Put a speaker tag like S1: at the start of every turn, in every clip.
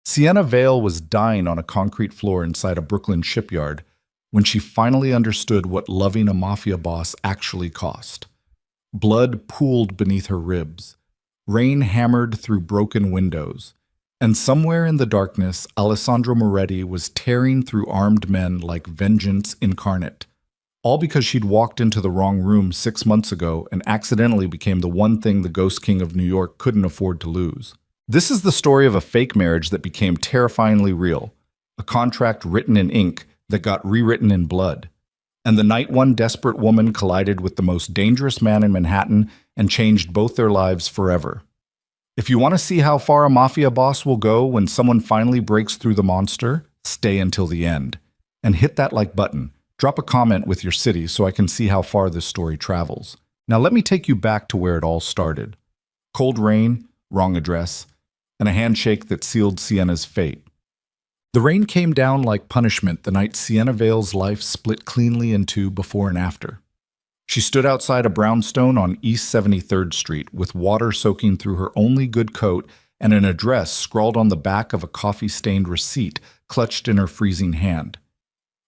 S1: Sienna Vale was dying on a concrete floor inside a Brooklyn shipyard when she finally understood what loving a mafia boss actually cost. Blood pooled beneath her ribs. Rain hammered through broken windows. And somewhere in the darkness, Alessandro Moretti was tearing through armed men like vengeance incarnate. All because she'd walked into the wrong room 6 months ago and accidentally became the one thing the Ghost King of New York couldn't afford to lose. This is the story of a fake marriage that became terrifyingly real, a contract written in ink that got rewritten in blood. And the night one desperate woman collided with the most dangerous man in Manhattan and changed both their lives forever. If you want to see how far a mafia boss will go when someone finally breaks through the monster, stay until the end. And hit that like button. Drop a comment with your city so I can see how far this story travels. Now let me take you back to where it all started. Cold rain, wrong address, and a handshake that sealed Sienna's fate. The rain came down like punishment the night Sienna Vale's life split cleanly in two before and after. She stood outside a brownstone on East 73rd Street with water soaking through her only good coat and an address scrawled on the back of a coffee-stained receipt clutched in her freezing hand.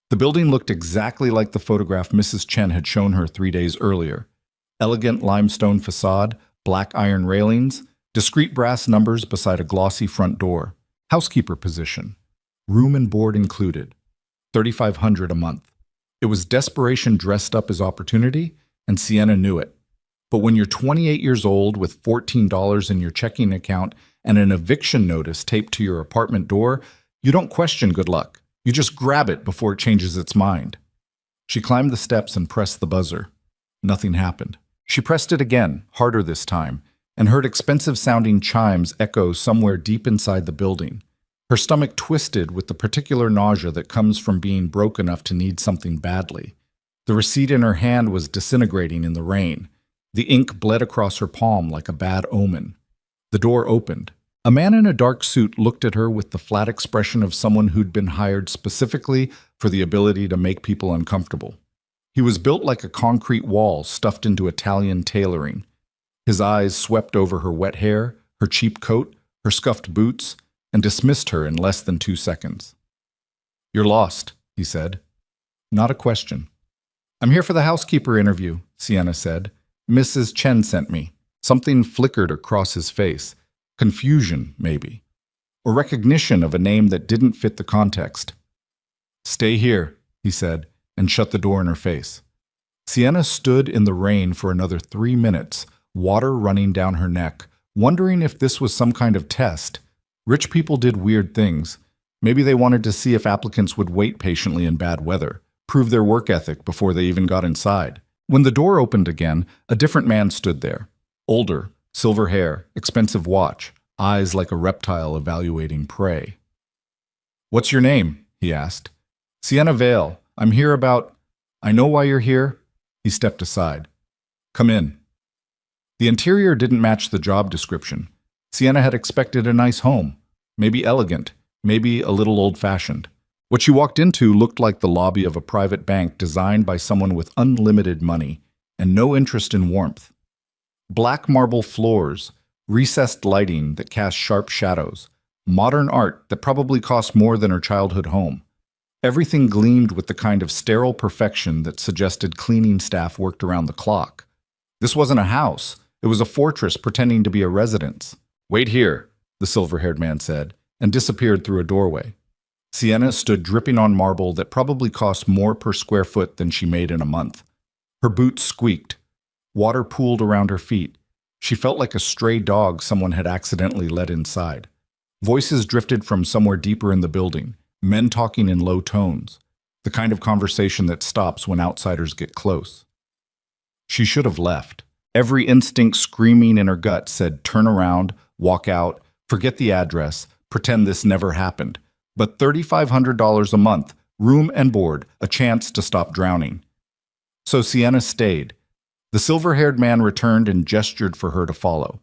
S1: The building looked exactly like the photograph Mrs. Chen had shown her 3 days earlier. Elegant limestone facade, black iron railings, discreet brass numbers beside a glossy front door. Housekeeper position. Room and board included. $3,500 a month. It was desperation dressed up as opportunity, and Sienna knew it. But when you're 28 years old with $14 in your checking account and an eviction notice taped to your apartment door, you don't question good luck. You just grab it before it changes its mind. She climbed the steps and pressed the buzzer. Nothing happened. She pressed it again, harder this time, and heard expensive-sounding chimes echo somewhere deep inside the building. Her stomach twisted with the particular nausea that comes from being broke enough to need something badly. The receipt in her hand was disintegrating in the rain. The ink bled across her palm like a bad omen. The door opened. A man in a dark suit looked at her with the flat expression of someone who'd been hired specifically for the ability to make people uncomfortable. He was built like a concrete wall stuffed into Italian tailoring. His eyes swept over her wet hair, her cheap coat, her scuffed boots, and dismissed her in less than 2 seconds. "You're lost," he said. Not a question. "I'm here for the housekeeper interview," Sienna said. "Mrs. Chen sent me." Something flickered across his face. Confusion, maybe. Or recognition of a name that didn't fit the context. "Stay here," he said, and shut the door in her face. Sienna stood in the rain for another 3 minutes, water running down her neck, wondering if this was some kind of test. Rich people did weird things. Maybe they wanted to see if applicants would wait patiently in bad weather, prove their work ethic before they even got inside. When the door opened again, a different man stood there. Older, silver hair, expensive watch, eyes like a reptile evaluating prey. "What's your name?" he asked. "Sienna Vale. I'm here about—" "I know why you're here." He stepped aside. "Come in." The interior didn't match the job description. Sienna had expected a nice home, maybe elegant, maybe a little old-fashioned. What she walked into looked like the lobby of a private bank designed by someone with unlimited money and no interest in warmth. Black marble floors, recessed lighting that cast sharp shadows, modern art that probably cost more than her childhood home. Everything gleamed with the kind of sterile perfection that suggested cleaning staff worked around the clock. This wasn't a house. It was a fortress pretending to be a residence. "Wait here," the silver-haired man said, and disappeared through a doorway. Sienna stood dripping on marble that probably cost more per square foot than she made in a month. Her boots squeaked. Water pooled around her feet. She felt like a stray dog someone had accidentally let inside. Voices drifted from somewhere deeper in the building, men talking in low tones, the kind of conversation that stops when outsiders get close. She should have left. Every instinct screaming in her gut said turn around, walk out, forget the address, pretend this never happened. But $3,500 a month, room and board, a chance to stop drowning. So Sienna stayed. The silver-haired man returned and gestured for her to follow.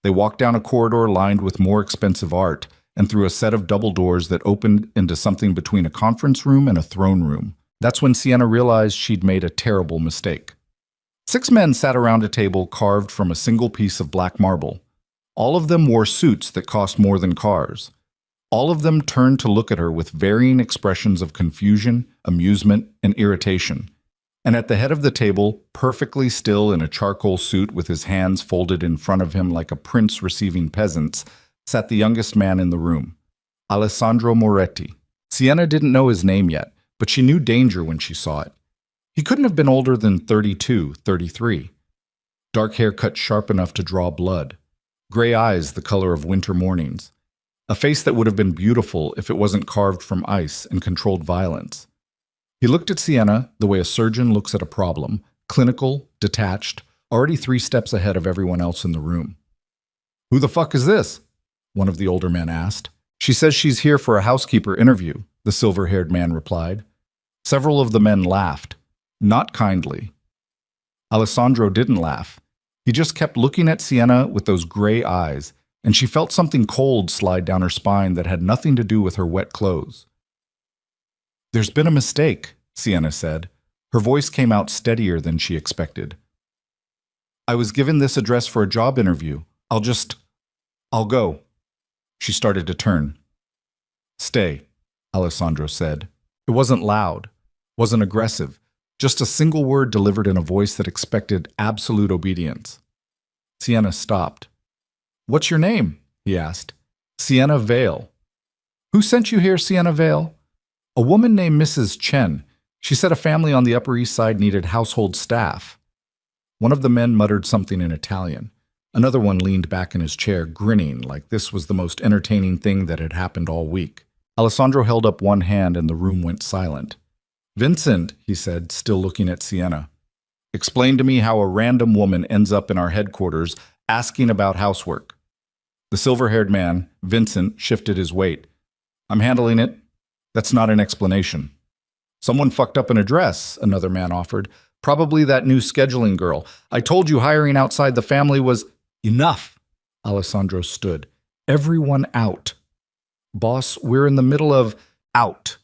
S1: They walked down a corridor lined with more expensive art and through a set of double doors that opened into something between a conference room and a throne room. That's when Sienna realized she'd made a terrible mistake. 6 men sat around a table carved from a single piece of black marble. All of them wore suits that cost more than cars. All of them turned to look at her with varying expressions of confusion, amusement, and irritation. And at the head of the table, perfectly still in a charcoal suit with his hands folded in front of him like a prince receiving peasants, sat the youngest man in the room, Alessandro Moretti. Sienna didn't know his name yet, but she knew danger when she saw it. He couldn't have been older than 32, 33. Dark hair cut sharp enough to draw blood. Gray eyes the color of winter mornings. A face that would have been beautiful if it wasn't carved from ice and controlled violence. He looked at Sienna the way a surgeon looks at a problem, clinical, detached, already 3 steps ahead of everyone else in the room. "Who the fuck is this?" one of the older men asked. "She says she's here for a housekeeper interview," the silver-haired man replied. Several of the men laughed, not kindly. Alessandro didn't laugh. He just kept looking at Sienna with those gray eyes, and she felt something cold slide down her spine that had nothing to do with her wet clothes. "There's been a mistake," Sienna said. Her voice came out steadier than she expected. "I was given this address for a job interview. I'll go." She started to turn. "Stay," Alessandro said. It wasn't loud, wasn't aggressive, just a single word delivered in a voice that expected absolute obedience. Sienna stopped. "What's your name?" he asked. "Sienna Vale." "Who sent you here, Sienna Vale?" "A woman named Mrs. Chen. She said a family on the Upper East Side needed household staff." One of the men muttered something in Italian. Another one leaned back in his chair, grinning like this was the most entertaining thing that had happened all week. Alessandro held up one hand and the room went silent. "Vincent," he said, still looking at Sienna. "Explain to me how a random woman ends up in our headquarters asking about housework." The silver-haired man, Vincent, shifted his weight. "I'm handling it. That's not an explanation." "Someone fucked up an address," another man offered. "Probably that new scheduling girl. I told you hiring outside the family was—" "Enough!" Alessandro stood. "Everyone out." "Boss, we're in the middle of—" "Out."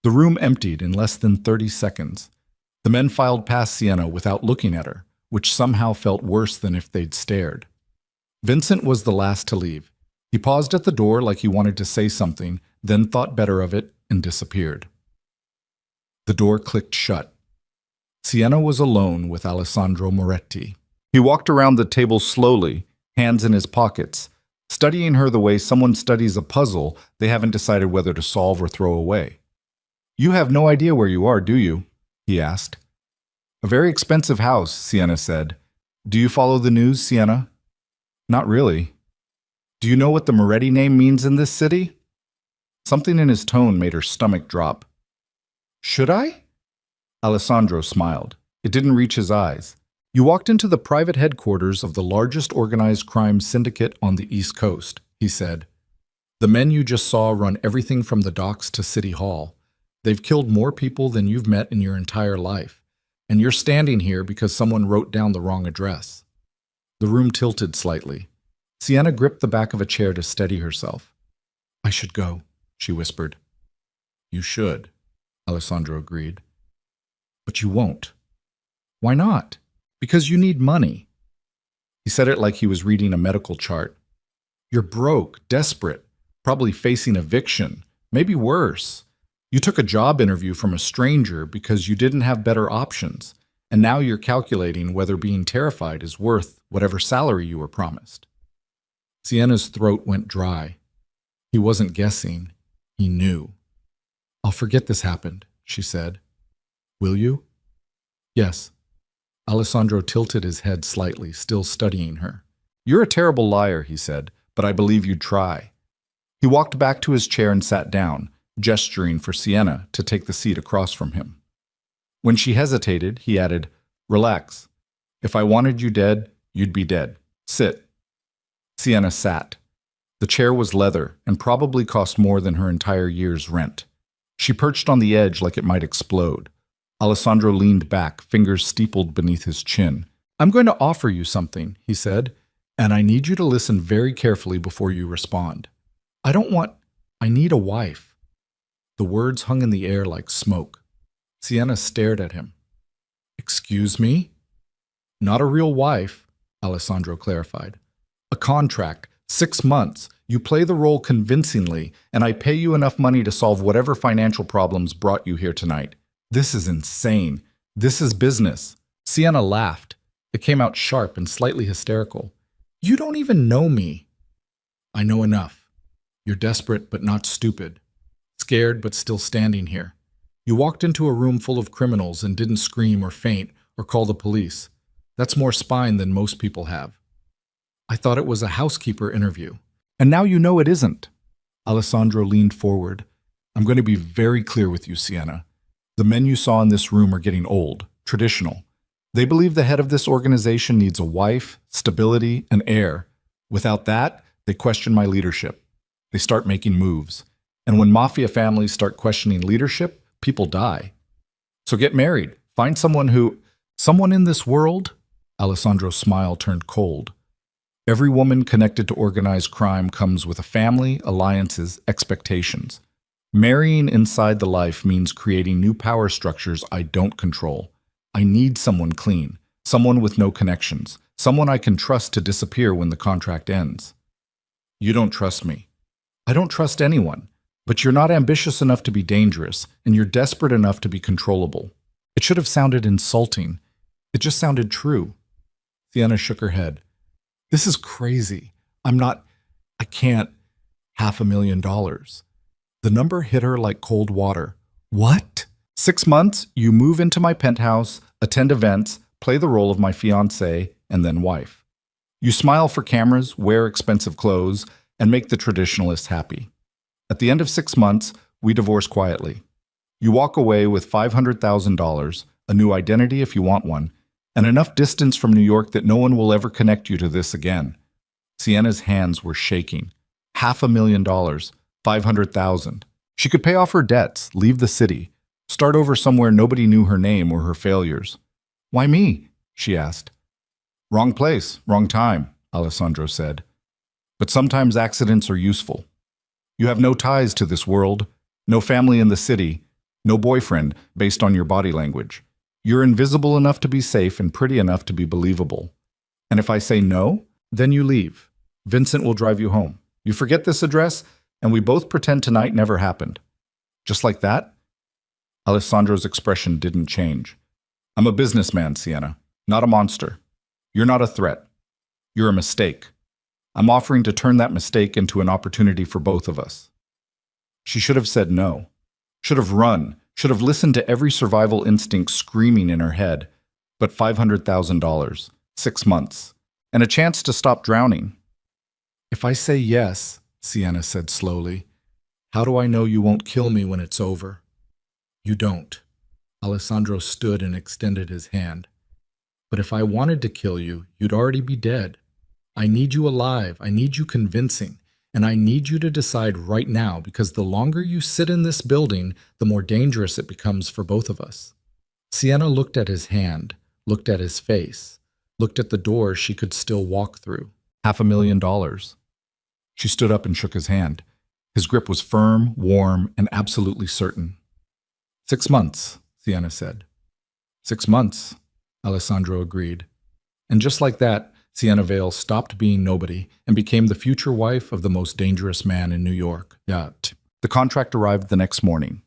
S1: The room emptied in less than 30 seconds. The men filed past Sienna without looking at her, which somehow felt worse than if they'd stared. Vincent was the last to leave. He paused at the door like he wanted to say something, then thought better of it and disappeared. The door clicked shut. Sienna was alone with Alessandro Moretti. He walked around the table slowly, hands in his pockets, studying her the way someone studies a puzzle they haven't decided whether to solve or throw away. "You have no idea where you are, do you?" he asked. "A very expensive house," Sienna said. "Do you follow the news, Sienna?" "Not really." "Do you know what the Moretti name means in this city?" Something in his tone made her stomach drop. "Should I?" Alessandro smiled. It didn't reach his eyes. "You walked into the private headquarters of the largest organized crime syndicate on the East Coast," he said. "The men you just saw run everything from the docks to City Hall. They've killed more people than you've met in your entire life, and you're standing here because someone wrote down the wrong address." The room tilted slightly. Sienna gripped the back of a chair to steady herself. "I should go," she whispered. "You should," Alessandro agreed. "But you won't." "Why not?" "Because you need money." He said it like he was reading a medical chart. "You're broke, desperate, probably facing eviction, maybe worse. You took a job interview from a stranger because you didn't have better options, and now you're calculating whether being terrified is worth whatever salary you were promised." Sienna's throat went dry. He wasn't guessing. He knew. "I'll forget this happened," she said. "Will you?" "Yes." Alessandro tilted his head slightly, still studying her. "You're a terrible liar," he said, "but I believe you'd try." He walked back to his chair and sat down, gesturing for Sienna to take the seat across from him. When she hesitated, he added, "Relax. If I wanted you dead, you'd be dead. Sit." Sienna sat. The chair was leather and probably cost more than her entire year's rent. She perched on the edge like it might explode. Alessandro leaned back, fingers steepled beneath his chin. "I'm going to offer you something," he said, "and I need you to listen very carefully before you respond. I need a wife." The words hung in the air like smoke. Sienna stared at him. "Excuse me?" "Not a real wife," Alessandro clarified. "A contract, 6 months. You play the role convincingly, and I pay you enough money to solve whatever financial problems brought you here tonight. This is insane. This is business." Sienna laughed. It came out sharp and slightly hysterical. "You don't even know me." "I know enough. You're desperate but not stupid. Scared but still standing here. You walked into a room full of criminals and didn't scream or faint or call the police. That's more spine than most people have. I thought it was a housekeeper interview. And now you know it isn't." Alessandro leaned forward. "I'm going to be very clear with you, Sienna. The men you saw in this room are getting old, traditional. They believe the head of this organization needs a wife, stability, and heir. Without that, they question my leadership. They start making moves. And when mafia families start questioning leadership, people die. So get married. Find someone in this world?" Alessandro's smile turned cold. "Every woman connected to organized crime comes with a family, alliances, expectations. Marrying inside the life means creating new power structures I don't control. I need someone clean, someone with no connections, someone I can trust to disappear when the contract ends." "You don't trust me." "I don't trust anyone. But you're not ambitious enough to be dangerous, and you're desperate enough to be controllable." It should have sounded insulting. It just sounded true. Sienna shook her head. "This is crazy. I can't. $500,000. The number hit her like cold water. "What?" "6 months, you move into my penthouse, attend events, play the role of my fiancée, and then wife. You smile for cameras, wear expensive clothes, and make the traditionalists happy. At the end of 6 months, we divorce quietly. You walk away with $500,000, a new identity if you want one, and enough distance from New York that no one will ever connect you to this again." Sienna's hands were shaking. $500,000, $500,000. She could pay off her debts, leave the city, start over somewhere nobody knew her name or her failures. "Why me?" she asked. "Wrong place, wrong time," Alessandro said. "But sometimes accidents are useful. You have no ties to this world, no family in the city, no boyfriend based on your body language. You're invisible enough to be safe and pretty enough to be believable. And if I say no, then you leave. Vincent will drive you home. You forget this address, and we both pretend tonight never happened." Just like that? Alessandro's expression didn't change. "I'm a businessman, Sienna, not a monster. You're not a threat. You're a mistake. I'm offering to turn that mistake into an opportunity for both of us." She should have said no. Should have run. Should have listened to every survival instinct screaming in her head. But $500,000, 6 months, and a chance to stop drowning. "If I say yes," Sienna said slowly, "how do I know you won't kill me when it's over?" "You don't." Alessandro stood and extended his hand. "But if I wanted to kill you, you'd already be dead. I need you alive, I need you convincing, and I need you to decide right now, because the longer you sit in this building, the more dangerous it becomes for both of us." Sienna looked at his hand, looked at his face, looked at the door she could still walk through. $500,000. She stood up and shook his hand. His grip was firm, warm, and absolutely certain. 6 months, Sienna said. 6 months, Alessandro agreed. And just like that, Sienna Vale stopped being nobody and became the future wife of the most dangerous man in New York. The contract arrived the next morning.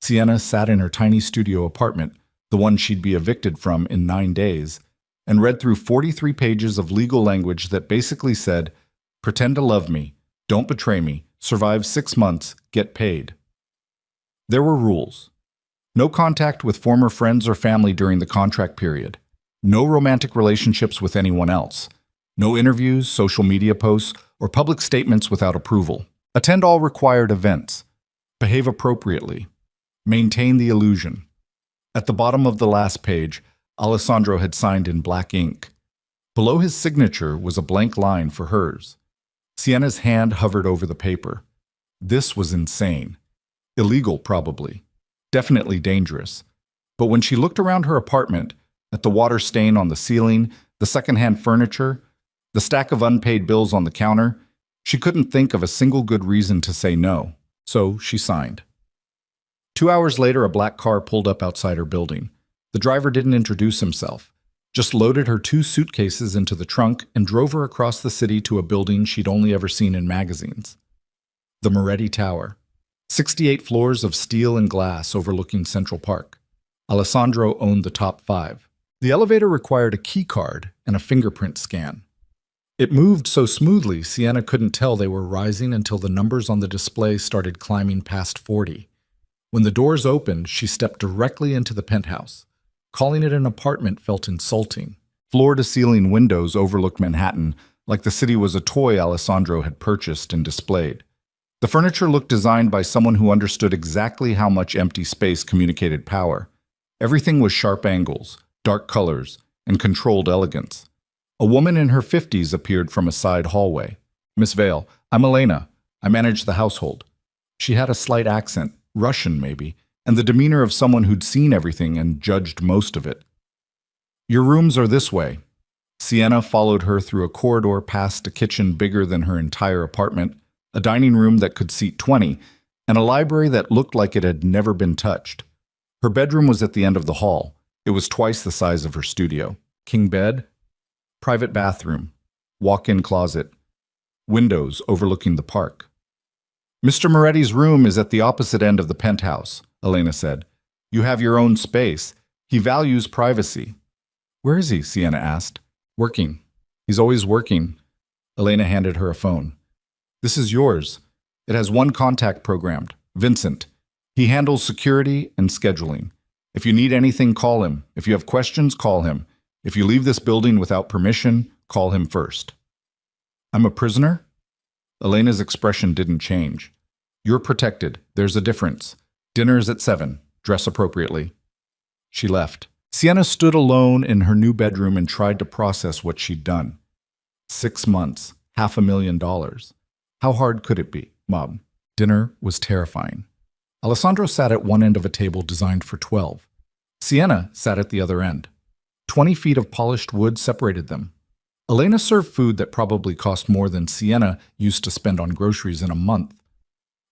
S1: Sienna sat in her tiny studio apartment, the one she'd be evicted from in 9 days, and read through 43 pages of legal language that basically said, "Pretend to love me, don't betray me, survive 6 months, get paid." There were rules. No contact with former friends or family during the contract period. No romantic relationships with anyone else. No interviews, social media posts, or public statements without approval. Attend all required events. Behave appropriately. Maintain the illusion. At the bottom of the last page, Alessandro had signed in black ink. Below his signature was a blank line for hers. Sienna's hand hovered over the paper. This was insane. Illegal, probably. Definitely dangerous. But when she looked around her apartment, at the water stain on the ceiling, the secondhand furniture, the stack of unpaid bills on the counter, she couldn't think of a single good reason to say no. So she signed. 2 hours later, a black car pulled up outside her building. The driver didn't introduce himself, just loaded her 2 suitcases into the trunk and drove her across the city to a building she'd only ever seen in magazines. The Moretti Tower. 68 floors of steel and glass overlooking Central Park. Alessandro owned the top 5. The elevator required a key card and a fingerprint scan. It moved so smoothly, Sienna couldn't tell they were rising until the numbers on the display started climbing past 40. When the doors opened, she stepped directly into the penthouse. Calling it an apartment felt insulting. Floor-to-ceiling windows overlooked Manhattan, like the city was a toy Alessandro had purchased and displayed. The furniture looked designed by someone who understood exactly how much empty space communicated power. Everything was sharp angles, dark colors, and controlled elegance. A woman in her 50s appeared from a side hallway. "Miss Vale, I'm Elena. I manage the household." She had a slight accent, Russian maybe, and the demeanor of someone who'd seen everything and judged most of it. "Your rooms are this way." Sienna followed her through a corridor past a kitchen bigger than her entire apartment, a dining room that could seat 20, and a library that looked like it had never been touched. Her bedroom was at the end of the hall. It was twice the size of her studio. King bed, private bathroom, walk-in closet, windows overlooking the park. "Mr. Moretti's room is at the opposite end of the penthouse," Elena said. "You have your own space. He values privacy." "Where is he?" Sienna asked. "Working. He's always working." Elena handed her a phone. "This is yours. It has one contact programmed, Vincent. He handles security and scheduling. If you need anything, call him. If you have questions, call him. If you leave this building without permission, call him first." "I'm a prisoner?" Elena's expression didn't change. "You're protected. There's a difference. Dinner's at 7. Dress appropriately." She left. Sienna stood alone in her new bedroom and tried to process what she'd done. 6 months, $500,000. How hard could it be, Mom? Dinner was terrifying. Alessandro sat at one end of a table designed for 12. Sienna sat at the other end. 20 feet of polished wood separated them. Elena served food that probably cost more than Sienna used to spend on groceries in a month.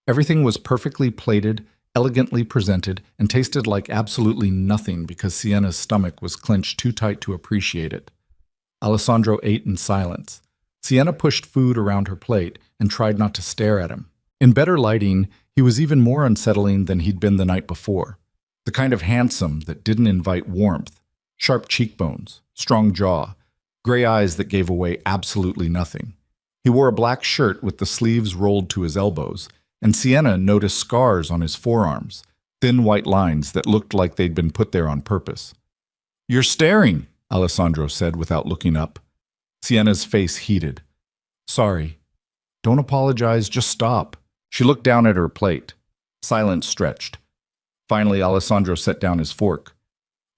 S1: Everything was perfectly plated, elegantly presented, and tasted like absolutely nothing because Sienna's stomach was clenched too tight to appreciate it. Alessandro ate in silence. Sienna pushed food around her plate and tried not to stare at him. In better lighting, he was even more unsettling than he'd been the night before. The kind of handsome that didn't invite warmth. Sharp cheekbones, strong jaw, gray eyes that gave away absolutely nothing. He wore a black shirt with the sleeves rolled to his elbows, and Sienna noticed scars on his forearms, thin white lines that looked like they'd been put there on purpose. "You're staring," Alessandro said without looking up. Sienna's face heated. "Sorry." "Don't apologize, just stop." She looked down at her plate. Silence stretched. Finally, Alessandro set down his fork.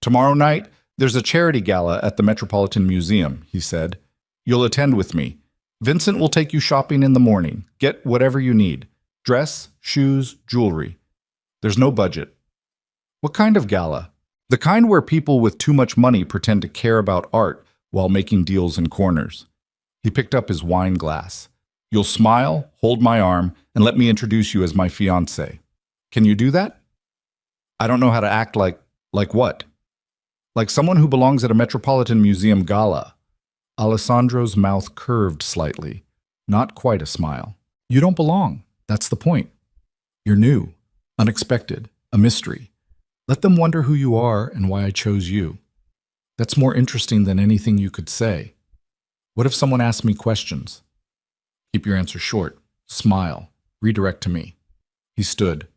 S1: "Tomorrow night, there's a charity gala at the Metropolitan Museum," he said. "You'll attend with me. Vincent will take you shopping in the morning. Get whatever you need. Dress, shoes, jewelry. There's no budget." "What kind of gala?" "The kind where people with too much money pretend to care about art while making deals in corners." He picked up his wine glass. "You'll smile, hold my arm, and let me introduce you as my fiancé. Can you do that?" "I don't know how to act like what?" "Like someone who belongs at a Metropolitan Museum gala." Alessandro's mouth curved slightly. Not quite a smile. "You don't belong. That's the point. You're new, unexpected, a mystery. Let them wonder who you are and why I chose you. That's more interesting than anything you could say. What if someone asked me questions?" "Keep your answer short. Smile. Redirect to me." He stood.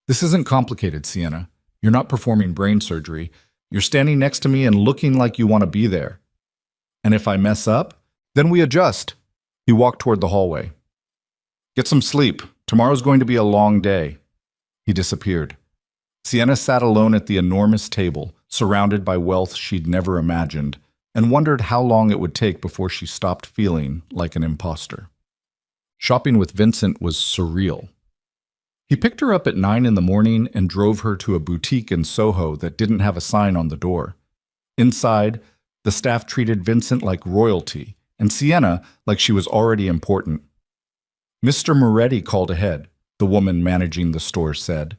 S1: "This isn't complicated, Sienna. You're not performing brain surgery. You're standing next to me and looking like you want to be there. And if I mess up, then we adjust." He walked toward the hallway. "Get some sleep. Tomorrow's going to be a long day." He disappeared. Sienna sat alone at the enormous table, surrounded by wealth she'd never imagined, and wondered how long it would take before she stopped feeling like an imposter. Shopping with Vincent was surreal. He picked her up at 9 in the morning and drove her to a boutique in Soho that didn't have a sign on the door. Inside, the staff treated Vincent like royalty, and Sienna like she was already important. "Mr. Moretti called ahead," the woman managing the store said.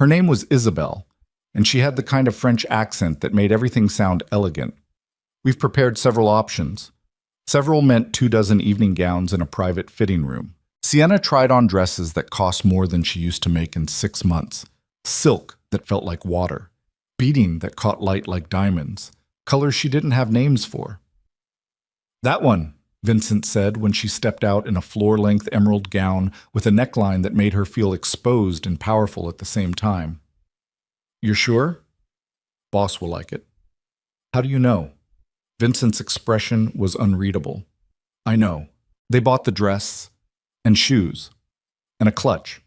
S1: Her name was Isabel, and she had the kind of French accent that made everything sound elegant, We've prepared several options. Several meant 24 evening gowns in a private fitting room. Sienna tried on dresses that cost more than she used to make in 6 months. Silk that felt like water. Beading that caught light like diamonds. Colors she didn't have names for. "That one," Vincent said when she stepped out in a floor-length emerald gown with a neckline that made her feel exposed and powerful at the same time. "You're sure?" "Boss will like it." "How do you know?" Vincent's expression was unreadable. "I know. They bought the dress, and shoes, and a clutch,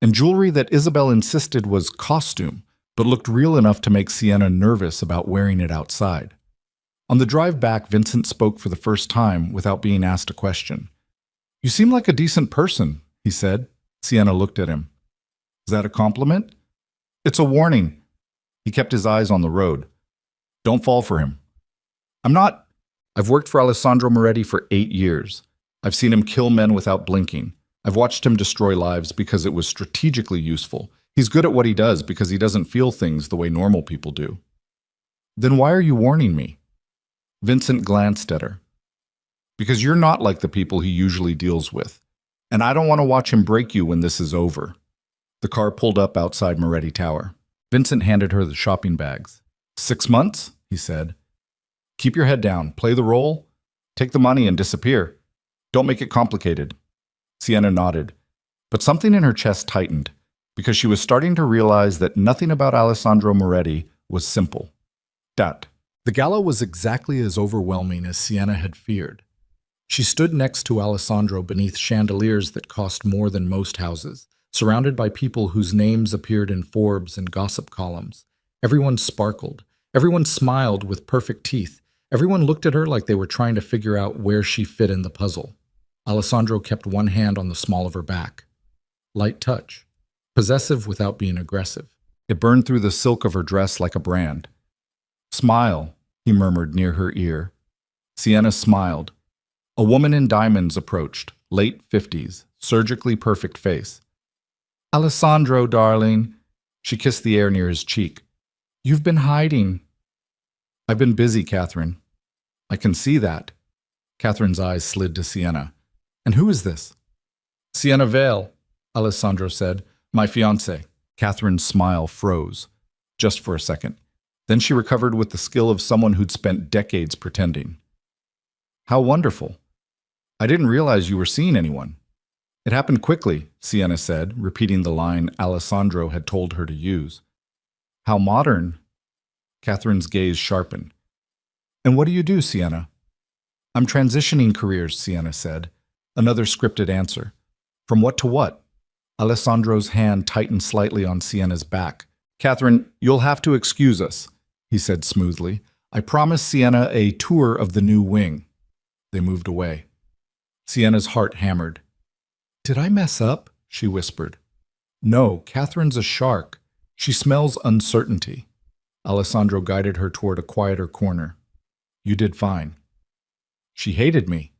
S1: and jewelry that Isabel insisted was costume, but looked real enough to make Sienna nervous about wearing it outside. On the drive back, Vincent spoke for the first time without being asked a question. "You seem like a decent person," he said. Sienna looked at him. "Is that a compliment?" "It's a warning." He kept his eyes on the road. "Don't fall for him." "I'm not. I've worked for Alessandro Moretti for 8 years. I've seen him kill men without blinking. I've watched him destroy lives because it was strategically useful. He's good at what he does because he doesn't feel things the way normal people do." "Then why are you warning me?" Vincent glanced at her. "Because you're not like the people he usually deals with, and I don't want to watch him break you when this is over." The car pulled up outside Moretti Tower. Vincent handed her the shopping bags. 6 months?" he said. "Keep your head down, play the role, take the money and disappear. Don't make it complicated." Sienna nodded, but something in her chest tightened, because she was starting to realize that nothing about Alessandro Moretti was simple. That. The gala was exactly as overwhelming as Sienna had feared. She stood next to Alessandro beneath chandeliers that cost more than most houses, surrounded by people whose names appeared in Forbes and gossip columns. Everyone sparkled. Everyone smiled with perfect teeth. Everyone looked at her like they were trying to figure out where she fit in the puzzle. Alessandro kept one hand on the small of her back. Light touch. Possessive without being aggressive. It burned through the silk of her dress like a brand. "Smile," he murmured near her ear. Sienna smiled. A woman in diamonds approached, late 50s, surgically perfect face. "Alessandro, darling." She kissed the air near his cheek. "You've been hiding." "I've been busy, Catherine." "I can see that." Catherine's eyes slid to Sienna. "And who is this?" "Sienna Vale," Alessandro said. "My fiancé." Catherine's smile froze, just for a second. Then she recovered with the skill of someone who'd spent decades pretending. "How wonderful. I didn't realize you were seeing anyone." "It happened quickly," Sienna said, repeating the line Alessandro had told her to use. "How modern." Catherine's gaze sharpened. "And what do you do, Sienna?" "I'm transitioning careers," Sienna said. Another scripted answer. "From what to what?" Alessandro's hand tightened slightly on Sienna's back. "Catherine, you'll have to excuse us," he said smoothly. "I promised Sienna a tour of the new wing." They moved away. Sienna's heart hammered. "Did I mess up?" she whispered. "No, Catherine's a shark. She smells uncertainty." Alessandro guided her toward a quieter corner. "You did fine." "She hated me."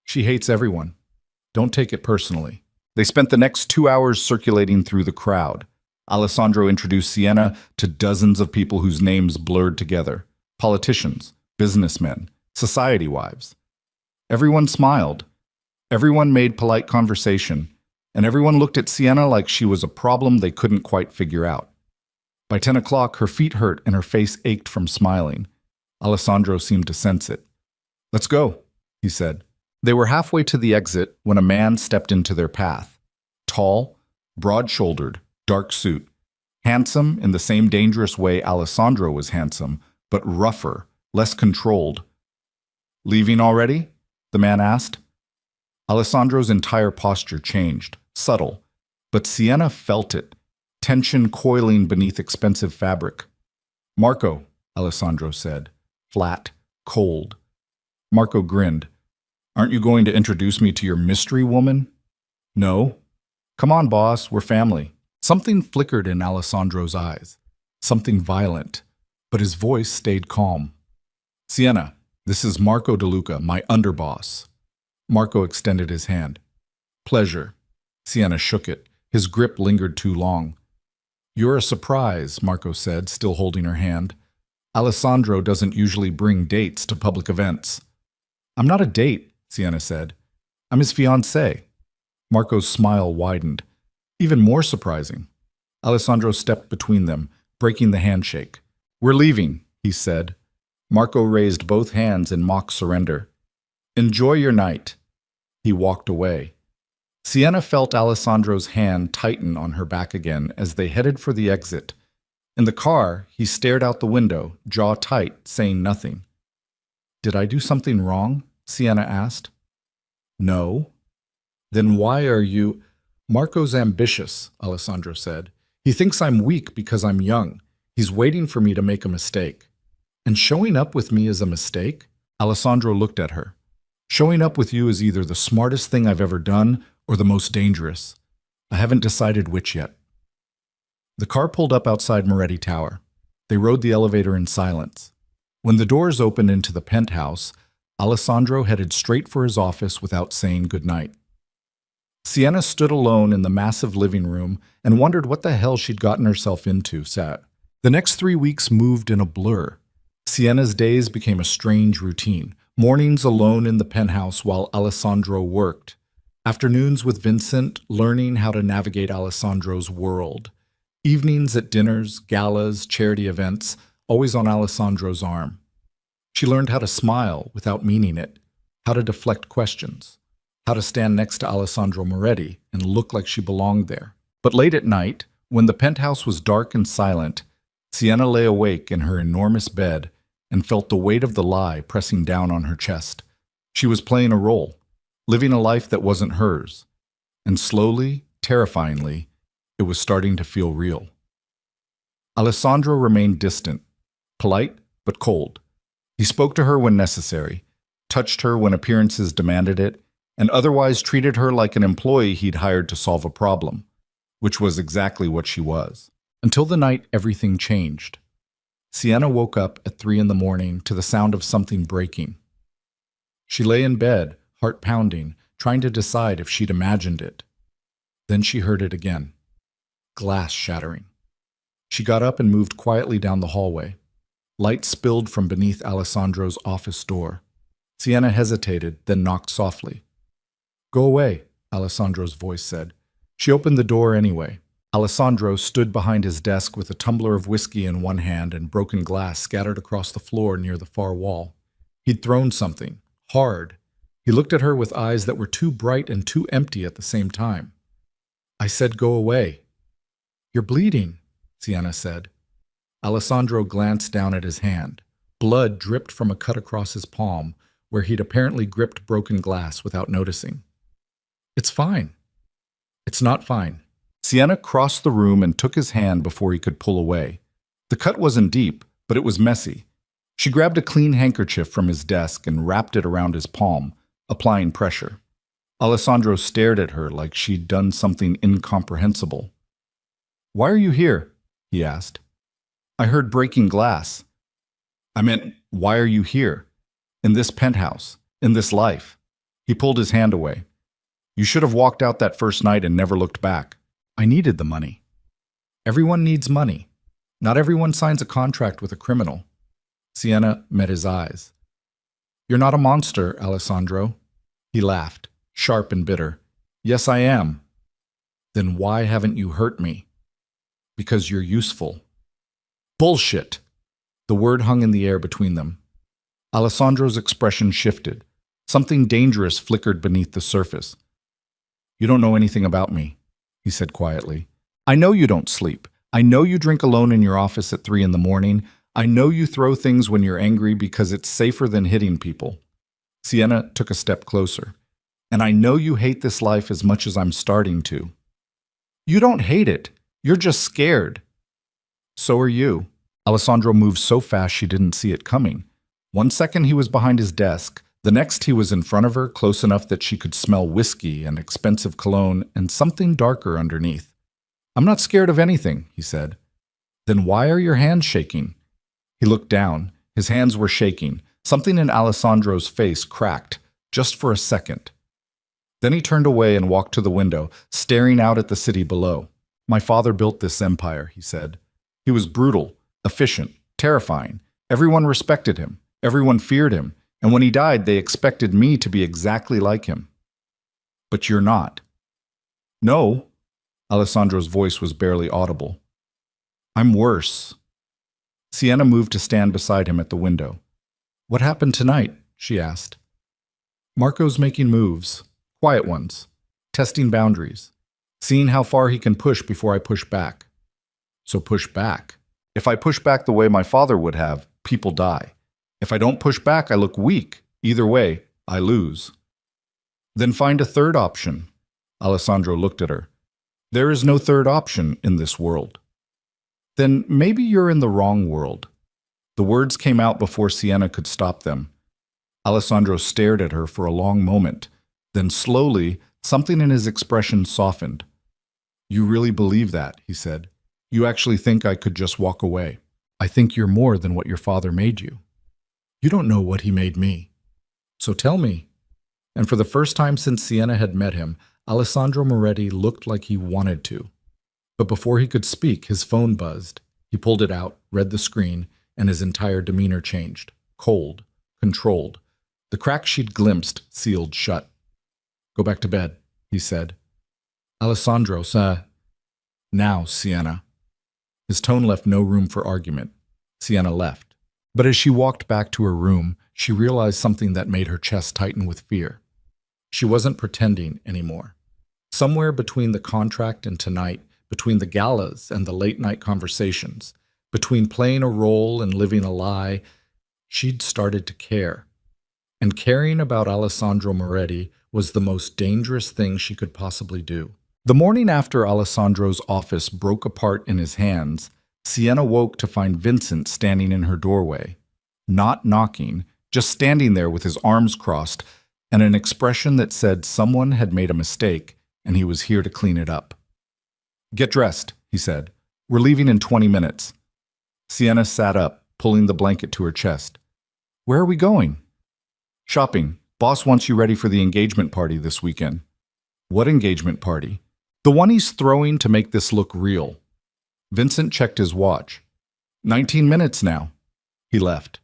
S1: "She hates everyone. Don't take it personally." They spent the next 2 hours circulating through the crowd. Alessandro introduced Sienna to dozens of people whose names blurred together. Politicians, businessmen, society wives. Everyone smiled. Everyone made polite conversation. And everyone looked at Sienna like she was a problem they couldn't quite figure out. By 10 o'clock, her feet hurt and her face ached from smiling. Alessandro seemed to sense it. "Let's go," he said. They were halfway to the exit when a man stepped into their path. Tall, broad-shouldered, dark suit. Handsome in the same dangerous way Alessandro was handsome, but rougher, less controlled. "Leaving already?" the man asked. Alessandro's entire posture changed, subtle, but Sienna felt it, tension coiling beneath expensive fabric. "Marco," Alessandro said, flat, cold. Marco grinned. "Aren't you going to introduce me to your mystery woman?" "No." "Come on, boss, we're family." Something flickered in Alessandro's eyes, something violent, but his voice stayed calm. "Sienna, this is Marco DeLuca, my underboss." Marco extended his hand. "Pleasure." Sienna shook it. His grip lingered too long. "You're a surprise," Marco said, still holding her hand. Alessandro doesn't usually bring dates to public events. I'm not a date, Sienna said. I'm his fiancée. Marco's smile widened. Even more surprising. Alessandro stepped between them, breaking the handshake. We're leaving, he said. Marco raised both hands in mock surrender. Enjoy your night. He walked away. Sienna felt Alessandro's hand tighten on her back again as they headed for the exit. In the car, he stared out the window, jaw tight, saying nothing. Did I do something wrong? Sienna asked. No. Then why are you… Marco's ambitious, Alessandro said. He thinks I'm weak because I'm young. He's waiting for me to make a mistake. And showing up with me is a mistake? Alessandro looked at her. Showing up with you is either the smartest thing I've ever done or the most dangerous. I haven't decided which yet. The car pulled up outside Moretti Tower. They rode the elevator in silence. When the doors opened into the penthouse, Alessandro headed straight for his office without saying goodnight. Sienna stood alone in the massive living room and wondered what the hell she'd gotten herself into. The next 3 weeks moved in a blur. Sienna's days became a strange routine. Mornings alone in the penthouse while Alessandro worked. Afternoons with Vincent, learning how to navigate Alessandro's world. Evenings at dinners, galas, charity events, always on Alessandro's arm. She learned how to smile without meaning it, how to deflect questions, how to stand next to Alessandro Moretti and look like she belonged there. But late at night, when the penthouse was dark and silent, Sienna lay awake in her enormous bed and felt the weight of the lie pressing down on her chest. She was playing a role, living a life that wasn't hers, and slowly, terrifyingly, it was starting to feel real. Alessandro remained distant, polite but cold. He spoke to her when necessary, touched her when appearances demanded it, and otherwise treated her like an employee he'd hired to solve a problem, which was exactly what she was. Until the night everything changed. Sienna woke up at 3 a.m. to the sound of something breaking. She lay in bed, heart pounding, trying to decide if she'd imagined it. Then she heard it again. Glass shattering. She got up and moved quietly down the hallway. Light spilled from beneath Alessandro's office door. Sienna hesitated, then knocked softly. Go away, Alessandro's voice said. She opened the door anyway. Alessandro stood behind his desk with a tumbler of whiskey in one hand and broken glass scattered across the floor near the far wall. He'd thrown something, hard. He looked at her with eyes that were too bright and too empty at the same time. I said go away. You're bleeding, Sienna said. Alessandro glanced down at his hand. Blood dripped from a cut across his palm, where he'd apparently gripped broken glass without noticing. It's fine. It's not fine. Sienna crossed the room and took his hand before he could pull away. The cut wasn't deep, but it was messy. She grabbed a clean handkerchief from his desk and wrapped it around his palm, applying pressure. Alessandro stared at her like she'd done something incomprehensible. Why are you here? He asked. I heard breaking glass. I meant, why are you here? In this penthouse, in this life. He pulled his hand away. You should have walked out that first night and never looked back. I needed the money. Everyone needs money. Not everyone signs a contract with a criminal. Sienna met his eyes. You're not a monster, Alessandro. He laughed, sharp and bitter. Yes, I am. Then why haven't you hurt me? Because you're useful. Bullshit! The word hung in the air between them. Alessandro's expression shifted. Something dangerous flickered beneath the surface. You don't know anything about me, he said quietly. I know you don't sleep. I know you drink alone in your office at 3 a.m. I know you throw things when you're angry because it's safer than hitting people. Sienna took a step closer. And I know you hate this life as much as I'm starting to. You don't hate it. You're just scared. So are you. Alessandro moved so fast she didn't see it coming. 1 second he was behind his desk. The next he was in front of her, close enough that she could smell whiskey and expensive cologne and something darker underneath. I'm not scared of anything, he said. Then why are your hands shaking? He looked down. His hands were shaking. Something in Alessandro's face cracked, just for a second. Then he turned away and walked to the window, staring out at the city below. My father built this empire, he said. He was brutal, efficient, terrifying. Everyone respected him. Everyone feared him. And when he died, they expected me to be exactly like him. But you're not. No. Alessandro's voice was barely audible. I'm worse. Sienna moved to stand beside him at the window. What happened tonight? She asked. Marco's making moves, quiet ones, testing boundaries, seeing how far he can push before I push back. So push back. If I push back the way my father would have, people die. If I don't push back, I look weak. Either way, I lose. Then find a third option. Alessandro looked at her. There is no third option in this world. Then maybe you're in the wrong world. The words came out before Sienna could stop them. Alessandro stared at her for a long moment. Then slowly, something in his expression softened. You really believe that, he said. You actually think I could just walk away. I think you're more than what your father made you. You don't know what he made me. So tell me. And for the first time since Sienna had met him, Alessandro Moretti looked like he wanted to. But before he could speak, his phone buzzed. He pulled it out, read the screen, and his entire demeanor changed. Cold, controlled. The crack she'd glimpsed sealed shut. Go back to bed, he said. Alessandro, Now, Sienna. His tone left no room for argument. Sienna left. But as she walked back to her room, she realized something that made her chest tighten with fear. She wasn't pretending anymore. Somewhere between the contract and tonight, between the galas and the late-night conversations, between playing a role and living a lie, she'd started to care. And caring about Alessandro Moretti was the most dangerous thing she could possibly do. The morning after Alessandro's office broke apart in his hands, Sienna woke to find Vincent standing in her doorway. Not knocking, just standing there with his arms crossed and an expression that said someone had made a mistake and he was here to clean it up. Get dressed, he said. We're leaving in 20 minutes. Sienna sat up, pulling the blanket to her chest. Where are we going? Shopping. Boss wants you ready for the engagement party this weekend. What engagement party? The one he's throwing to make this look real. Vincent checked his watch. 19 minutes now. He left.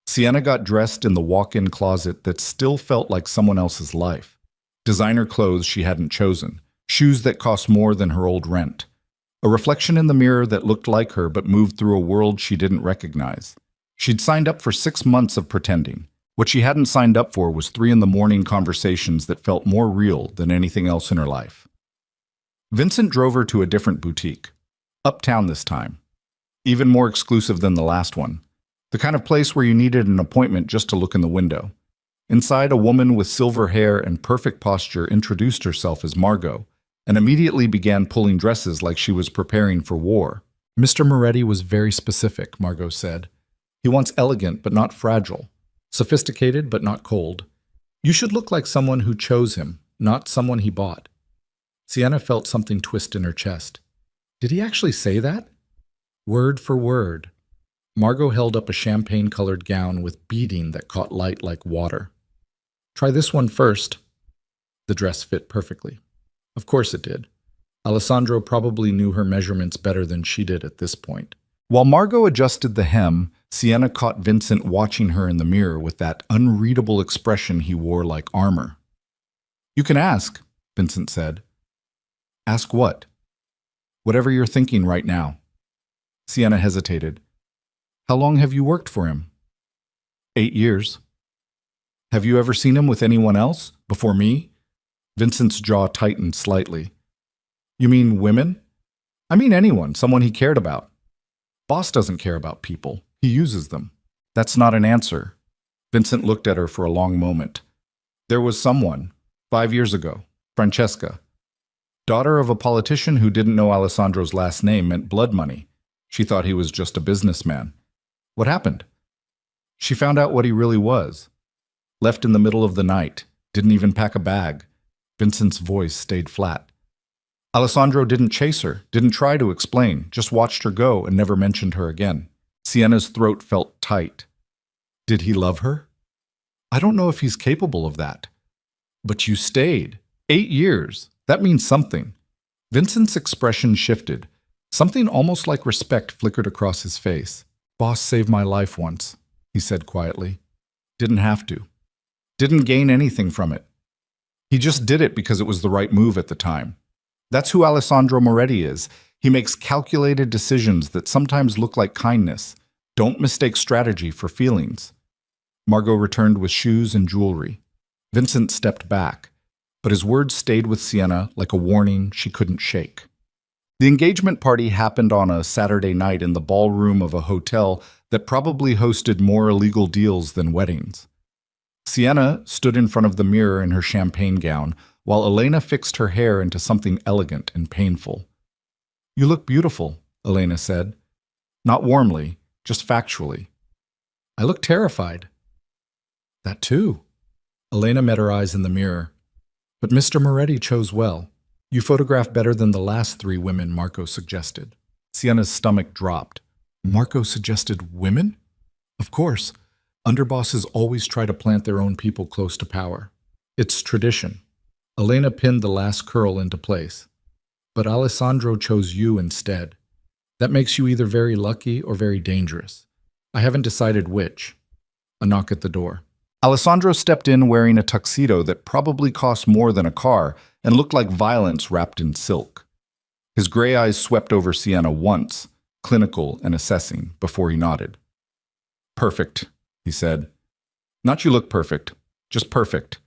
S1: Sienna got dressed in the walk-in closet that still felt like someone else's life. Designer clothes she hadn't chosen. Shoes that cost more than her old rent. A reflection in the mirror that looked like her but moved through a world she didn't recognize. She'd signed up for 6 months of pretending. What she hadn't signed up for was 3 a.m. conversations that felt more real than anything else in her life. Vincent drove her to a different boutique. Uptown this time. Even more exclusive than the last one. The kind of place where you needed an appointment just to look in the window. Inside, a woman with silver hair and perfect posture introduced herself as Margot, and immediately began pulling dresses like she was preparing for war. Mr. Moretti was very specific, Margot said. He wants elegant but not fragile. Sophisticated but not cold. You should look like someone who chose him, not someone he bought. Sienna felt something twist in her chest. Did he actually say that? Word for word. Margot held up a champagne-colored gown with beading that caught light like water. Try this one first. The dress fit perfectly. Of course it did. Alessandro probably knew her measurements better than she did at this point. While Margot adjusted the hem, Sienna caught Vincent watching her in the mirror with that unreadable expression he wore like armor. You can ask, Vincent said. Ask what? Whatever you're thinking right now. Sienna hesitated. How long have you worked for him? 8 years. Have you ever seen him with anyone else? Before me? Vincent's jaw tightened slightly. You mean women? I mean anyone, someone he cared about. Boss doesn't care about people. He uses them. That's not an answer. Vincent looked at her for a long moment. There was someone, 5 years ago, Francesca. Daughter of a politician who didn't know Alessandro's last name meant blood money. She thought he was just a businessman. What happened? She found out what he really was. Left in the middle of the night. Didn't even pack a bag. Vincent's voice stayed flat. Alessandro didn't chase her, didn't try to explain, just watched her go and never mentioned her again. Sienna's throat felt tight. Did he love her? I don't know if he's capable of that. But you stayed. 8 years. That means something. Vincent's expression shifted. Something almost like respect flickered across his face. Boss saved my life once, he said quietly. Didn't have to. Didn't gain anything from it. He just did it because it was the right move at the time. That's who Alessandro Moretti is. He makes calculated decisions that sometimes look like kindness. Don't mistake strategy for feelings. Margot returned with shoes and jewelry. Vincent stepped back, but his words stayed with Sienna like a warning she couldn't shake. The engagement party happened on a Saturday night in the ballroom of a hotel that probably hosted more illegal deals than weddings. Sienna stood in front of the mirror in her champagne gown, while Elena fixed her hair into something elegant and painful. "You look beautiful," Elena said. Not warmly, just factually. "I look terrified." "That too." Elena met her eyes in the mirror. "But Mr. Moretti chose well. You photograph better than the last 3 women," Marco suggested. Sienna's stomach dropped. Marco suggested women? Of course. Underbosses always try to plant their own people close to power. It's tradition. Elena pinned the last curl into place. But Alessandro chose you instead. That makes you either very lucky or very dangerous. I haven't decided which. A knock at the door. Alessandro stepped in wearing a tuxedo that probably cost more than a car and looked like violence wrapped in silk. His gray eyes swept over Sienna once, clinical and assessing, before he nodded. "Perfect," he said. "Not you look perfect, just perfect.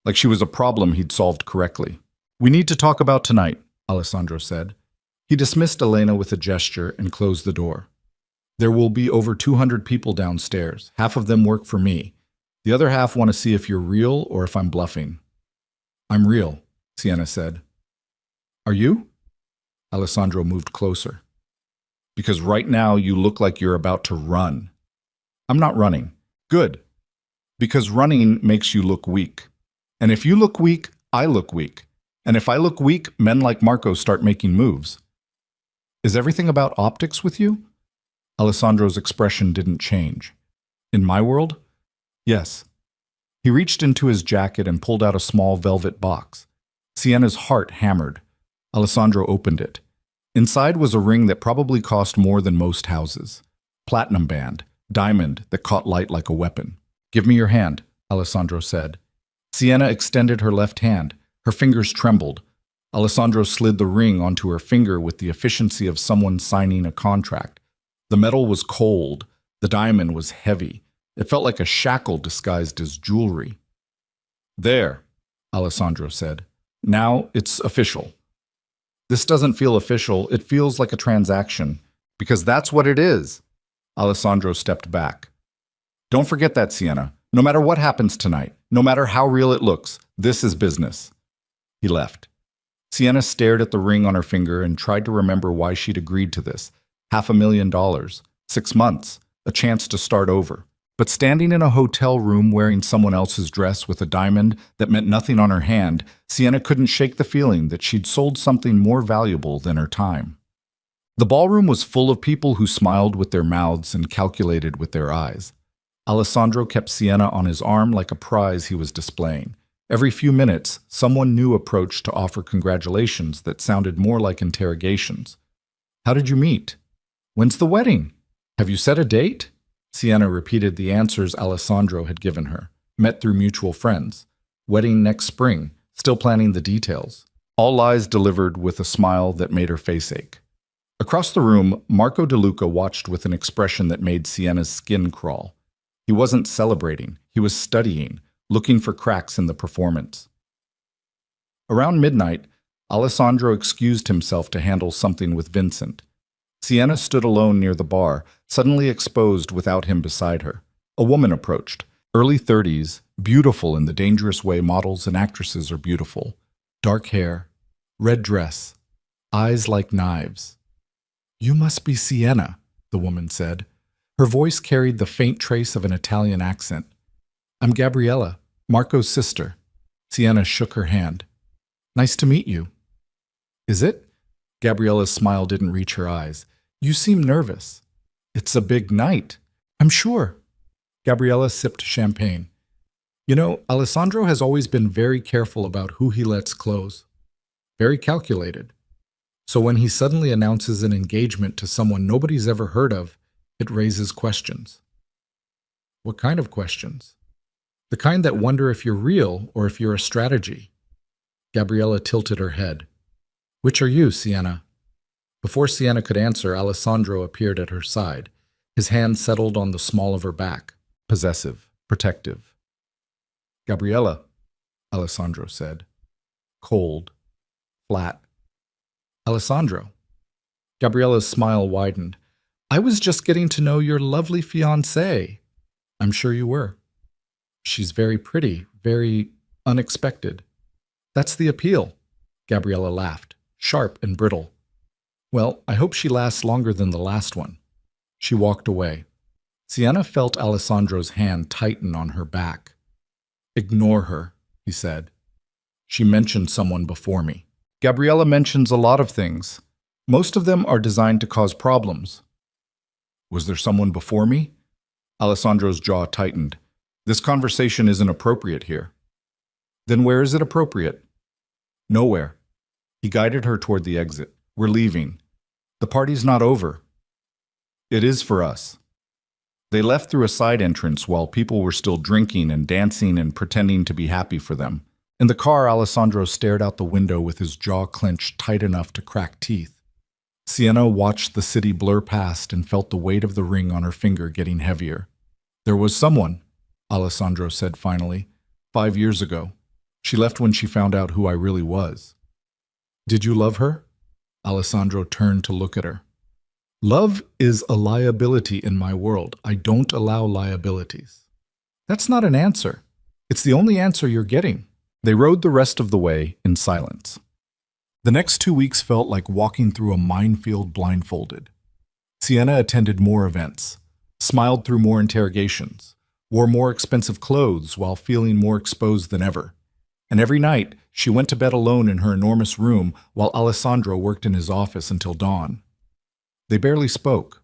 S1: Like she was a problem he'd solved correctly." "We need to talk about tonight," Alessandro said. He dismissed Elena with a gesture and closed the door. "There will be over 200 people downstairs. Half of them work for me. The other half want to see if you're real or if I'm bluffing." "I'm real," Sienna said. "Are you?" Alessandro moved closer. "Because right now you look like you're about to run." "I'm not running." "Good. Because running makes you look weak. And if you look weak, I look weak. And if I look weak, men like Marco start making moves." "Is everything about optics with you?" Alessandro's expression didn't change. "In my world? Yes." He reached into his jacket and pulled out a small velvet box. Sienna's heart hammered. Alessandro opened it. Inside was a ring that probably cost more than most houses. Platinum band, diamond that caught light like a weapon. "Give me your hand," Alessandro said. Sienna extended her left hand. Her fingers trembled. Alessandro slid the ring onto her finger with the efficiency of someone signing a contract. The metal was cold. The diamond was heavy. It felt like a shackle disguised as jewelry. "There," Alessandro said. "Now it's official." "This doesn't feel official. It feels like a transaction. Because that's what it is." Alessandro stepped back. "Don't forget that, Sienna. No matter what happens tonight, no matter how real it looks, this is business." He left. Sienna stared at the ring on her finger and tried to remember why she'd agreed to this. $500,000, 6 months, a chance to start over. But standing in a hotel room wearing someone else's dress with a diamond that meant nothing on her hand, Sienna couldn't shake the feeling that she'd sold something more valuable than her time. The ballroom was full of people who smiled with their mouths and calculated with their eyes. Alessandro kept Sienna on his arm like a prize he was displaying. Every few minutes, someone new approached to offer congratulations that sounded more like interrogations. "How did you meet? When's the wedding? Have you set a date?" Sienna repeated the answers Alessandro had given her. "Met through mutual friends. Wedding next spring. Still planning the details." All lies delivered with a smile that made her face ache. Across the room, Marco De Luca watched with an expression that made Sienna's skin crawl. He wasn't celebrating. He was studying, looking for cracks in the performance. Around midnight, Alessandro excused himself to handle something with Vincent. Sienna stood alone near the bar, suddenly exposed without him beside her. A woman approached, early 30s, beautiful in the dangerous way models and actresses are beautiful. Dark hair, red dress, eyes like knives. "You must be Sienna," the woman said. Her voice carried the faint trace of an Italian accent. "I'm Gabriella, Marco's sister." Sienna shook her hand. "Nice to meet you." "Is it?" Gabriella's smile didn't reach her eyes. "You seem nervous." "It's a big night." "I'm sure." Gabriella sipped champagne. "You know, Alessandro has always been very careful about who he lets close. Very calculated. So when he suddenly announces an engagement to someone nobody's ever heard of, It raises questions. What kind of questions? The kind that wonder if you're real or if you're a strategy. Gabriella tilted her head. Which are you, Sienna? Before Sienna could answer, Alessandro appeared at her side. His hand settled on the small of her back. Possessive, protective. Gabriella, Alessandro said. Cold, flat. Alessandro. Gabriella's smile widened. I was just getting to know your lovely fiancée. I'm sure you were. She's very pretty, very unexpected. That's the appeal. Gabriella laughed, sharp and brittle. Well, I hope she lasts longer than the last one. She walked away. Sienna felt Alessandro's hand tighten on her back. Ignore her, he said. She mentioned someone before me. Gabriella mentions a lot of things. Most of them are designed to cause problems. Was there someone before me? Alessandro's jaw tightened. This conversation isn't appropriate here. Then where is it appropriate? Nowhere. He guided her toward the exit. We're leaving. The party's not over. It is for us. They left through a side entrance while people were still drinking and dancing and pretending to be happy for them. In the car, Alessandro stared out the window with his jaw clenched tight enough to crack teeth. Sienna watched the city blur past and felt the weight of the ring on her finger getting heavier. There was someone, Alessandro said finally, 5 years ago. She left when she found out who I really was. Did you love her? Alessandro turned to look at her. Love is a liability in my world. I don't allow liabilities. That's not an answer. It's the only answer you're getting. They rode the rest of the way in silence. The next 2 weeks felt like walking through a minefield blindfolded. Sienna attended more events, smiled through more interrogations, wore more expensive clothes while feeling more exposed than ever. And every night, she went to bed alone in her enormous room while Alessandro worked in his office until dawn. They barely spoke.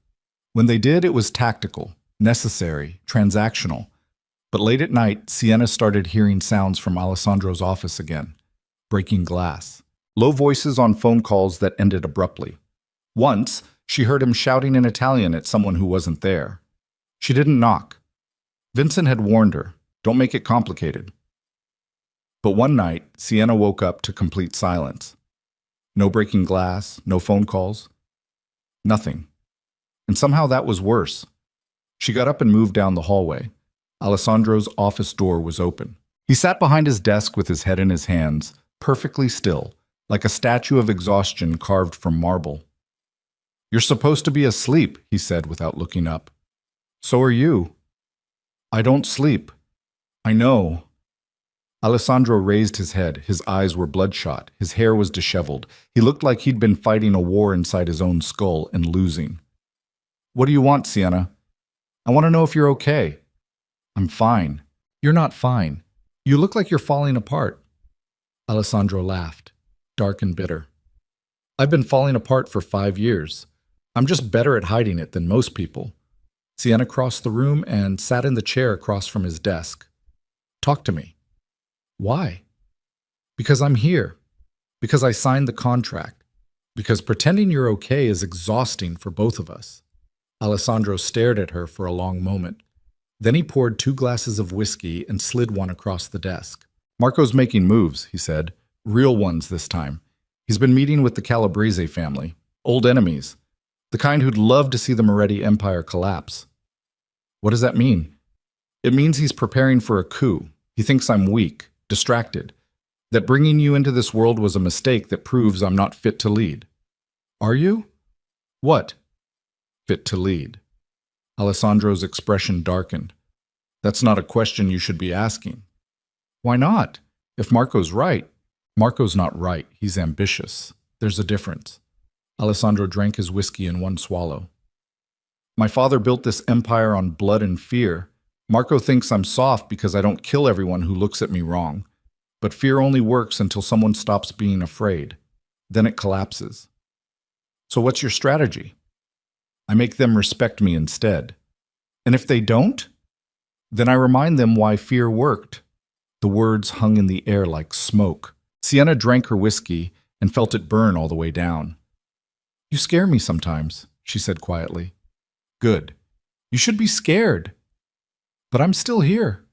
S1: When they did, it was tactical, necessary, transactional. But late at night, Sienna started hearing sounds from Alessandro's office again, breaking glass. Low voices on phone calls that ended abruptly. Once, she heard him shouting in Italian at someone who wasn't there. She didn't knock. Vincent had warned her, don't make it complicated. But one night, Sienna woke up to complete silence. No breaking glass, no phone calls. Nothing. And somehow that was worse. She got up and moved down the hallway. Alessandro's office door was open. He sat behind his desk with his head in his hands, perfectly still, like a statue of exhaustion carved from marble. You're supposed to be asleep, he said without looking up. So are you. I don't sleep. I know. Alessandro raised his head. His eyes were bloodshot. His hair was disheveled. He looked like he'd been fighting a war inside his own skull and losing. What do you want, Sienna? I want to know if you're okay. I'm fine. You're not fine. You look like you're falling apart. Alessandro laughed, dark and bitter. I've been falling apart for 5 years. I'm just better at hiding it than most people. Sienna crossed the room and sat in the chair across from his desk. Talk to me. Why? Because I'm here. Because I signed the contract. Because pretending you're okay is exhausting for both of us. Alessandro stared at her for a long moment. Then he poured 2 glasses of whiskey and slid one across the desk. Marco's making moves, he said. Real ones this time. He's been meeting with the Calabrese family. Old enemies. The kind who'd love to see the Moretti Empire collapse. What does that mean? It means he's preparing for a coup. He thinks I'm weak, distracted. That bringing you into this world was a mistake that proves I'm not fit to lead. Are you? What? Fit to lead. Alessandro's expression darkened. That's not a question you should be asking. Why not? If Marco's right. Marco's not right. He's ambitious. There's a difference. Alessandro drank his whiskey in one swallow. My father built this empire on blood and fear. Marco thinks I'm soft because I don't kill everyone who looks at me wrong. But fear only works until someone stops being afraid. Then it collapses. So what's your strategy? I make them respect me instead. And if they don't, then I remind them why fear worked. The words hung in the air like smoke. Sienna drank her whiskey and felt it burn all the way down. You scare me sometimes, she said quietly. Good. You should be scared. But I'm still here.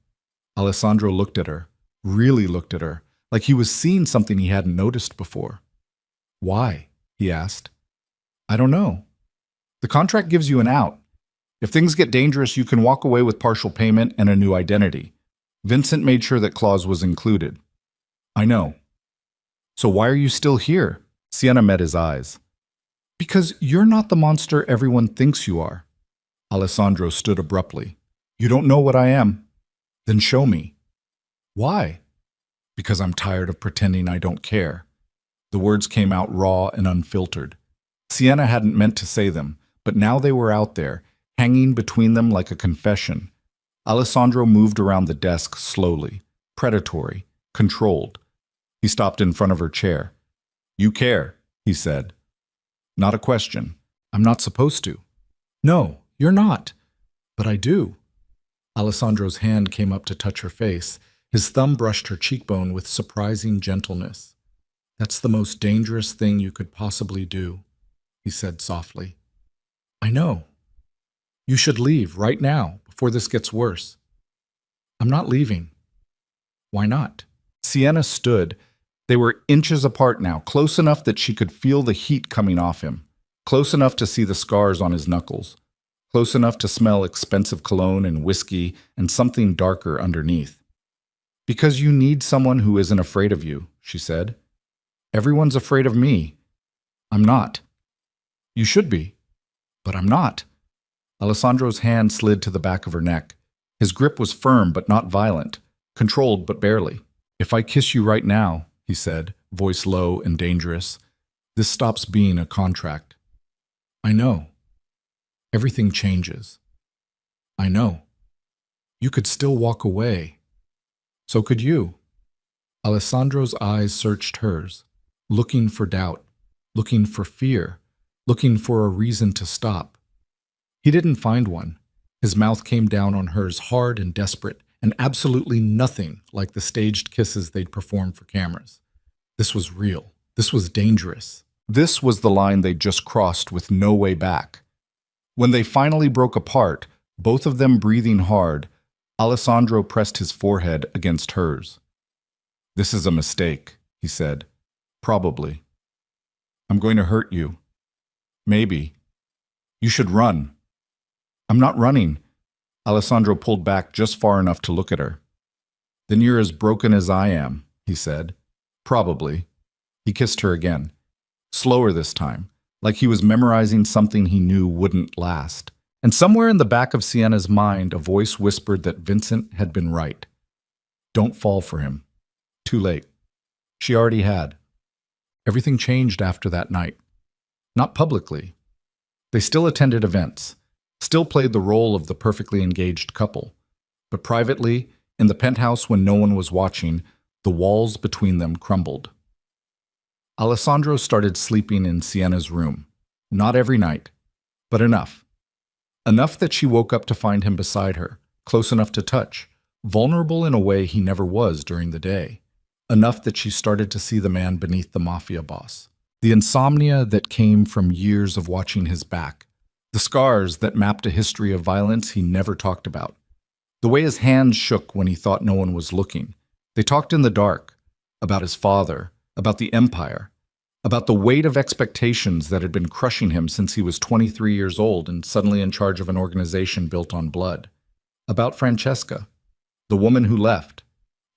S1: Alessandro looked at her, really looked at her, like he was seeing something he hadn't noticed before. Why? He asked. I don't know. The contract gives you an out. If things get dangerous, you can walk away with partial payment and a new identity. Vincent made sure that clause was included. I know. So why are you still here? Sienna met his eyes. Because you're not the monster everyone thinks you are. Alessandro stood abruptly. You don't know what I am? Then show me. Why? Because I'm tired of pretending I don't care. The words came out raw and unfiltered. Sienna hadn't meant to say them, but now they were out there, hanging between them like a confession. Alessandro moved around the desk slowly, predatory, controlled. He stopped in front of her chair. You care, he said. Not a question. I'm not supposed to. No, you're not. But I do. Alessandro's hand came up to touch her face. His thumb brushed her cheekbone with surprising gentleness. That's the most dangerous thing you could possibly do, he said softly. I know. You should leave right now, before this gets worse. I'm not leaving. Why not? Sienna stood. They were inches apart now, close enough that she could feel the heat coming off him, close enough to see the scars on his knuckles, close enough to smell expensive cologne and whiskey and something darker underneath. Because you need someone who isn't afraid of you, she said. Everyone's afraid of me. I'm not. You should be. But I'm not. Alessandro's hand slid to the back of her neck. His grip was firm but not violent, controlled but barely. If I kiss you right now, he said, voice low and dangerous, this stops being a contract. I know. Everything changes. I know. You could still walk away. So could you. Alessandro's eyes searched hers, looking for doubt, looking for fear, looking for a reason to stop. He didn't find one. His mouth came down on hers hard and desperate, and absolutely nothing like the staged kisses they'd performed for cameras. This was real. This was dangerous. This was the line they'd just crossed with no way back. When they finally broke apart, both of them breathing hard, Alessandro pressed his forehead against hers. This is a mistake, he said. Probably. I'm going to hurt you. Maybe. You should run. I'm not running. Alessandro pulled back just far enough to look at her. Then you're as broken as I am, he said. Probably. He kissed her again. Slower this time, like he was memorizing something he knew wouldn't last. And somewhere in the back of Sienna's mind, a voice whispered that Vincent had been right. Don't fall for him. Too late. She already had. Everything changed after that night. Not publicly. They still attended events, still played the role of the perfectly engaged couple. But privately, in the penthouse when no one was watching, the walls between them crumbled. Alessandro started sleeping in Sienna's room. Not every night, but enough. Enough that she woke up to find him beside her, close enough to touch, vulnerable in a way he never was during the day. Enough that she started to see the man beneath the mafia boss. The insomnia that came from years of watching his back. The scars that mapped a history of violence he never talked about. The way his hands shook when he thought no one was looking. They talked in the dark, about his father, about the empire, about the weight of expectations that had been crushing him since he was 23 years old and suddenly in charge of an organization built on blood. About Francesca, the woman who left,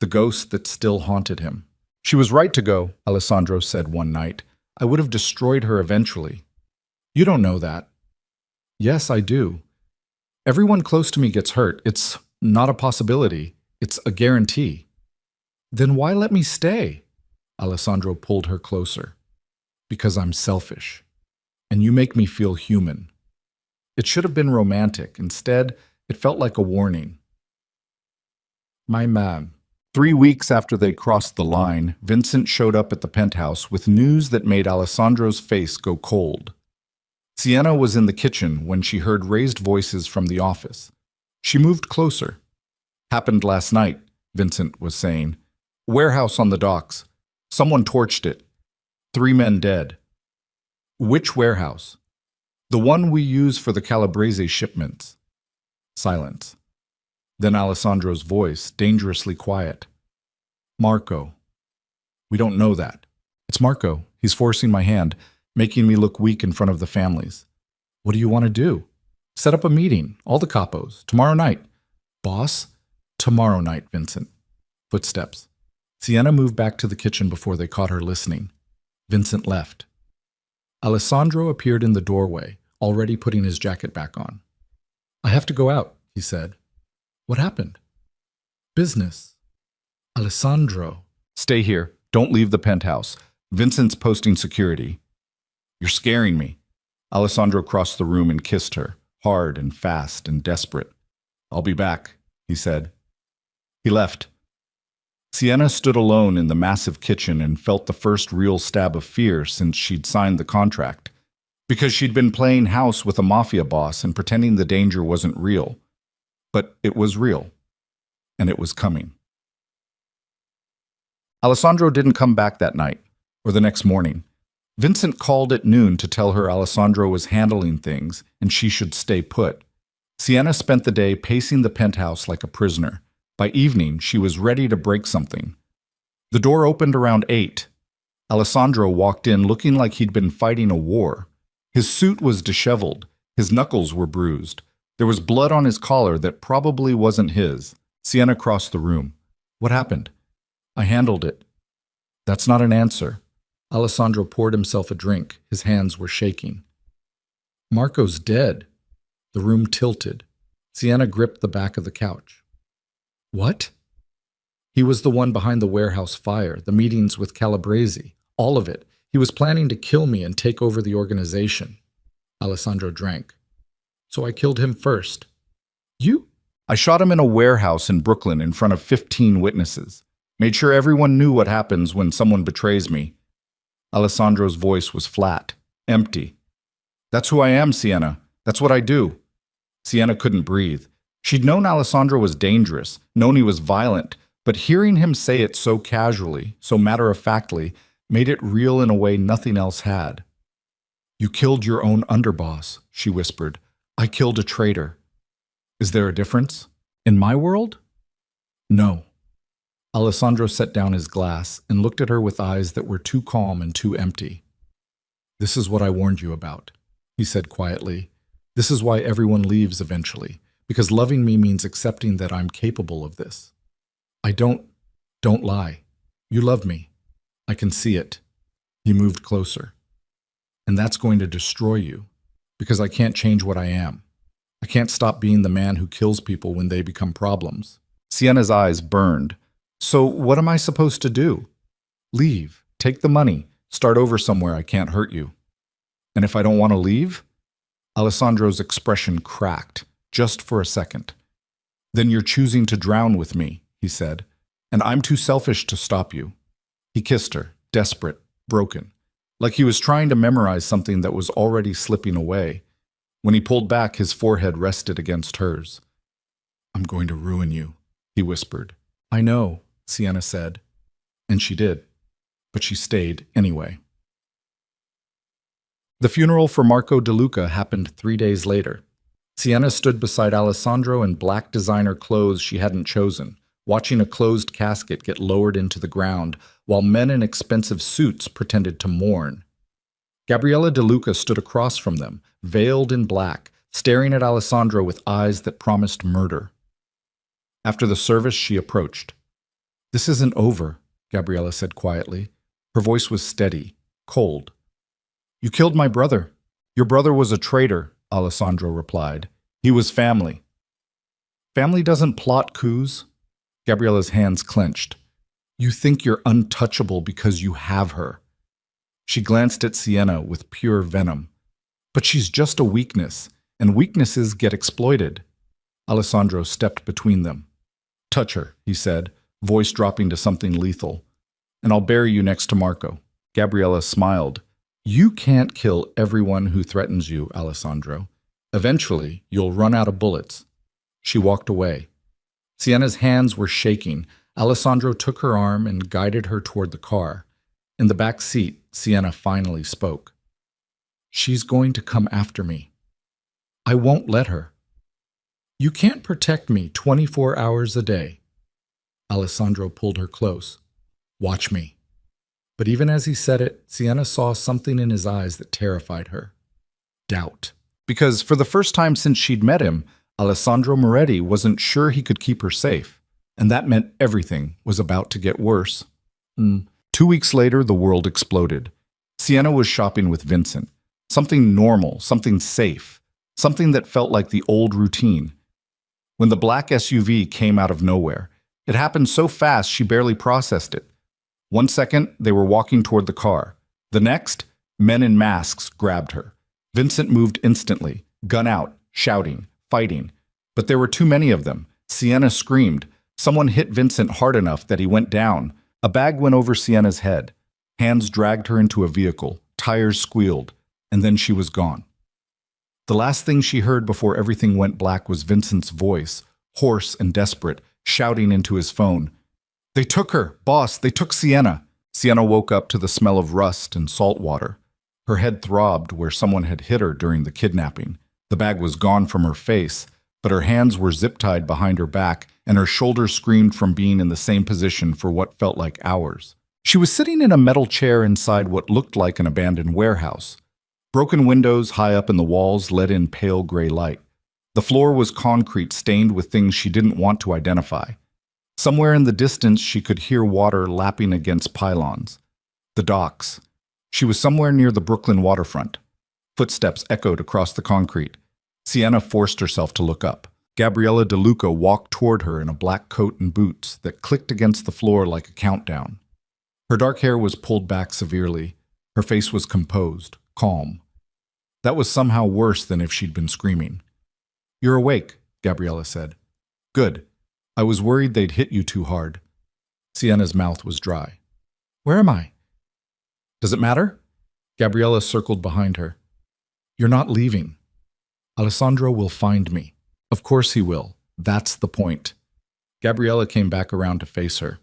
S1: the ghost that still haunted him. She was right to go, Alessandro said one night. I would have destroyed her eventually. You don't know that. Yes, I do. Everyone close to me gets hurt. It's not a possibility. It's a guarantee. Then why let me stay? Alessandro pulled her closer. Because I'm selfish. And you make me feel human. It should have been romantic. Instead, it felt like a warning. My man. 3 weeks after they crossed the line, Vincent showed up at the penthouse with news that made Alessandro's face go cold. Sienna was in the kitchen when she heard raised voices from the office. She moved closer. Happened last night, Vincent was saying. Warehouse on the docks. Someone torched it. 3 men dead. Which warehouse? The one we use for the Calabrese shipments. Silence. Then Alessandro's voice, dangerously quiet. Marco. We don't know that. It's Marco. He's forcing my hand, making me look weak in front of the families. What do you want to do? Set up a meeting, all the capos, tomorrow night. Boss? Tomorrow night, Vincent. Footsteps. Sienna moved back to the kitchen before they caught her listening. Vincent left. Alessandro appeared in the doorway, already putting his jacket back on. I have to go out, he said. What happened? Business. Alessandro. Stay here. Don't leave the penthouse. Vincent's posting security. You're scaring me. Alessandro crossed the room and kissed her, hard and fast and desperate. I'll be back, he said. He left. Sienna stood alone in the massive kitchen and felt the first real stab of fear since she'd signed the contract. Because she'd been playing house with a mafia boss and pretending the danger wasn't real. But it was real. And it was coming. Alessandro didn't come back that night, or the next morning. Vincent called at noon to tell her Alessandro was handling things and she should stay put. Sienna spent the day pacing the penthouse like a prisoner. By evening, she was ready to break something. The door opened around 8. Alessandro walked in looking like he'd been fighting a war. His suit was disheveled. His knuckles were bruised. There was blood on his collar that probably wasn't his. Sienna crossed the room. What happened? I handled it. That's not an answer. Alessandro poured himself a drink. His hands were shaking. Marco's dead. The room tilted. Sienna gripped the back of the couch. What? He was the one behind the warehouse fire, the meetings with Calabrese, all of it. He was planning to kill me and take over the organization. Alessandro drank. So I killed him first. You? I shot him in a warehouse in Brooklyn in front of 15 witnesses. Made sure everyone knew what happens when someone betrays me. Alessandro's voice was flat, empty. That's who I am, Sienna. That's what I do. Sienna couldn't breathe. She'd known Alessandro was dangerous, known he was violent, but hearing him say it so casually, so matter-of-factly, made it real in a way nothing else had. You killed your own underboss, she whispered. I killed a traitor. Is there a difference? In my world? No. Alessandro set down his glass and looked at her with eyes that were too calm and too empty. This is what I warned you about, he said quietly. This is why everyone leaves eventually, because loving me means accepting that I'm capable of this. Don't lie. You love me. I can see it. He moved closer. And that's going to destroy you, because I can't change what I am. I can't stop being the man who kills people when they become problems. Sienna's eyes burned. So what am I supposed to do? Leave. Take the money. Start over somewhere I can't hurt you. And if I don't want to leave? Alessandro's expression cracked, just for a second. Then you're choosing to drown with me, he said, and I'm too selfish to stop you. He kissed her, desperate, broken, like he was trying to memorize something that was already slipping away. When he pulled back, his forehead rested against hers. I'm going to ruin you, he whispered. I know, Sienna said. And she did. But she stayed anyway. The funeral for Marco De Luca happened 3 days later. Sienna stood beside Alessandro in black designer clothes she hadn't chosen, watching a closed casket get lowered into the ground, while men in expensive suits pretended to mourn. Gabriella De Luca stood across from them, veiled in black, staring at Alessandro with eyes that promised murder. After the service, she approached. This isn't over, Gabriella said quietly. Her voice was steady, cold. You killed my brother. Your brother was a traitor, Alessandro replied. He was family. Family doesn't plot coups. Gabriella's hands clenched. You think you're untouchable because you have her. She glanced at Sienna with pure venom. But she's just a weakness, and weaknesses get exploited. Alessandro stepped between them. Touch her, he said, voice dropping to something lethal. And I'll bury you next to Marco. Gabriella smiled. You can't kill everyone who threatens you, Alessandro. Eventually, you'll run out of bullets. She walked away. Sienna's hands were shaking. Alessandro took her arm and guided her toward the car. In the back seat, Sienna finally spoke. She's going to come after me. I won't let her. You can't protect me 24 hours a day. Alessandro pulled her close. Watch me. But even as he said it, Sienna saw something in his eyes that terrified her. Doubt. Because for the first time since she'd met him, Alessandro Moretti wasn't sure he could keep her safe. And that meant everything was about to get worse. 2 weeks later, the world exploded. Sienna was shopping with Vincent. Something normal, something safe, something that felt like the old routine. When the black SUV came out of nowhere, it happened so fast she barely processed it. 1 second, they were walking toward the car. The next, men in masks grabbed her. Vincent moved instantly, gun out, shouting, fighting. But there were too many of them. Sienna screamed. Someone hit Vincent hard enough that he went down. A bag went over Sienna's head. Hands dragged her into a vehicle. Tires squealed. And then she was gone. The last thing she heard before everything went black was Vincent's voice, hoarse and desperate, shouting into his phone. They took her, boss, they took Sienna. Sienna woke up to the smell of rust and salt water. Her head throbbed where someone had hit her during the kidnapping. The bag was gone from her face, but her hands were zip-tied behind her back, and her shoulders screamed from being in the same position for what felt like hours. She was sitting in a metal chair inside what looked like an abandoned warehouse. Broken windows high up in the walls let in pale gray light. The floor was concrete stained with things she didn't want to identify. Somewhere in the distance she could hear water lapping against pylons. The docks. She was somewhere near the Brooklyn waterfront. Footsteps echoed across the concrete. Sienna forced herself to look up. Gabriella DeLuca walked toward her in a black coat and boots that clicked against the floor like a countdown. Her dark hair was pulled back severely. Her face was composed, calm. That was somehow worse than if she'd been screaming. You're awake, Gabriella said. Good. I was worried they'd hit you too hard. Sienna's mouth was dry. Where am I? Does it matter? Gabriella circled behind her. You're not leaving. Alessandro will find me. Of course he will. That's the point. Gabriella came back around to face her.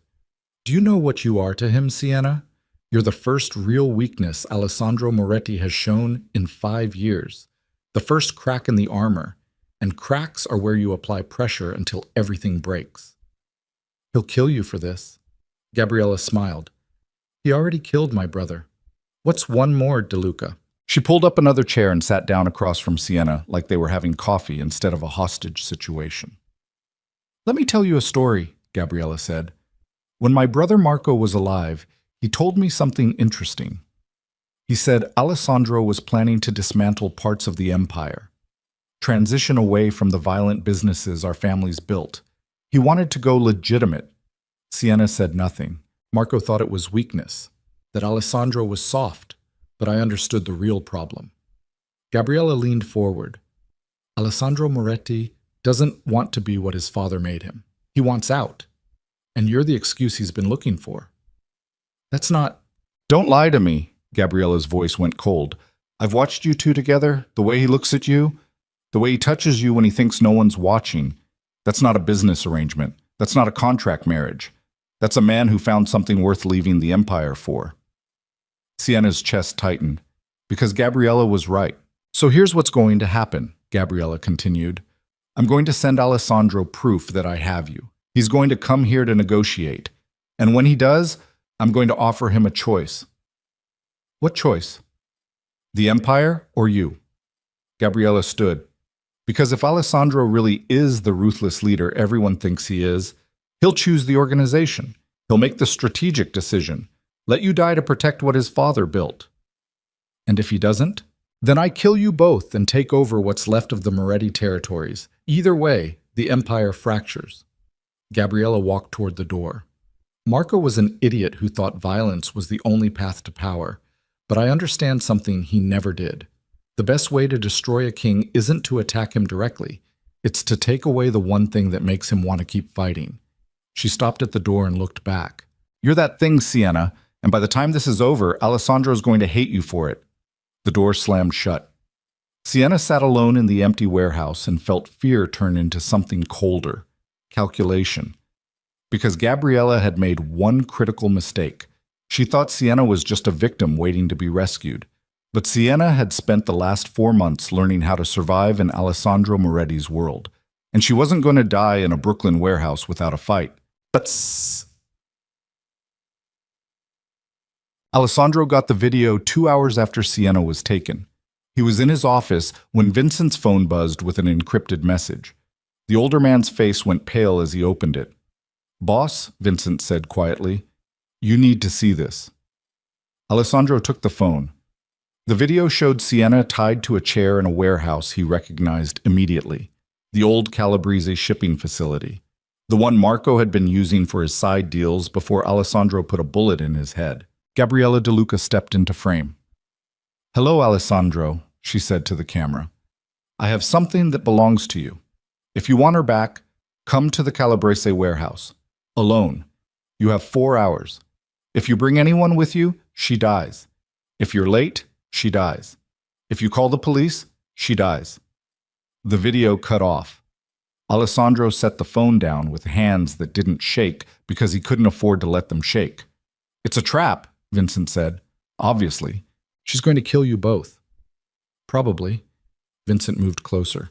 S1: Do you know what you are to him, Sienna? You're the first real weakness Alessandro Moretti has shown in 5 years. The first crack in the armor. And cracks are where you apply pressure until everything breaks. He'll kill you for this. Gabriella smiled. He already killed my brother. What's one more, DeLuca? She pulled up another chair and sat down across from Sienna like they were having coffee instead of a hostage situation. Let me tell you a story, Gabriella said. When my brother Marco was alive, he told me something interesting. He said Alessandro was planning to dismantle parts of the empire, transition away from the violent businesses our families built. He wanted to go legitimate. Sienna said nothing. Marco thought it was weakness, that Alessandro was soft, but I understood the real problem. Gabriella leaned forward. Alessandro Moretti doesn't want to be what his father made him. He wants out. And you're the excuse he's been looking for. That's not... Don't lie to me, Gabriella's voice went cold. I've watched you two together, the way he looks at you, the way he touches you when he thinks no one's watching. That's not a business arrangement. That's not a contract marriage. That's a man who found something worth leaving the empire for. Sienna's chest tightened, because Gabriella was right. So here's what's going to happen, Gabriella continued. I'm going to send Alessandro proof that I have you. He's going to come here to negotiate. And when he does, I'm going to offer him a choice. What choice? The empire or you? Gabriella stood. Because if Alessandro really is the ruthless leader everyone thinks he is, he'll choose the organization. He'll make the strategic decision. Let you die to protect what his father built. And if he doesn't, then I kill you both and take over what's left of the Moretti territories. Either way, the empire fractures. Gabriella walked toward the door. Marco was an idiot who thought violence was the only path to power, but I understand something he never did. The best way to destroy a king isn't to attack him directly. It's to take away the one thing that makes him want to keep fighting. She stopped at the door and looked back. You're that thing, Sienna, and by the time this is over, Alessandro's going to hate you for it. The door slammed shut. Sienna sat alone in the empty warehouse and felt fear turn into something colder. Calculation. Because Gabriella had made one critical mistake. She thought Sienna was just a victim waiting to be rescued. But Sienna had spent the last 4 months learning how to survive in Alessandro Moretti's world. And she wasn't going to die in a Brooklyn warehouse without a fight. But Alessandro got the video 2 hours after Sienna was taken. He was in his office when Vincent's phone buzzed with an encrypted message. The older man's face went pale as he opened it. "Boss," Vincent said quietly, "you need to see this." Alessandro took the phone. The video showed Sienna tied to a chair in a warehouse he recognized immediately. The old Calabrese shipping facility. The one Marco had been using for his side deals before Alessandro put a bullet in his head. Gabriella De Luca stepped into frame. "Hello, Alessandro," she said to the camera. "I have something that belongs to you. If you want her back, come to the Calabrese warehouse. Alone. You have 4 hours. If you bring anyone with you, she dies. If you're late, she dies. If you call the police, she dies." The video cut off. Alessandro set the phone down with hands that didn't shake because he couldn't afford to let them shake. "It's a trap," Vincent said. "Obviously. She's going to kill you both." "Probably." Vincent moved closer.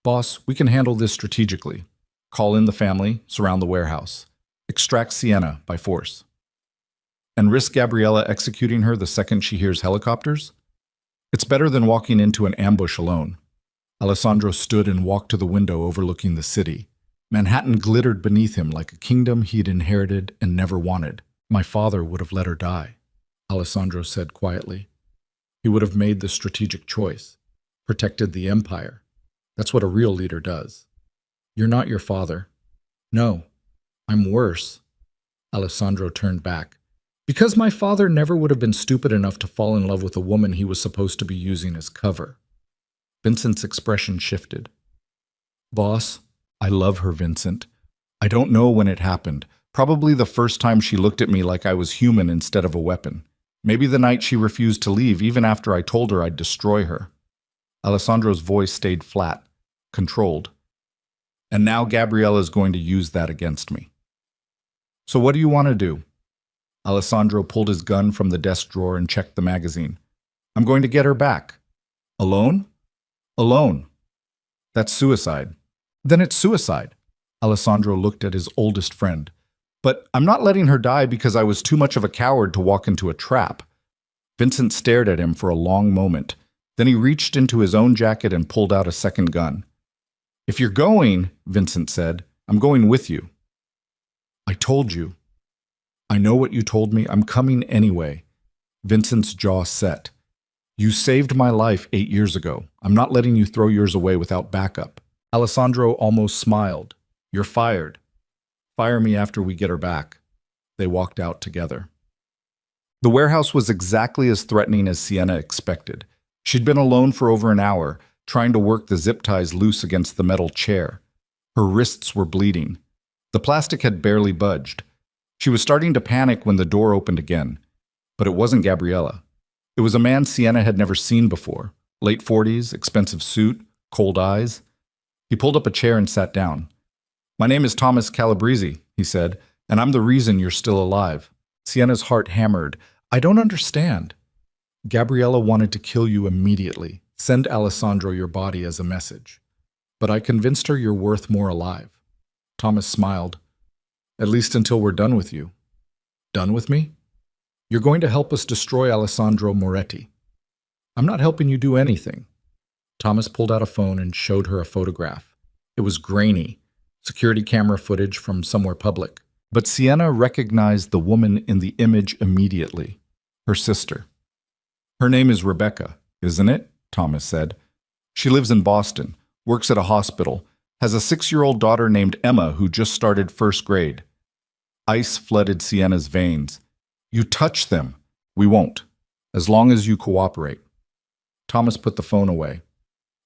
S1: "Boss, we can handle this strategically. Call in the family, surround the warehouse. Extract Sienna by force. And risk Gabriella executing her the second she hears helicopters? It's better than walking into an ambush alone." Alessandro stood and walked to the window overlooking the city. Manhattan glittered beneath him like a kingdom he'd inherited and never wanted. "My father would have let her die," Alessandro said quietly. "He would have made the strategic choice, protected the empire. That's what a real leader does." "You're not your father." "No, I'm worse." Alessandro turned back. "Because my father never would have been stupid enough to fall in love with a woman he was supposed to be using as cover." Vincent's expression shifted. "Boss, I love her, Vincent. I don't know when it happened. Probably the first time she looked at me like I was human instead of a weapon. Maybe the night she refused to leave even after I told her I'd destroy her." Alessandro's voice stayed flat, controlled. "And now Gabriella's going to use that against me. So what do you want to do?" Alessandro pulled his gun from the desk drawer and checked the magazine. "I'm going to get her back." "Alone?" "Alone. That's suicide." "Then it's suicide." Alessandro looked at his oldest friend. "But I'm not letting her die because I was too much of a coward to walk into a trap." Vincent stared at him for a long moment. Then he reached into his own jacket and pulled out a second gun. "If you're going," Vincent said, "I'm going with you." "I told you." "I know what you told me. I'm coming anyway." Vincent's jaw set. "You saved my life 8 years ago. I'm not letting you throw yours away without backup." Alessandro almost smiled. "You're fired. Fire me after we get her back." They walked out together. The warehouse was exactly as threatening as Sienna expected. She'd been alone for over an hour, trying to work the zip ties loose against the metal chair. Her wrists were bleeding. The plastic had barely budged. She was starting to panic when the door opened again. But it wasn't Gabriella. It was a man Sienna had never seen before. Late 40s, expensive suit, cold eyes. He pulled up a chair and sat down. "My name is Thomas Calabrese," he said, "and I'm the reason you're still alive." Sienna's heart hammered. "I don't understand." "Gabriella wanted to kill you immediately. Send Alessandro your body as a message. But I convinced her you're worth more alive." Thomas smiled. "At least until we're done with you." "Done with me?" "You're going to help us destroy Alessandro Moretti." "I'm not helping you do anything." Thomas pulled out a phone and showed her a photograph. It was grainy, security camera footage from somewhere public. But Sienna recognized the woman in the image immediately. Her sister. "Her name is Rebecca, isn't it?" Thomas said. "She lives in Boston, works at a hospital, has a 6-year-old daughter named Emma who just started first grade." Ice flooded Sienna's veins. "You touch them. We won't, as long as you cooperate." Thomas put the phone away.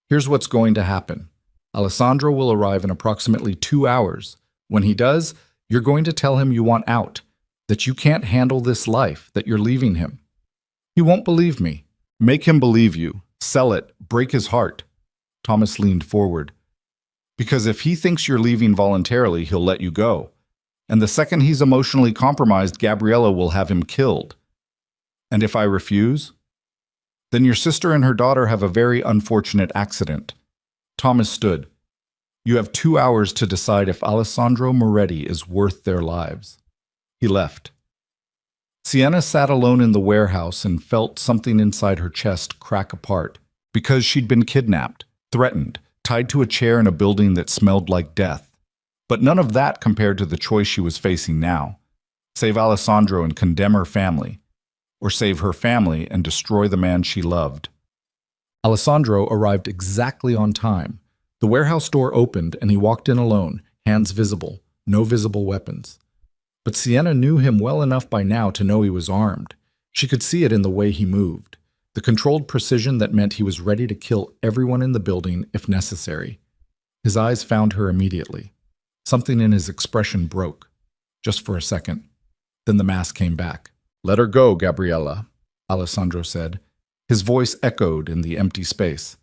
S1: "Here's what's going to happen. Alessandro will arrive in approximately 2 hours. When he does, you're going to tell him you want out, that you can't handle this life, that you're leaving him. He won't believe me. Make him believe you. Sell it. Break his heart." Thomas leaned forward. "Because if he thinks you're leaving voluntarily, he'll let you go. And the second he's emotionally compromised, Gabriella will have him killed. And if I refuse? Then your sister and her daughter have a very unfortunate accident." Thomas stood. You have 2 hours to decide if Alessandro Moretti is worth their lives. He left. Sienna sat alone in the warehouse and felt something inside her chest crack apart because she'd been kidnapped, threatened, tied to a chair in a building that smelled like death. But none of that compared to the choice she was facing now. Save Alessandro and condemn her family, or save her family and destroy the man she loved. Alessandro arrived exactly on time. The warehouse door opened and he walked in alone, hands visible, no visible weapons. But Sienna knew him well enough by now to know he was armed. She could see it in the way he moved, the controlled precision that meant he was ready to kill everyone in the building if necessary. His eyes found her immediately. Something in his expression broke, just for a second. Then the mask came back. "Let her go, Gabriella," Alessandro said. His voice echoed in the empty space.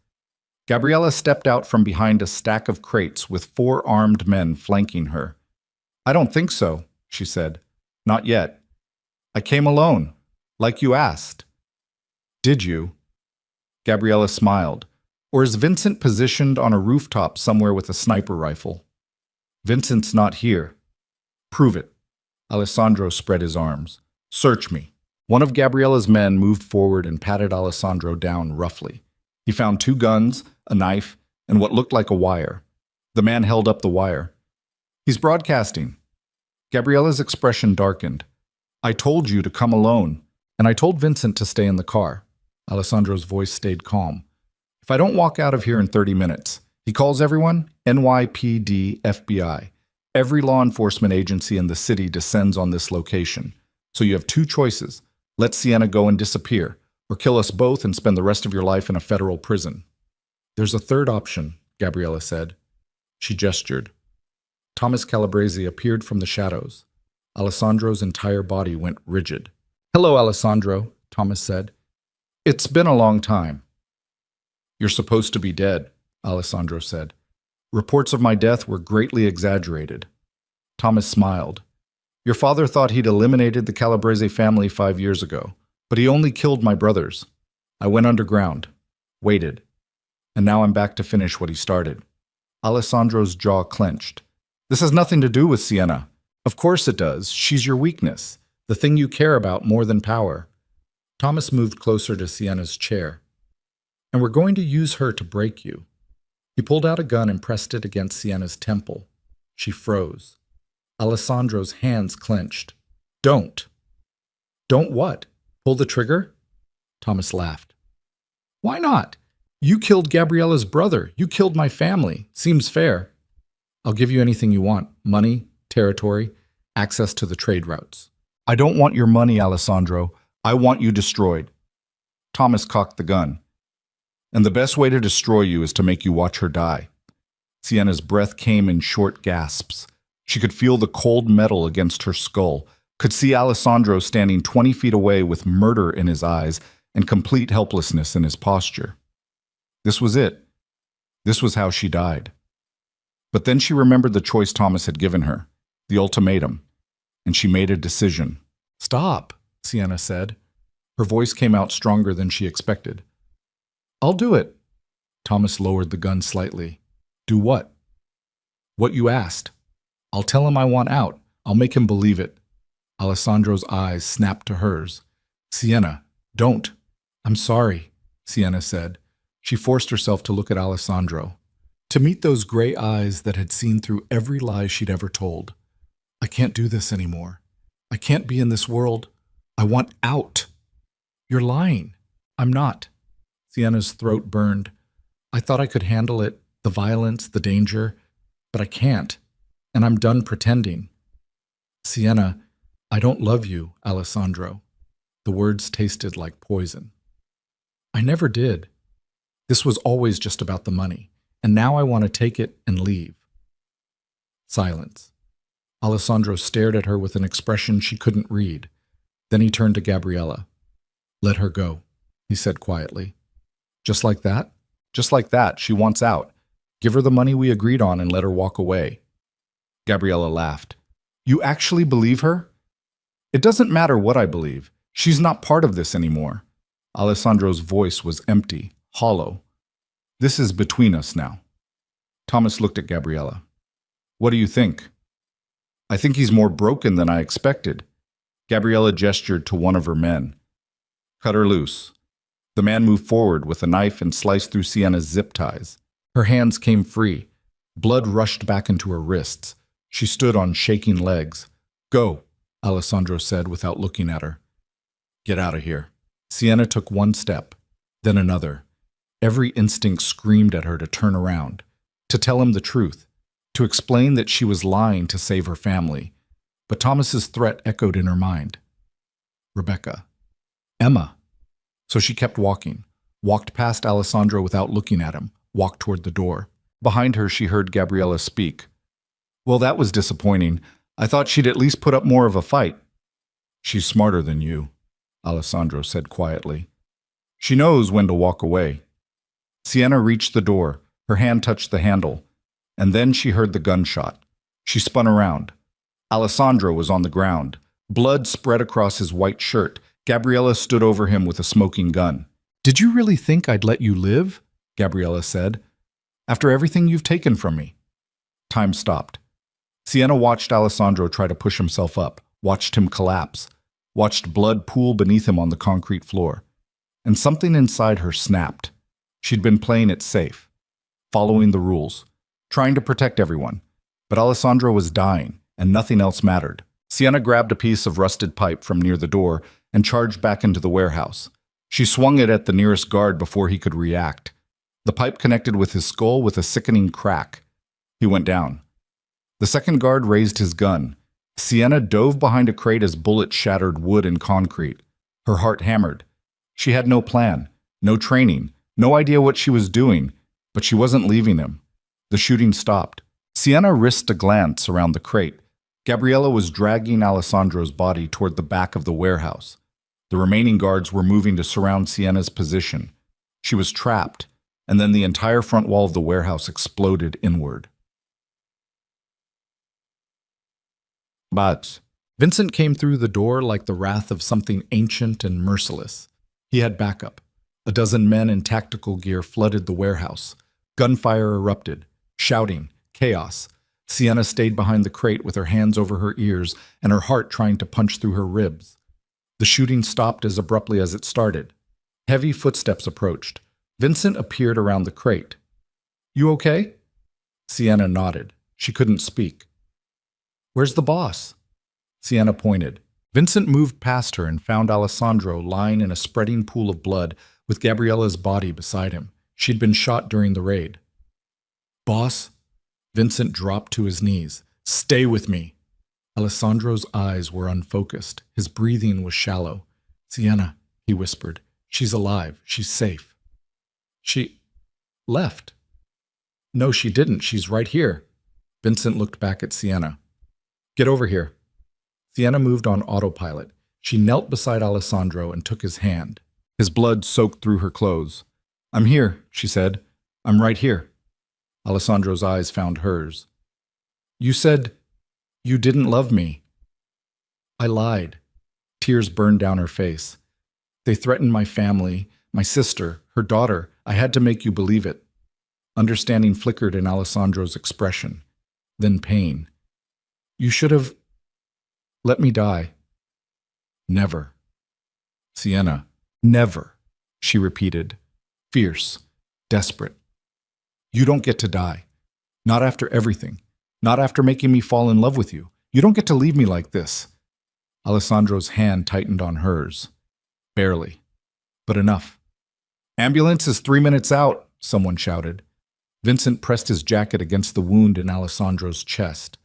S1: Gabriella stepped out from behind a stack of crates with 4 armed men flanking her. "I don't think so," she said. "Not yet. I came alone, like you asked." "Did you?" Gabriella smiled. "Or is Vincent positioned on a rooftop somewhere with a sniper rifle?" "Vincent's not here." "Prove it." Alessandro spread his arms. "Search me." One of Gabriella's men moved forward and patted Alessandro down roughly. He found 2 guns, a knife, and what looked like a wire. The man held up the wire. "He's broadcasting." Gabriella's expression darkened. "I told you to come alone, and I told Vincent to stay in the car." Alessandro's voice stayed calm. "If I don't walk out of here in 30 minutes, he calls everyone, NYPD, FBI. Every law enforcement agency in the city descends on this location. So you have 2 choices. Let Sienna go and disappear, or kill us both and spend the rest of your life in a federal prison." "There's a third option," Gabriella said. She gestured. Thomas Calabrese appeared from the shadows. Alessandro's entire body went rigid. "Hello, Alessandro," Thomas said. "It's been a long time." "You're supposed to be dead," Alessandro said. "Reports of my death were greatly exaggerated." Thomas smiled. "Your father thought he'd eliminated the Calabrese family 5 years ago, but he only killed my brothers. I went underground, waited, and now I'm back to finish what he started." Alessandro's jaw clenched. "This has nothing to do with Sienna." "Of course it does. She's your weakness, the thing you care about more than power." Thomas moved closer to Sienna's chair. "And we're going to use her to break you." He pulled out a gun and pressed it against Sienna's temple. She froze. Alessandro's hands clenched. "Don't." "Don't what? Pull the trigger?" Thomas laughed. "Why not? You killed Gabriella's brother. You killed my family. Seems fair. I'll give you anything you want. Money, territory, access to the trade routes." "I don't want your money, Alessandro. I want you destroyed." Thomas cocked the gun. "And the best way to destroy you is to make you watch her die." Sienna's breath came in short gasps. She could feel the cold metal against her skull, could see Alessandro standing 20 feet away with murder in his eyes and complete helplessness in his posture. This was it. This was how she died. But then she remembered the choice Thomas had given her, the ultimatum, and she made a decision. "Stop," Sienna said. Her voice came out stronger than she expected. "I'll do it." Thomas lowered the gun slightly. "Do what?" "What you asked. I'll tell him I want out. I'll make him believe it." Alessandro's eyes snapped to hers. "Sienna, don't." "I'm sorry," Sienna said. She forced herself to look at Alessandro, to meet those gray eyes that had seen through every lie she'd ever told. "I can't do this anymore. I can't be in this world. I want out." "You're lying." "I'm not." Sienna's throat burned. "I thought I could handle it, the violence, the danger, but I can't, and I'm done pretending." "Sienna, I don't love you, Alessandro." The words tasted like poison. "I never did. This was always just about the money, and now I want to take it and leave." Silence. Alessandro stared at her with an expression she couldn't read. Then he turned to Gabriella. "Let her go," he said quietly. "Just like that?" "Just like that. She wants out. Give her the money we agreed on and let her walk away." Gabriella laughed. "You actually believe her?" "It doesn't matter what I believe. She's not part of this anymore." Alessandro's voice was empty, hollow. "This is between us now." Thomas looked at Gabriella. What do you think? I think he's more broken than I expected. Gabriella gestured to one of her men. Cut her loose. The man moved forward with a knife and sliced through Sienna's zip ties. Her hands came free. Blood rushed back into her wrists. She stood on shaking legs. Go, Alessandro said without looking at her. Get out of here. Sienna took one step, then another. Every instinct screamed at her to turn around, to tell him the truth, to explain that she was lying to save her family. But Thomas's threat echoed in her mind. Rebecca. Emma. So she kept walking, walked past Alessandro without looking at him, walked toward the door. Behind her, she heard Gabriella speak. Well, that was disappointing. I thought she'd at least put up more of a fight. She's smarter than you, Alessandro said quietly. She knows when to walk away. Sienna reached the door. Her hand touched the handle. And then she heard the gunshot. She spun around. Alessandro was on the ground. Blood spread across his white shirt. Gabriella stood over him with a smoking gun. Did you really think I'd let you live? Gabriella said. After everything you've taken from me. Time stopped. Sienna watched Alessandro try to push himself up, watched him collapse, watched blood pool beneath him on the concrete floor. And something inside her snapped. She'd been playing it safe, following the rules, trying to protect everyone. But Alessandro was dying, and nothing else mattered. Sienna grabbed a piece of rusted pipe from near the door and charged back into the warehouse. She swung it at the nearest guard before he could react. The pipe connected with his skull with a sickening crack. He went down. The second guard raised his gun. Sienna dove behind a crate as bullets shattered wood and concrete. Her heart hammered. She had no plan, no training, no idea what she was doing, but she wasn't leaving him. The shooting stopped. Sienna risked a glance around the crate. Gabriella was dragging Alessandro's body toward the back of the warehouse. The remaining guards were moving to surround Sienna's position. She was trapped, and then the entire front wall of the warehouse exploded inward. But Vincent came through the door like the wrath of something ancient and merciless. He had backup. A dozen men in tactical gear flooded the warehouse. Gunfire erupted. Shouting. Chaos. Sienna stayed behind the crate with her hands over her ears and her heart trying to punch through her ribs. The shooting stopped as abruptly as it started. Heavy footsteps approached. Vincent appeared around the crate. You okay? Sienna nodded. She couldn't speak. Where's the boss? Sienna pointed. Vincent moved past her and found Alessandro lying in a spreading pool of blood with Gabriella's body beside him. She'd been shot during the raid. Boss? Vincent dropped to his knees. Stay with me. Alessandro's eyes were unfocused. His breathing was shallow. Sienna, he whispered. She's alive. She's safe. She left. No, she didn't. She's right here. Vincent looked back at Sienna. Get over here. Sienna moved on autopilot. She knelt beside Alessandro and took his hand. His blood soaked through her clothes. I'm here, she said. I'm right here. Alessandro's eyes found hers. You said you didn't love me. I lied. Tears burned down her face. They threatened my family, my sister, her daughter. I had to make you believe it. Understanding flickered in Alessandro's expression. Then pain. You should have let me die. Never. Sienna, never, she repeated, fierce, desperate. You don't get to die. Not after everything. Not after making me fall in love with you. You don't get to leave me like this. Alessandro's hand tightened on hers. Barely. But enough. Ambulance is 3 minutes out, someone shouted. Vincent pressed his jacket against the wound in Alessandro's chest.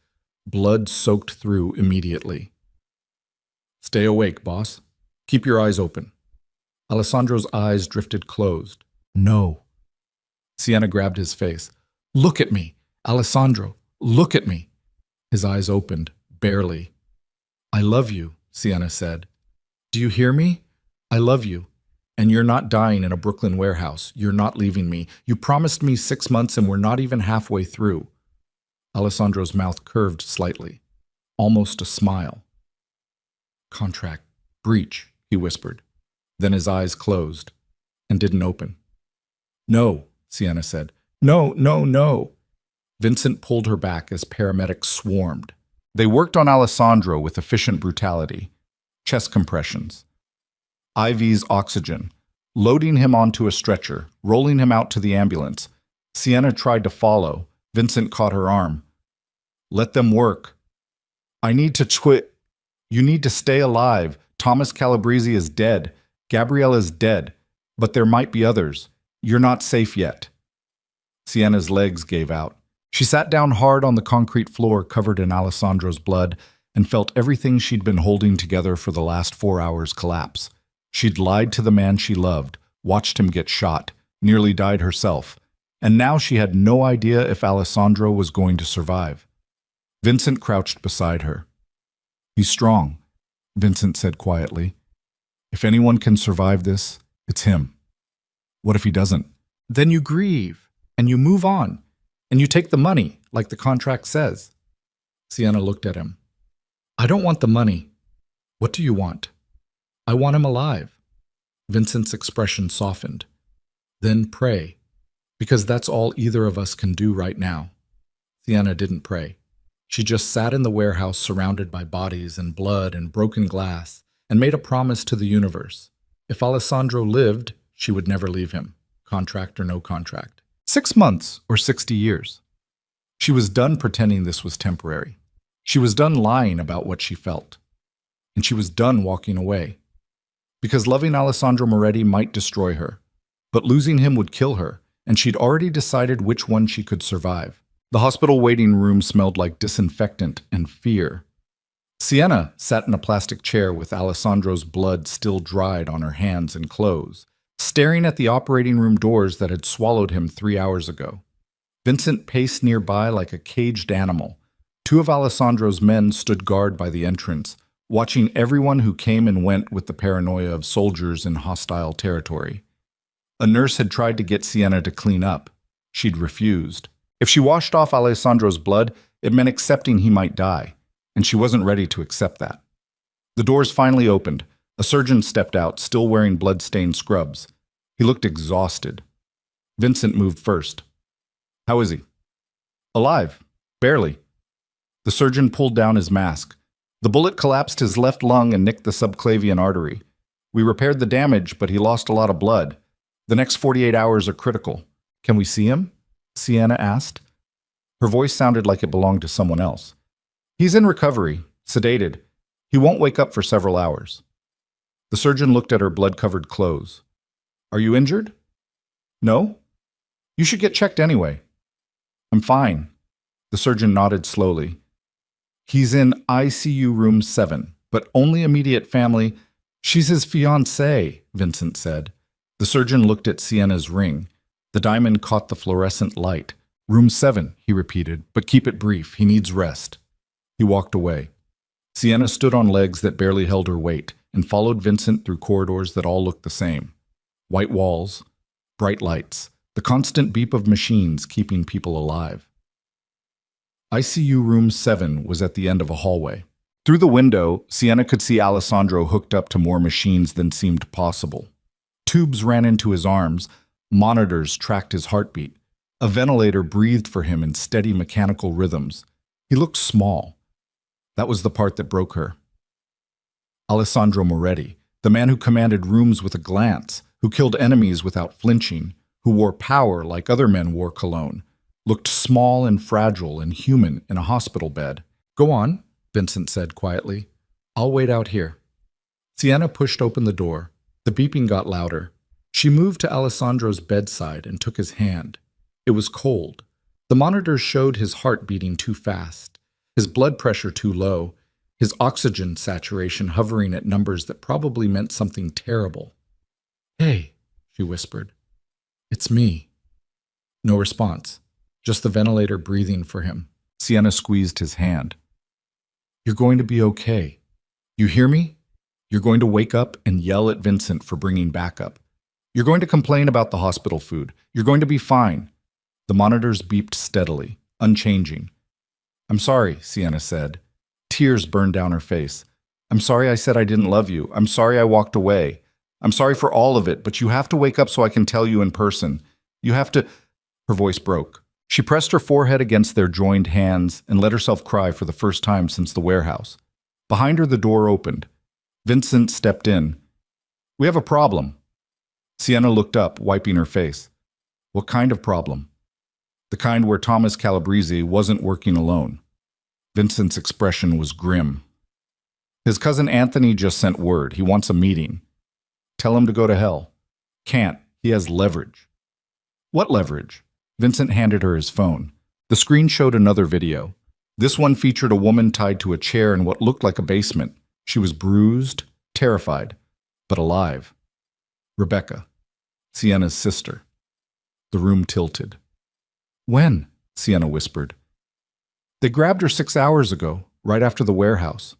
S1: Blood soaked through immediately. Stay awake, boss. Keep your eyes open. Alessandro's eyes drifted closed. No. Sienna grabbed his face. Look at me, Alessandro. Look at me. His eyes opened, barely. I love you, Sienna said. Do you hear me? I love you. And you're not dying in a Brooklyn warehouse. You're not leaving me. You promised me 6 months and we're not even halfway through. Alessandro's mouth curved slightly. Almost a smile. Contract. Breach, he whispered. Then his eyes closed and didn't open. No, Sienna said. No, no, no. Vincent pulled her back as paramedics swarmed. They worked on Alessandro with efficient brutality. Chest compressions, IVs oxygen, loading him onto a stretcher, rolling him out to the ambulance. Sienna tried to follow. Vincent caught her arm. Let them work. I need to quit. You need to stay alive. Thomas Calabrese is dead. Gabrielle is dead. But there might be others. You're not safe yet. Sienna's legs gave out. She sat down hard on the concrete floor covered in Alessandro's blood and felt everything she'd been holding together for the last 4 hours collapse. She'd lied to the man she loved, watched him get shot, nearly died herself, and now she had no idea if Alessandro was going to survive. Vincent crouched beside her. He's strong, Vincent said quietly. If anyone can survive this, it's him. What if he doesn't? Then you grieve, and you move on, and you take the money, like the contract says. Sienna looked at him. I don't want the money. What do you want? I want him alive. Vincent's expression softened. Then pray, because that's all either of us can do right now. Sienna didn't pray. She just sat in the warehouse surrounded by bodies and blood and broken glass and made a promise to the universe. If Alessandro lived, she would never leave him, contract or no contract. 6 months or 60 years. She was done pretending this was temporary. She was done lying about what she felt. And she was done walking away. Because loving Alessandro Moretti might destroy her, but losing him would kill her, and she'd already decided which one she could survive. The hospital waiting room smelled like disinfectant and fear. Sienna sat in a plastic chair with Alessandro's blood still dried on her hands and clothes, staring at the operating room doors that had swallowed him 3 hours ago. Vincent paced nearby like a caged animal. 2 of Alessandro's men stood guard by the entrance, watching everyone who came and went with the paranoia of soldiers in hostile territory. A nurse had tried to get Sienna to clean up. She'd refused. If she washed off Alessandro's blood, it meant accepting he might die, and she wasn't ready to accept that. The doors finally opened. A surgeon stepped out, still wearing blood-stained scrubs. He looked exhausted. Vincent moved first. How is he? Alive. Barely. The surgeon pulled down his mask. The bullet collapsed his left lung and nicked the subclavian artery. We repaired the damage, but he lost a lot of blood. The next 48 hours are critical. Can we see him? Sienna asked. Her voice sounded like it belonged to someone else. He's in recovery, sedated. He won't wake up for several hours. The surgeon looked at her blood-covered clothes. Are you injured? No? You should get checked anyway. I'm fine. The surgeon nodded slowly. He's in ICU room 7, but only immediate family. She's his fiancée, Vincent said. The surgeon looked at Sienna's ring. The diamond caught the fluorescent light. Room 7, he repeated, but keep it brief. He needs rest. He walked away. Sienna stood on legs that barely held her weight and followed Vincent through corridors that all looked the same. White walls, bright lights, the constant beep of machines keeping people alive. ICU room 7 was at the end of a hallway. Through the window, Sienna could see Alessandro hooked up to more machines than seemed possible. Tubes ran into his arms, monitors tracked his heartbeat. A ventilator breathed for him in steady mechanical rhythms. He looked small. That was the part that broke her. Alessandro Moretti, the man who commanded rooms with a glance, who killed enemies without flinching, who wore power like other men wore cologne, looked small and fragile and human in a hospital bed. Go on, Vincent said quietly. I'll wait out here. Sienna pushed open the door. The beeping got louder. She moved to Alessandro's bedside and took his hand. It was cold. The monitors showed his heart beating too fast, his blood pressure too low, his oxygen saturation hovering at numbers that probably meant something terrible. Hey, she whispered. It's me. No response. Just the ventilator breathing for him. Sienna squeezed his hand. You're going to be okay. You hear me? You're going to wake up and yell at Vincent for bringing backup. You're going to complain about the hospital food. You're going to be fine. The monitors beeped steadily, unchanging. I'm sorry, Sienna said. Tears burned down her face. I'm sorry I said I didn't love you. I'm sorry I walked away. I'm sorry for all of it, but you have to wake up so I can tell you in person. You have to... Her voice broke. She pressed her forehead against their joined hands and let herself cry for the first time since the warehouse. Behind her, the door opened. Vincent stepped in. "We have a problem." Sienna looked up, wiping her face. "What kind of problem?" "The kind where Thomas Calabrese wasn't working alone." Vincent's expression was grim. "His cousin Anthony just sent word. He wants a meeting." "Tell him to go to hell." "Can't. He has leverage." "What leverage?" Vincent handed her his phone. The screen showed another video. This one featured a woman tied to a chair in what looked like a basement. She was bruised, terrified, but alive. Rebecca, Sienna's sister. The room tilted. "When?" Sienna whispered. "They grabbed her 6 hours ago, right after the warehouse."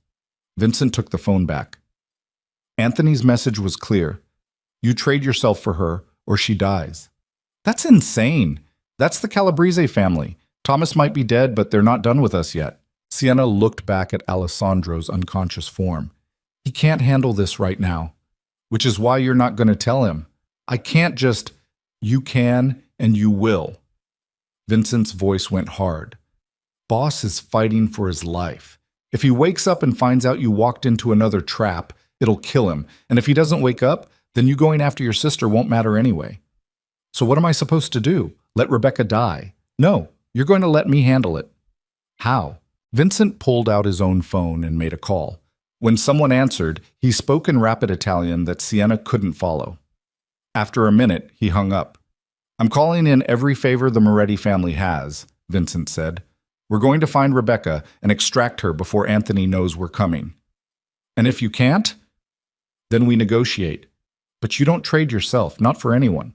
S1: Vincent took the phone back. Anthony's message was clear. "You trade yourself for her, or she dies." "That's insane. That's the Calabrese family. Thomas might be dead, but they're not done with us yet." Sienna looked back at Alessandro's unconscious form. "He can't handle this right now, which is why you're not going to tell him. I can't just—" "You can, and you will." Vincent's voice went hard. "Boss is fighting for his life. If he wakes up and finds out you walked into another trap, it'll kill him. And if he doesn't wake up, then you going after your sister won't matter anyway. So what am I supposed to do? Let Rebecca die? No, you're going to let me handle it." "How?" Vincent pulled out his own phone and made a call. When someone answered, he spoke in rapid Italian that Sienna couldn't follow. After a minute, he hung up. "I'm calling in every favor the Moretti family has," Vincent said. "We're going to find Rebecca and extract her before Anthony knows we're coming. And if you can't, then we negotiate. But you don't trade yourself, not for anyone.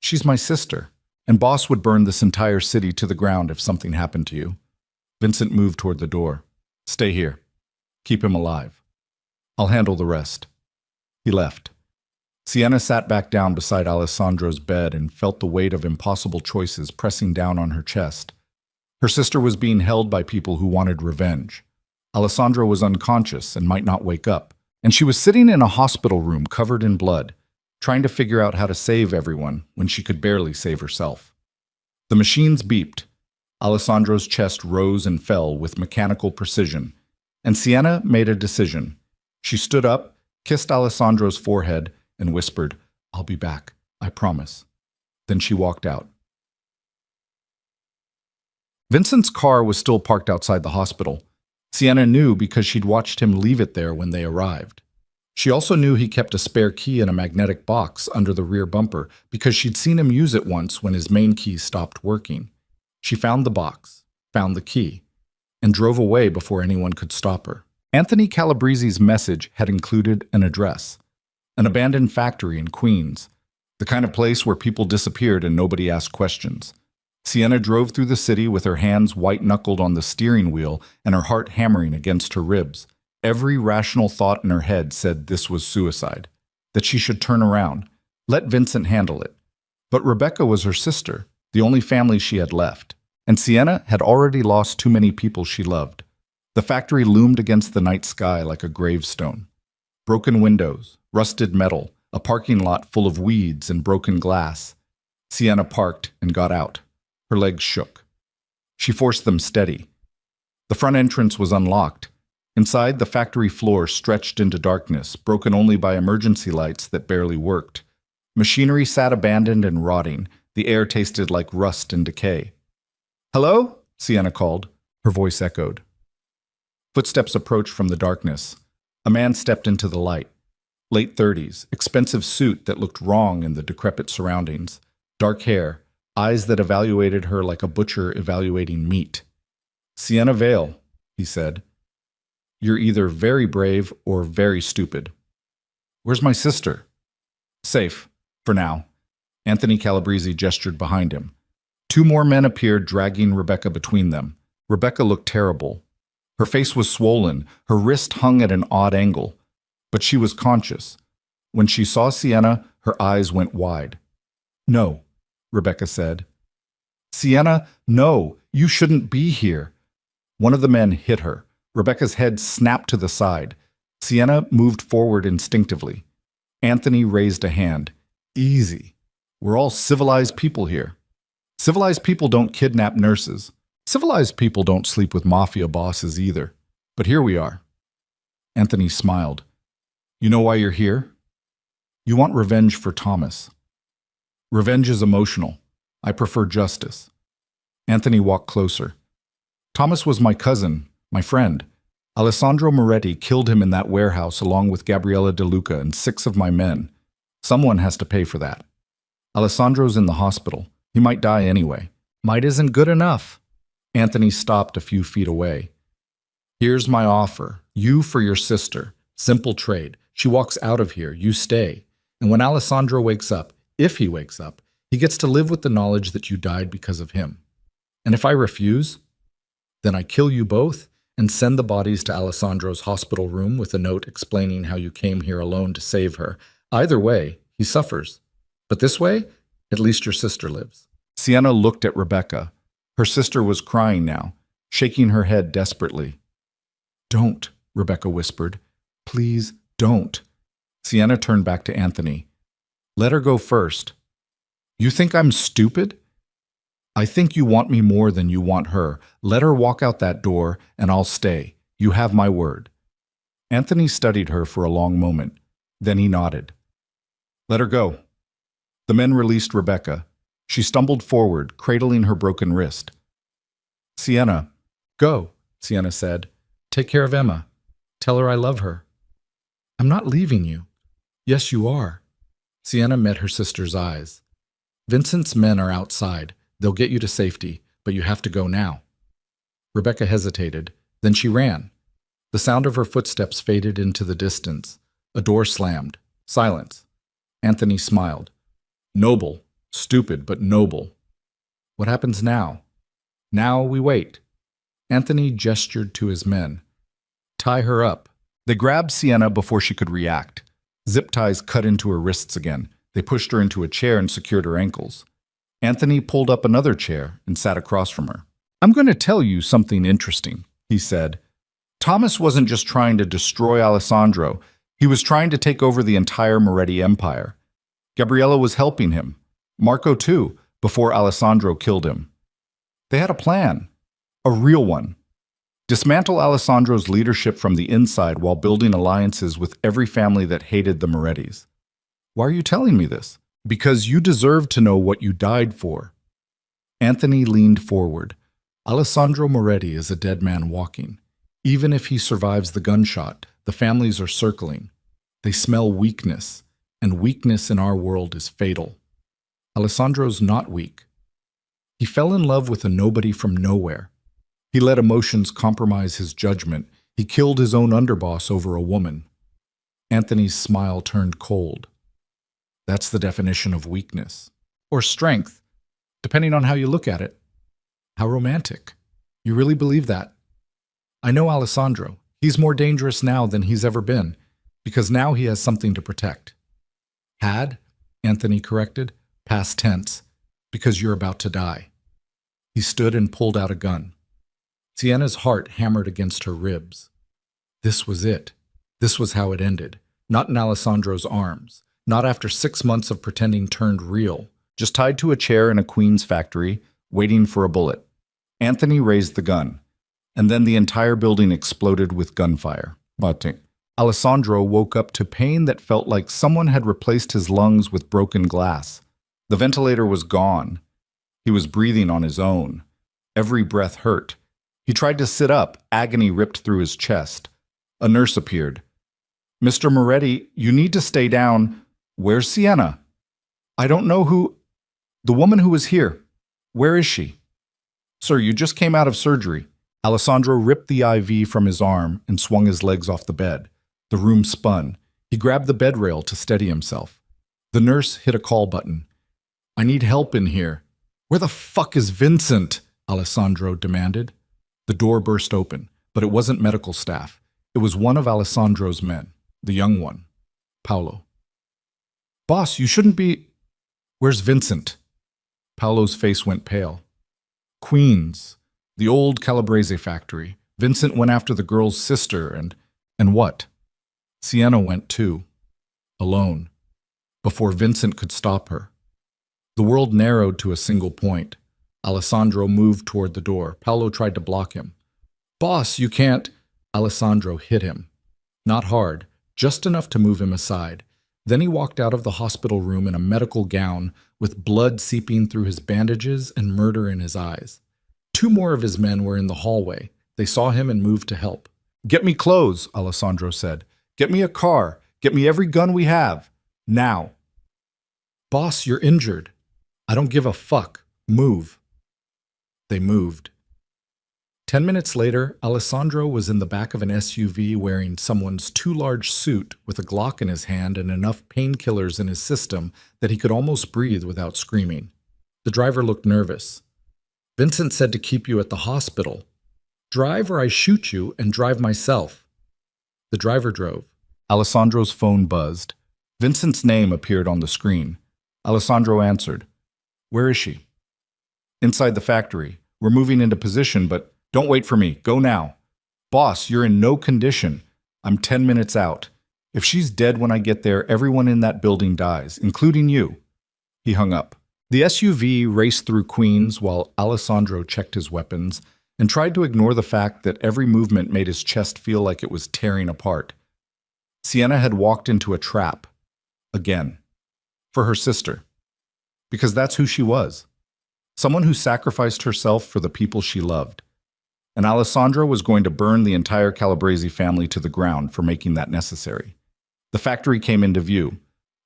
S1: She's my sister, and Boss would burn this entire city to the ground if something happened to you." Vincent moved toward the door. "Stay here. Keep him alive. I'll handle the rest." He left. Sienna sat back down beside Alessandro's bed and felt the weight of impossible choices pressing down on her chest. Her sister was being held by people who wanted revenge. Alessandro was unconscious and might not wake up, and she was sitting in a hospital room covered in blood, trying to figure out how to save everyone when she could barely save herself. The machines beeped. Alessandro's chest rose and fell with mechanical precision, and Sienna made a decision. She stood up, kissed Alessandro's forehead, and whispered, "I'll be back, I promise." Then she walked out. Vincent's car was still parked outside the hospital. Sienna knew because she'd watched him leave it there when they arrived. She also knew he kept a spare key in a magnetic box under the rear bumper because she'd seen him use it once when his main key stopped working. She found the box, found the key, and drove away before anyone could stop her. Anthony Calabrese's message had included an address, an abandoned factory in Queens, the kind of place where people disappeared and nobody asked questions. Sienna drove through the city with her hands white-knuckled on the steering wheel and her heart hammering against her ribs. Every rational thought in her head said this was suicide, that she should turn around, let Vincent handle it. But Rebecca was her sister, the only family she had left, and Sienna had already lost too many people she loved. The factory loomed against the night sky like a gravestone. Broken windows, rusted metal, a parking lot full of weeds and broken glass. Sienna parked and got out. Her legs shook. She forced them steady. The front entrance was unlocked. Inside, the factory floor stretched into darkness, broken only by emergency lights that barely worked. Machinery sat abandoned and rotting. The air tasted like rust and decay. "Hello?" Sienna called. Her voice echoed. Footsteps approached from the darkness. A man stepped into the light. Late 30s, expensive suit that looked wrong in the decrepit surroundings. Dark hair, eyes that evaluated her like a butcher evaluating meat. "Sienna Vale," he said. "You're either very brave or very stupid." "Where's my sister?" "Safe, for now." Anthony Calabrese gestured behind him. Two more men appeared, dragging Rebecca between them. Rebecca looked terrible. Her face was swollen, her wrist hung at an odd angle. But she was conscious. When she saw Sienna, her eyes went wide. "No," Rebecca said. "Sienna, no, you shouldn't be here." One of the men hit her. Rebecca's head snapped to the side. Sienna moved forward instinctively. Anthony raised a hand. "Easy. We're all civilized people here." Civilized people don't kidnap nurses. Civilized people don't sleep with mafia bosses either. But here we are. Anthony smiled. You know why you're here? You want revenge for Thomas. Revenge is emotional. I prefer justice. Anthony walked closer. Thomas was my cousin, my friend. Alessandro Moretti killed him in that warehouse along with Gabriella De Luca and 6 of my men. Someone has to pay for that. Alessandro's in the hospital. He might die anyway. Might isn't good enough. Anthony stopped a few feet away. Here's my offer. You for your sister. Simple trade. She walks out of here. You stay. And when Alessandro wakes up, if he wakes up, he gets to live with the knowledge that you died because of him. And if I refuse, then I kill you both and send the bodies to Alessandro's hospital room with a note explaining how you came here alone to save her. Either way, he suffers. But this way, at least your sister lives. Sienna looked at Rebecca. Her sister was crying now, shaking her head desperately. Don't, Rebecca whispered. Please don't. Sienna turned back to Anthony. Let her go first. You think I'm stupid? I think you want me more than you want her. Let her walk out that door, and I'll stay. You have my word. Anthony studied her for a long moment. Then he nodded. Let her go. The men released Rebecca. She stumbled forward, cradling her broken wrist. Sienna, go, Sienna said. Take care of Emma. Tell her I love her. I'm not leaving you. Yes, you are. Sienna met her sister's eyes. Vincent's men are outside. They'll get you to safety, but you have to go now. Rebecca hesitated. Then she ran. The sound of her footsteps faded into the distance. A door slammed. Silence. Anthony smiled. Noble. Stupid, but noble. What happens now? Now we wait. Anthony gestured to his men. Tie her up. They grabbed Sienna before she could react. Zip ties cut into her wrists again. They pushed her into a chair and secured her ankles. Anthony pulled up another chair and sat across from her. I'm going to tell you something interesting, he said. Thomas wasn't just trying to destroy Alessandro. He was trying to take over the entire Moretti empire. Gabriella was helping him. Marco too, before Alessandro killed him. They had a plan. A real one. Dismantle Alessandro's leadership from the inside while building alliances with every family that hated the Morettis. Why are you telling me this? Because you deserve to know what you died for. Anthony leaned forward. Alessandro Moretti is a dead man walking. Even if he survives the gunshot, the families are circling. They smell weakness, and weakness in our world is fatal. Alessandro's not weak. He fell in love with a nobody from nowhere. He let emotions compromise his judgment. He killed his own underboss over a woman. Anthony's smile turned cold. That's the definition of weakness. Or strength, depending on how you look at it. How romantic. You really believe that? I know Alessandro. He's more dangerous now than he's ever been, because now he has something to protect. Had, Anthony corrected, past tense, because you're about to die. He stood and pulled out a gun. Sienna's heart hammered against her ribs. This was it. This was how it ended. Not in Alessandro's arms. Not after 6 months of pretending turned real. Just tied to a chair in a Queen's factory, waiting for a bullet. Anthony raised the gun. And then the entire building exploded with gunfire. But Alessandro woke up to pain that felt like someone had replaced his lungs with broken glass. The ventilator was gone. He was breathing on his own. Every breath hurt. He tried to sit up, agony ripped through his chest. A nurse appeared. Mr. Moretti, you need to stay down. Where's Sienna? I don't know who... The woman who was here. Where is she? Sir, you just came out of surgery. Alessandro ripped the IV from his arm and swung his legs off the bed. The room spun. He grabbed the bed rail to steady himself. The nurse hit a call button. I need help in here. Where the fuck is Vincent? Alessandro demanded. The door burst open, but it wasn't medical staff. It was one of Alessandro's men, the young one, Paolo. Boss, you shouldn't be... Where's Vincent? Paolo's face went pale. Queens, the old Calabrese factory. Vincent went after the girl's sister and what? Sienna went too. Alone. Before Vincent could stop her. The world narrowed to a single point. Alessandro moved toward the door. Paolo tried to block him. Boss, you can't. Alessandro hit him. Not hard, just enough to move him aside. Then he walked out of the hospital room in a medical gown, with blood seeping through his bandages and murder in his eyes. 2 more of his men were in the hallway. They saw him and moved to help. Get me clothes, Alessandro said. Get me a car. Get me every gun we have. Now. Boss, you're injured. I don't give a fuck. Move. They moved. 10 minutes later, Alessandro was in the back of an SUV wearing someone's too large suit with a Glock in his hand and enough painkillers in his system that he could almost breathe without screaming. The driver looked nervous. Vincent said to keep you at the hospital. Drive or I shoot you and drive myself. The driver drove. Alessandro's phone buzzed. Vincent's name appeared on the screen. Alessandro answered. Where is she? Inside the factory. We're moving into position, but don't wait for me. Go now. Boss, you're in no condition. I'm 10 minutes out. If she's dead when I get there, everyone in that building dies, including you. He hung up. The SUV raced through Queens while Alessandro checked his weapons and tried to ignore the fact that every movement made his chest feel like it was tearing apart. Sienna had walked into a trap. Again. For her sister. Because that's who she was. Someone who sacrificed herself for the people she loved. And Alessandro was going to burn the entire Calabrese family to the ground for making that necessary. The factory came into view.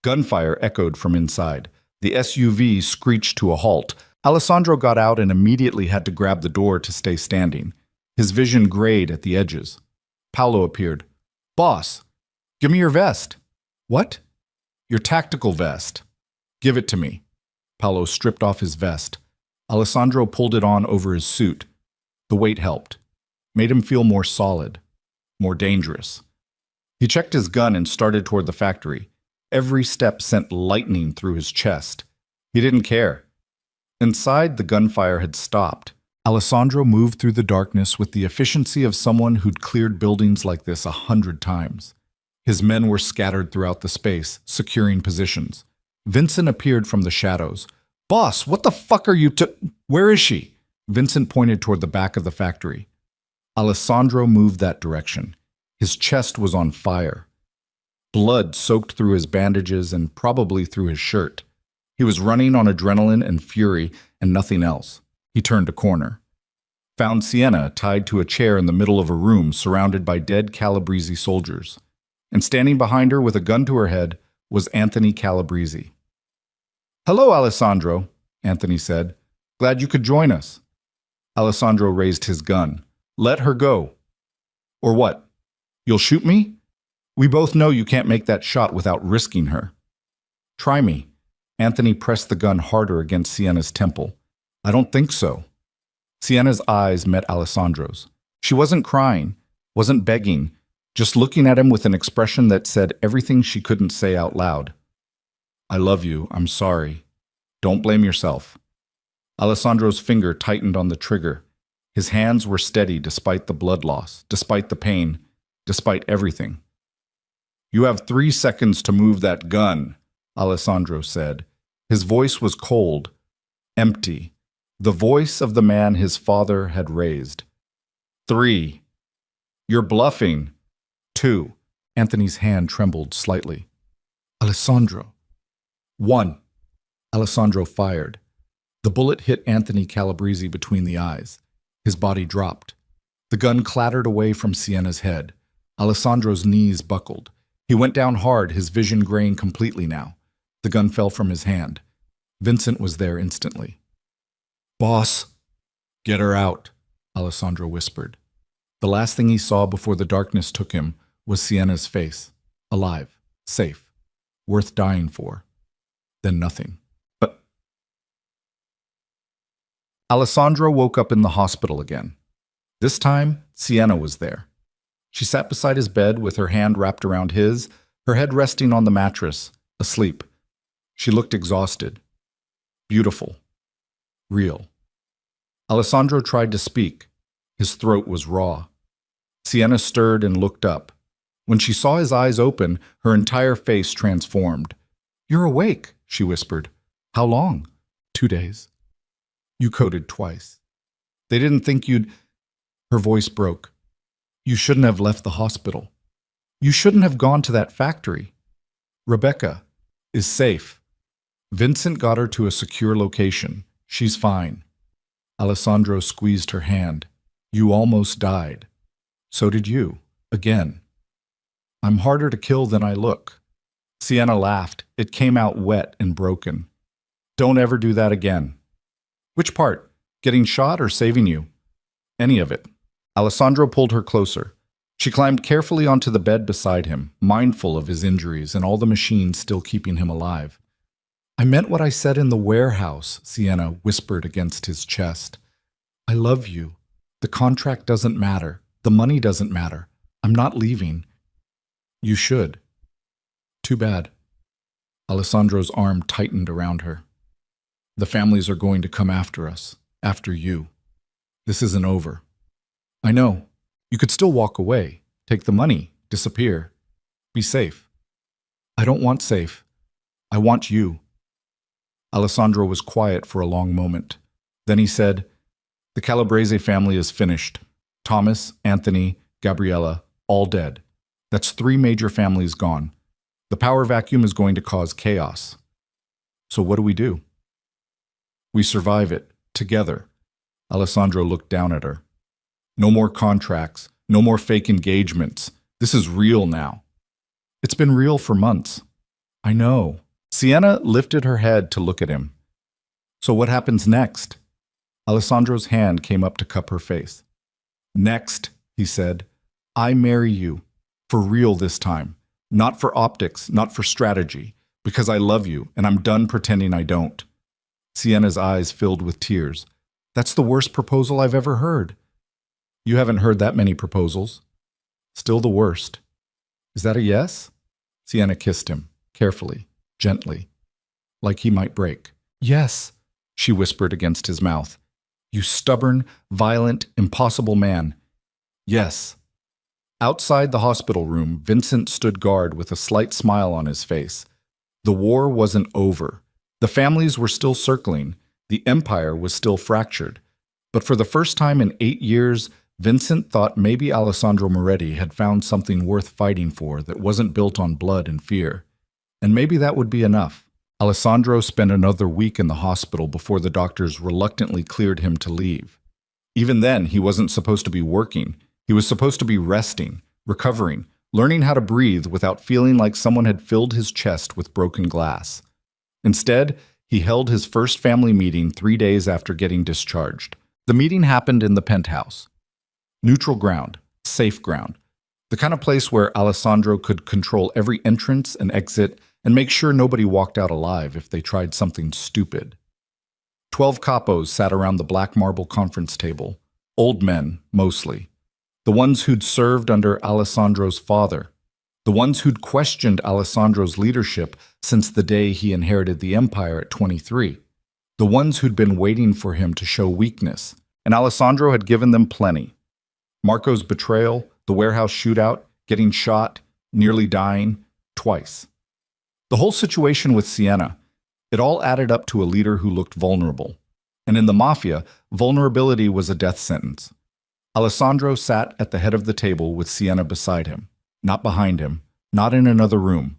S1: Gunfire echoed from inside. The SUV screeched to a halt. Alessandro got out and immediately had to grab the door to stay standing. His vision grayed at the edges. Paolo appeared. Boss, give me your vest. What? Your tactical vest. Give it to me. Paolo stripped off his vest. Alessandro pulled it on over his suit. The weight helped, made him feel more solid, more dangerous. He checked his gun and started toward the factory. Every step sent lightning through his chest. He didn't care. Inside, the gunfire had stopped. Alessandro moved through the darkness with the efficiency of someone who'd cleared buildings like this 100 times. His men were scattered throughout the space, securing positions. Vincent appeared from the shadows. Boss, what the fuck are you Where is she? Vincent pointed toward the back of the factory. Alessandro moved that direction. His chest was on fire. Blood soaked through his bandages and probably through his shirt. He was running on adrenaline and fury and nothing else. He turned a corner. Found Sienna tied to a chair in the middle of a room surrounded by dead Calabrese soldiers. And standing behind her with a gun to her head was Anthony Calabrese. Hello, Alessandro, Anthony said. Glad you could join us. Alessandro raised his gun. Let her go. Or what? You'll shoot me? We both know you can't make that shot without risking her. Try me. Anthony pressed the gun harder against Sienna's temple. I don't think so. Sienna's eyes met Alessandro's. She wasn't crying, wasn't begging, just looking at him with an expression that said everything she couldn't say out loud. I love you. I'm sorry. Don't blame yourself. Alessandro's finger tightened on the trigger. His hands were steady despite the blood loss, despite the pain, despite everything. You have 3 seconds to move that gun, Alessandro said. His voice was cold, empty, the voice of the man his father had raised. 3. You're bluffing. 2. Anthony's hand trembled slightly. Alessandro. 1. Alessandro fired. The bullet hit Anthony Calabrese between the eyes. His body dropped. The gun clattered away from Sienna's head. Alessandro's knees buckled. He went down hard, his vision graying completely now. The gun fell from his hand. Vincent was there instantly. Boss, get her out, Alessandro whispered. The last thing he saw before the darkness took him was Sienna's face. Alive, safe, worth dying for. Then nothing. Alessandro woke up in the hospital again. This time, Sienna was there. She sat beside his bed with her hand wrapped around his, her head resting on the mattress, asleep. She looked exhausted. Beautiful. Real. Alessandro tried to speak. His throat was raw. Sienna stirred and looked up. When she saw his eyes open, her entire face transformed. You're awake, she whispered. How long? 2 days. You coded twice. They didn't think you'd... Her voice broke. You shouldn't have left the hospital. You shouldn't have gone to that factory. Rebecca is safe. Vincent got her to a secure location. She's fine. Alessandro squeezed her hand. You almost died. So did you. Again. I'm harder to kill than I look. Sienna laughed. It came out wet and broken. Don't ever do that again. Which part? Getting shot or saving you? Any of it. Alessandro pulled her closer. She climbed carefully onto the bed beside him, mindful of his injuries and all the machines still keeping him alive. I meant what I said in the warehouse, Sienna whispered against his chest. I love you. The contract doesn't matter. The money doesn't matter. I'm not leaving. You should. Too bad. Alessandro's arm tightened around her. The families are going to come after us, after you. This isn't over. I know. You could still walk away, take the money, disappear. Be safe. I don't want safe. I want you. Alessandro was quiet for a long moment. Then he said, The Calabrese family is finished. Thomas, Anthony, Gabriella, all dead. That's 3 major families gone. The power vacuum is going to cause chaos. So what do we do? We survive it, together. Alessandro looked down at her. No more contracts, no more fake engagements. This is real now. It's been real for months. I know. Sienna lifted her head to look at him. So what happens next? Alessandro's hand came up to cup her face. Next, he said, I marry you. For real this time. Not for optics, not for strategy. Because I love you, and I'm done pretending I don't. Sienna's eyes filled with tears. That's the worst proposal I've ever heard. You haven't heard that many proposals. Still the worst. Is that a yes? Sienna kissed him, carefully, gently, like he might break. Yes, she whispered against his mouth. You stubborn, violent, impossible man. Yes. Outside the hospital room, Vincent stood guard with a slight smile on his face. The war wasn't over. The families were still circling. The empire was still fractured. But for the first time in 8 years, Vincent thought maybe Alessandro Moretti had found something worth fighting for that wasn't built on blood and fear. And maybe that would be enough. Alessandro spent another week in the hospital before the doctors reluctantly cleared him to leave. Even then, he wasn't supposed to be working. He was supposed to be resting, recovering, learning how to breathe without feeling like someone had filled his chest with broken glass. Instead, he held his first family meeting 3 days after getting discharged. The meeting happened in the penthouse. Neutral ground, safe ground. The kind of place where Alessandro could control every entrance and exit and make sure nobody walked out alive if they tried something stupid. 12 capos sat around the black marble conference table. Old men, mostly. The ones who'd served under Alessandro's father. The ones who'd questioned Alessandro's leadership since the day he inherited the empire at 23. The ones who'd been waiting for him to show weakness, and Alessandro had given them plenty. Marco's betrayal, the warehouse shootout, getting shot, nearly dying, twice. The whole situation with Sienna, it all added up to a leader who looked vulnerable. And in the Mafia, vulnerability was a death sentence. Alessandro sat at the head of the table with Sienna beside him, not behind him, not in another room,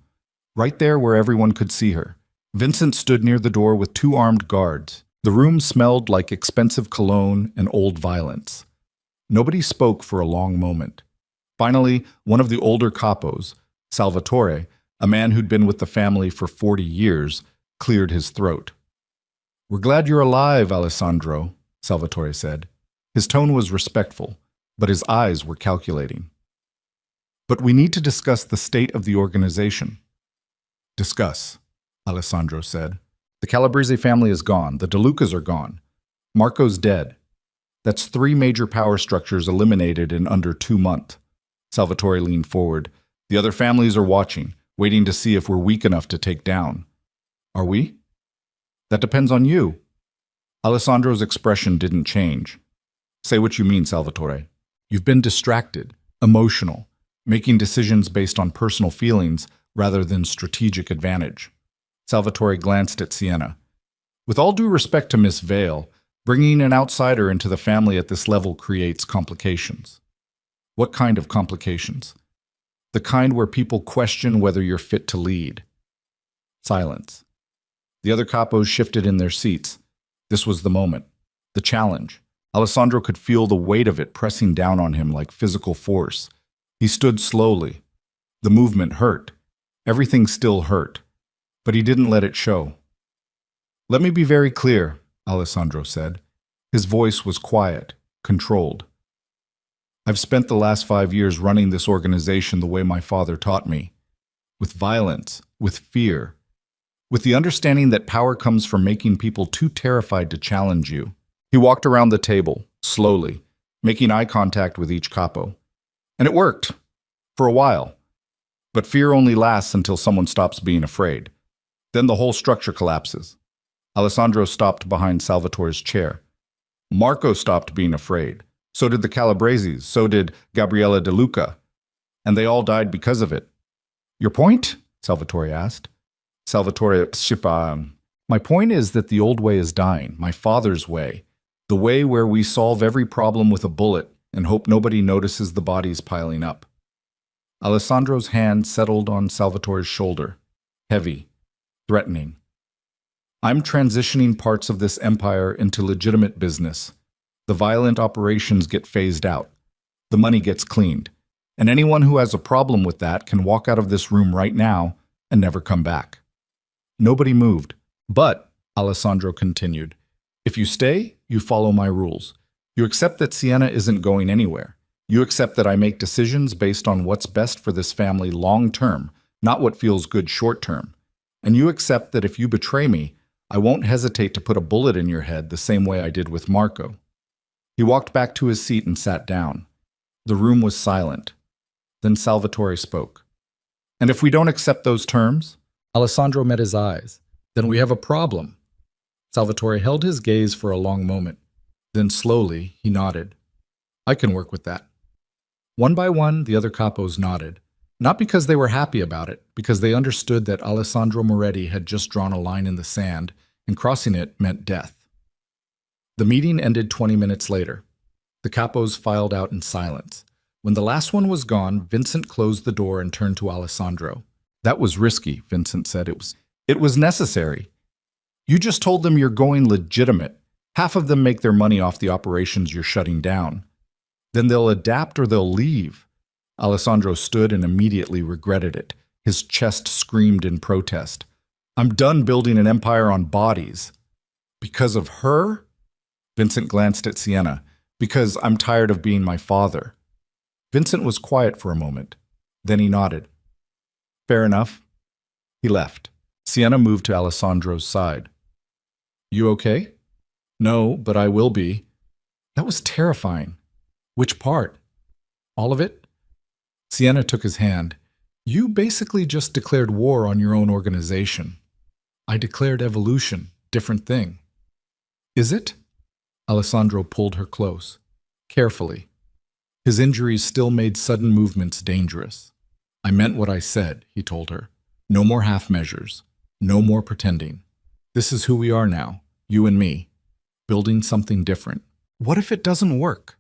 S1: right there where everyone could see her. Vincent stood near the door with 2 armed guards. The room smelled like expensive cologne and old violence. Nobody spoke for a long moment. Finally, one of the older capos, Salvatore, a man who'd been with the family for 40 years, cleared his throat. We're glad you're alive, Alessandro, Salvatore said. His tone was respectful, but his eyes were calculating. But we need to discuss the state of the organization. Discuss, Alessandro said. The Calabrese family is gone. The De Lucas are gone. Marco's dead. That's 3 major power structures eliminated in under 2 months. Salvatore leaned forward. The other families are watching, waiting to see if we're weak enough to take down. Are we? That depends on you. Alessandro's expression didn't change. Say what you mean, Salvatore. You've been distracted, emotional, making decisions based on personal feelings rather than strategic advantage. Salvatore glanced at Sienna. With all due respect to Miss Vale, Bringing an outsider into the family at this level creates complications. What kind of complications? The kind where people question whether you're fit to lead. Silence. The other capos shifted in their seats. This was the moment. The challenge. Alessandro could feel the weight of it pressing down on him like physical force. He stood slowly. The movement hurt. Everything still hurt. But he didn't let it show. "Let me be very clear," Alessandro said. His voice was quiet, controlled. "I've spent the last 5 years running this organization the way my father taught me. With violence, with fear, with the understanding that power comes from making people too terrified to challenge you." He walked around the table, slowly, making eye contact with each capo. And it worked. For a while. But fear only lasts until someone stops being afraid. Then the whole structure collapses. Alessandro stopped behind Salvatore's chair. Marco stopped being afraid. So did the Calabreses. So did Gabriella De Luca. And they all died because of it. "Your point?" Salvatore asked. Salvatore, "My point is that the old way is dying, my father's way. The way where we solve every problem with a bullet and hope nobody notices the bodies piling up." Alessandro's hand settled on Salvatore's shoulder, heavy, threatening. "I'm transitioning parts of this empire into legitimate business. The violent operations get phased out. The money gets cleaned. And anyone who has a problem with that can walk out of this room right now and never come back." Nobody moved. "But," Alessandro continued, "if you stay, you follow my rules. You accept that Siena isn't going anywhere. You accept that I make decisions based on what's best for this family long term, not what feels good short term. And you accept that if you betray me, I won't hesitate to put a bullet in your head the same way I did with Marco." He walked back to his seat and sat down. The room was silent. Then Salvatore spoke. "And if we don't accept those terms?" Alessandro met his eyes. "Then we have a problem." Salvatore held his gaze for a long moment. Then slowly, he nodded. "I can work with that." One by one, the other capos nodded. Not because they were happy about it, because they understood that Alessandro Moretti had just drawn a line in the sand, and crossing it meant death. The meeting ended 20 minutes later. The capos filed out in silence. When the last one was gone, Vincent closed the door and turned to Alessandro. "That was risky," Vincent said. It was necessary. You just told them you're going legitimate. Half of them make their money off the operations you're shutting down. Then they'll adapt or they'll leave." Alessandro stood and immediately regretted it. His chest screamed in protest. "I'm done building an empire on bodies." "Because of her?" Vincent glanced at Siena. "Because I'm tired of being my father." Vincent was quiet for a moment. Then he nodded. "Fair enough." He left. Siena moved to Alessandro's side. "You okay?" "No, but I will be." "That was terrifying." "Which part?" "All of it?" Siena took his hand. "You basically just declared war on your own organization." "I declared evolution. Different thing." "Is it?" Alessandro pulled her close, carefully. His injuries still made sudden movements dangerous. "I meant what I said," he told her. "No more half measures. No more pretending. This is who we are now, you and me, building something different. What if it doesn't work?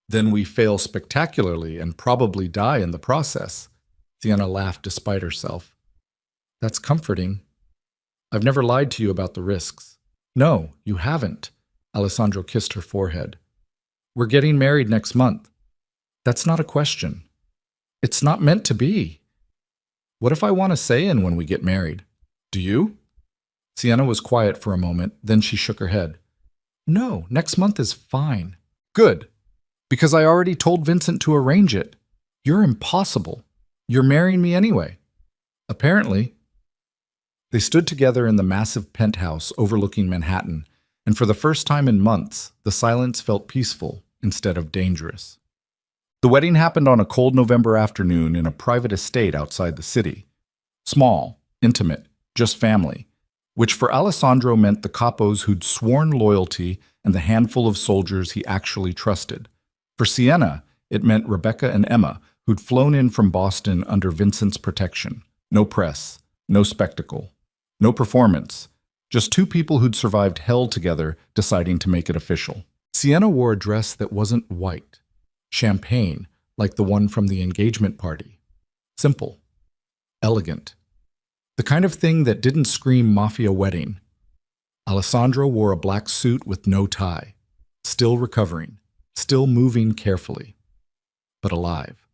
S1: Then we fail spectacularly and probably die in the process." Siena laughed despite herself. "That's comforting. I've never lied to you about the risks." "No, you haven't." Alessandro kissed her forehead. "We're getting married next month." "That's not a question." "It's not meant to be." "What if I want to say in when we get married?" "Do you?" Siena was quiet for a moment, then she shook her head. "No, next month is fine." "Good. Because I already told Vincent to arrange it." "You're impossible. You're marrying me anyway." "Apparently." They stood together in the massive penthouse overlooking Manhattan, and for the first time in months, the silence felt peaceful instead of dangerous. The wedding happened on a cold November afternoon in a private estate outside the city. Small, intimate, just family, which for Alessandro meant the capos who'd sworn loyalty and the handful of soldiers he actually trusted. For Siena, it meant Rebecca and Emma, who'd flown in from Boston under Vincent's protection. No press, no spectacle, no performance, Just two people who'd survived hell together deciding to make it official. Sienna wore a dress that wasn't white. Champagne, like the one from the engagement party. Simple. Elegant. The kind of thing that didn't scream mafia wedding. Alessandro wore a black suit with no tie. Still recovering. Still moving carefully. But alive.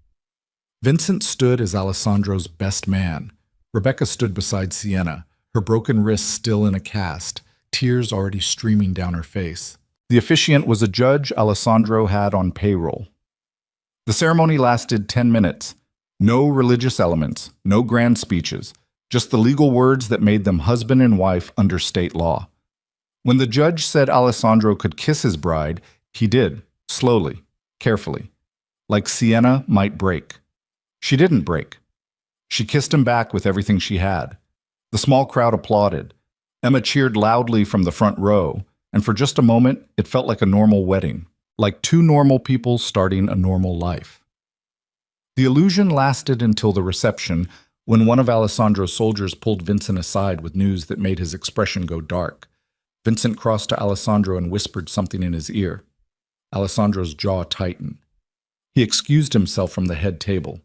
S1: Vincent stood as Alessandro's best man. Rebecca stood beside Sienna, her broken wrist still in a cast, tears already streaming down her face. The officiant was a judge Alessandro had on payroll. The ceremony lasted 10 minutes. No religious elements, no grand speeches, just the legal words that made them husband and wife under state law. When the judge said Alessandro could kiss his bride, he did, slowly, carefully, like Sienna might break. She didn't break. She kissed him back with everything she had. The small crowd applauded. Emma cheered loudly from the front row, and for just a moment, it felt like a normal wedding, like two normal people starting a normal life. The illusion lasted until the reception, when one of Alessandro's soldiers pulled Vincent aside with news that made his expression go dark. Vincent crossed to Alessandro and whispered something in his ear. Alessandro's jaw tightened. He excused himself from the head table.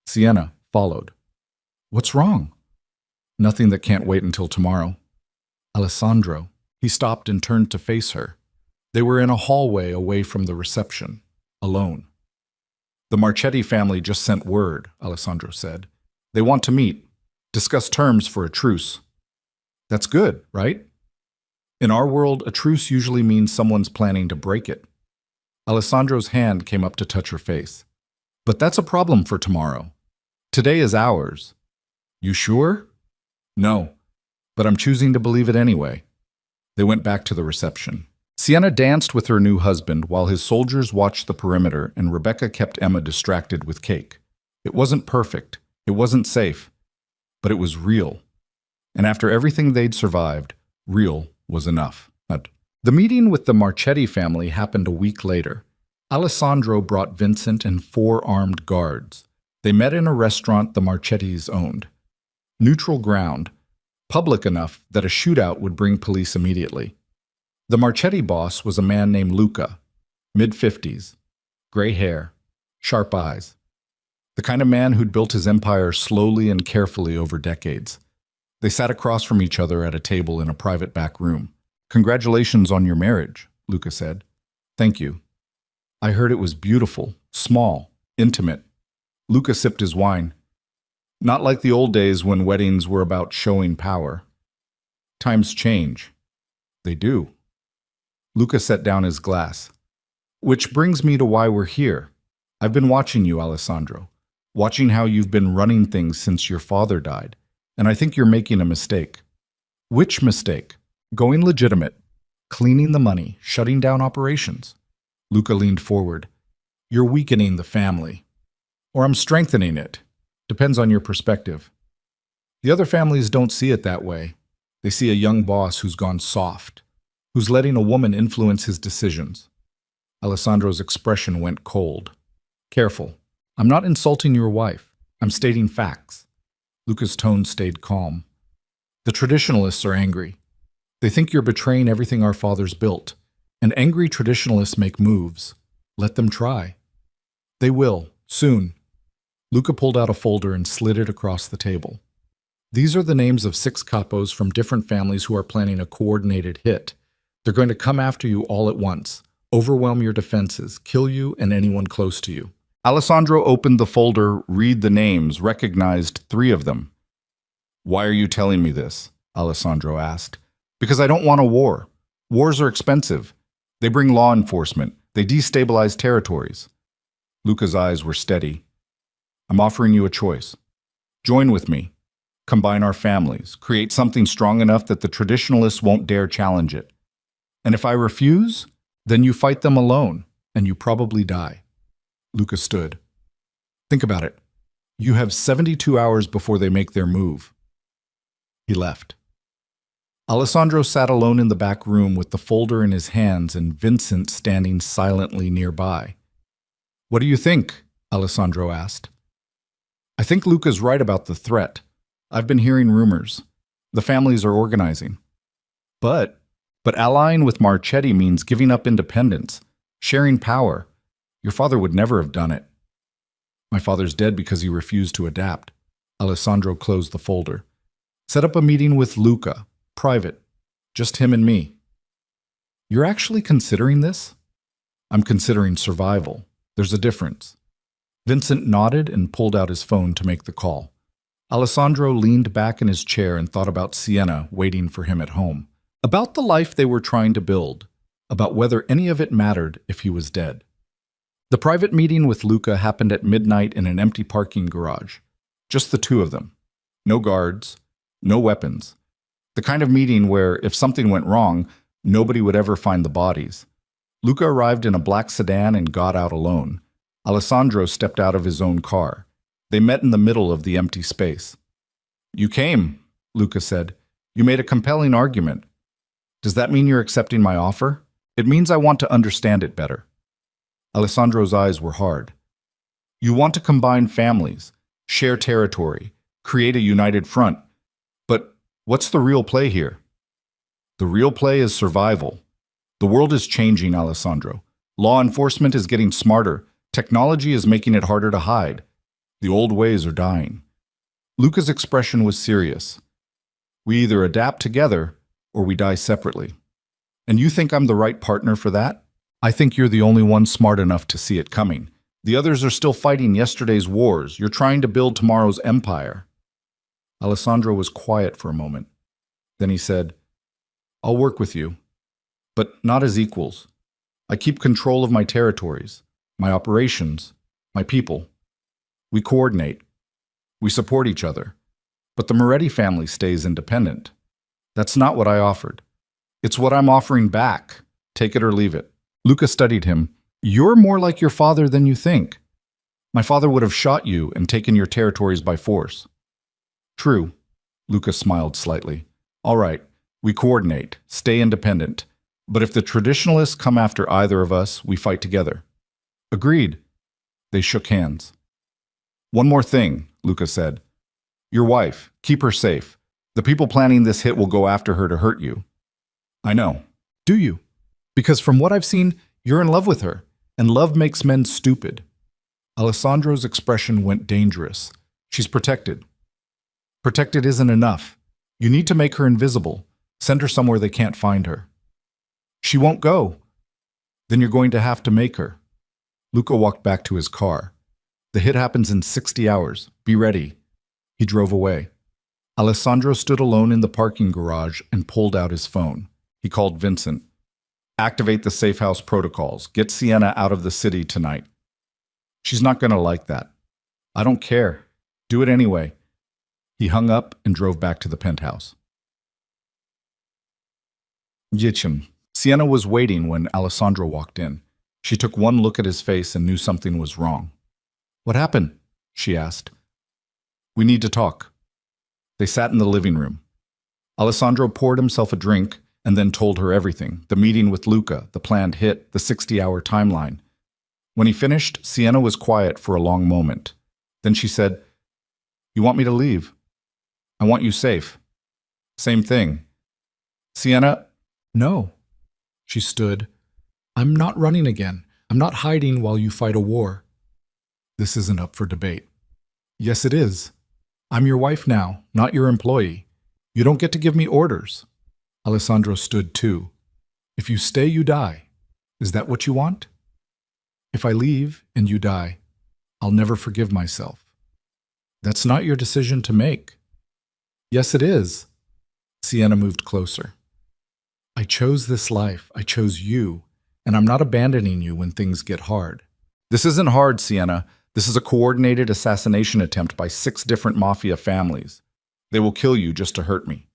S1: Sienna followed. What's wrong? Nothing that can't wait until tomorrow. Alessandro. He stopped and turned to face her. They were in a hallway away from the reception, alone. The Marchetti family just sent word, Alessandro said. They want to meet, discuss terms for a truce. That's good, right? In our world, a truce usually means someone's planning to break it. Alessandro's hand came up to touch her face. But that's a problem for tomorrow. Today is ours. You sure? No, but I'm choosing to believe it anyway. They went back to the reception. Sienna danced with her new husband while his soldiers watched the perimeter, and Rebecca kept Emma distracted with cake. It wasn't perfect. It wasn't safe. But it was real. And after everything they'd survived, real was enough. The meeting with the Marchetti family happened a week later. Alessandro brought Vincent and 4 armed guards. They met in a restaurant the Marchettis owned. Neutral ground, public enough that a shootout would bring police immediately. The Marchetti boss was a man named Luca, mid-50s, gray hair, sharp eyes. The kind of man who'd built his empire slowly and carefully over decades. They sat across from each other at a table in a private back room. Congratulations on your marriage, Luca said. Thank you. I heard it was beautiful, small, intimate. Luca sipped his wine. Not like the old days when weddings were about showing power. Times change. They do. Luca set down his glass. Which brings me to why we're here. I've been watching you, Alessandro. Watching how you've been running things since your father died. And I think you're making a mistake. Which mistake? Going legitimate. Cleaning the money. Shutting down operations. Luca leaned forward. You're weakening the family. Or I'm strengthening it. Depends on your perspective. The other families don't see it that way. They see a young boss who's gone soft, who's letting a woman influence his decisions. Alessandro's expression went cold. Careful. I'm not insulting your wife. I'm stating facts. Luca's tone stayed calm. The traditionalists are angry. They think you're betraying everything our fathers built. And angry traditionalists make moves. Let them try. They will, soon. Luca pulled out a folder and slid it across the table. These are the names of 6 capos from different families who are planning a coordinated hit. They're going to come after you all at once, overwhelm your defenses, kill you and anyone close to you. Alessandro opened the folder, read the names, recognized 3 of them. Why are you telling me this? Alessandro asked. Because I don't want a war. Wars are expensive. They bring law enforcement. They destabilize territories. Luca's eyes were steady. I'm offering you a choice. Join with me. Combine our families. Create something strong enough that the traditionalists won't dare challenge it. And if I refuse, then you fight them alone, and you probably die. Luca stood. Think about it. You have 72 hours before they make their move. He left. Alessandro sat alone in the back room with the folder in his hands and Vincent standing silently nearby. What do you think? Alessandro asked. I think Luca's right about the threat. I've been hearing rumors. The families are organizing. But, but allying with Marchetti means giving up independence, sharing power. Your father would never have done it. My father's dead because he refused to adapt. Alessandro closed the folder. Set up a meeting with Luca, private, just him and me. You're actually considering this? I'm considering survival. There's a difference. Vincent nodded and pulled out his phone to make the call. Alessandro leaned back in his chair and thought about Sienna waiting for him at home. About the life they were trying to build, about whether any of it mattered if he was dead. The private meeting with Luca happened at midnight in an empty parking garage. Just the two of them. No guards, no weapons. The kind of meeting where, if something went wrong, nobody would ever find the bodies. Luca arrived in a black sedan and got out alone. Alessandro stepped out of his own car. They met in the middle of the empty space. You came, Luca said. You made a compelling argument. Does that mean you're accepting my offer? It means I want to understand it better. Alessandro's eyes were hard. You want to combine families, share territory, create a united front. But what's the real play here? The real play is survival. The world is changing, Alessandro. Law enforcement is getting smarter. Technology is making it harder to hide. The old ways are dying. Luca's expression was serious. We either adapt together or we die separately. And you think I'm the right partner for that? I think you're the only one smart enough to see it coming. The others are still fighting yesterday's wars. You're trying to build tomorrow's empire. Alessandro was quiet for a moment. Then he said, I'll work with you, but not as equals. I keep control of my territories, my operations, my people. We coordinate. We support each other. But the Moretti family stays independent. That's not what I offered. It's what I'm offering back. Take it or leave it. Luca studied him. You're more like your father than you think. My father would have shot you and taken your territories by force. True. Luca smiled slightly. All right, we coordinate, stay independent. But if the traditionalists come after either of us, we fight together. Agreed. They shook hands. One more thing, Luca said. Your wife, keep her safe. The people planning this hit will go after her to hurt you. I know. Do you? Because from what I've seen, you're in love with her, and love makes men stupid. Alessandro's expression went dangerous. She's protected. Protected isn't enough. You need to make her invisible. Send her somewhere they can't find her. She won't go. Then you're going to have to make her. Luca walked back to his car. The hit happens in 60 hours. Be ready. He drove away. Alessandro stood alone in the parking garage and pulled out his phone. He called Vincent. Activate the safe house protocols. Get Sienna out of the city tonight. She's not going to like that. I don't care. Do it anyway. He hung up and drove back to the penthouse. Yichim. Sienna was waiting when Alessandro walked in. She took one look at his face and knew something was wrong. What happened? She asked. We need to talk. They sat in the living room. Alessandro poured himself a drink and then told her everything, the meeting with Luca, the planned hit, the 60-hour timeline. When he finished, Sienna was quiet for a long moment. Then she said, You want me to leave? I want you safe. Same thing. Sienna? No. She stood. I'm not running again. I'm not hiding while you fight a war. This isn't up for debate. Yes, it is. I'm your wife now, not your employee. You don't get to give me orders. Alessandro stood too. If you stay, you die. Is that what you want? If I leave and you die, I'll never forgive myself. That's not your decision to make. Yes, it is. Sienna moved closer. I chose this life. I chose you. And I'm not abandoning you when things get hard. This isn't hard, Sienna. This is a coordinated assassination attempt by 6 different mafia families. They will kill you just to hurt me.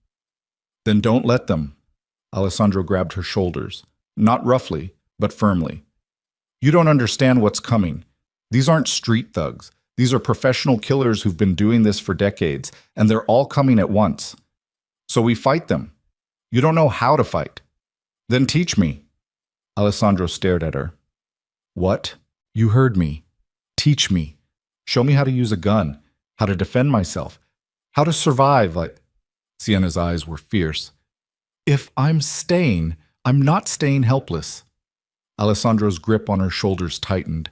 S1: Then don't let them. Alessandro grabbed her shoulders, not roughly, but firmly. You don't understand what's coming. These aren't street thugs. These are professional killers who've been doing this for decades, and they're all coming at once. So we fight them. You don't know how to fight. Then teach me. Alessandro stared at her. What? You heard me. Teach me. Show me how to use a gun, how to defend myself, how to survive like... Sienna's eyes were fierce. If I'm staying, I'm not staying helpless. Alessandro's grip on her shoulders tightened.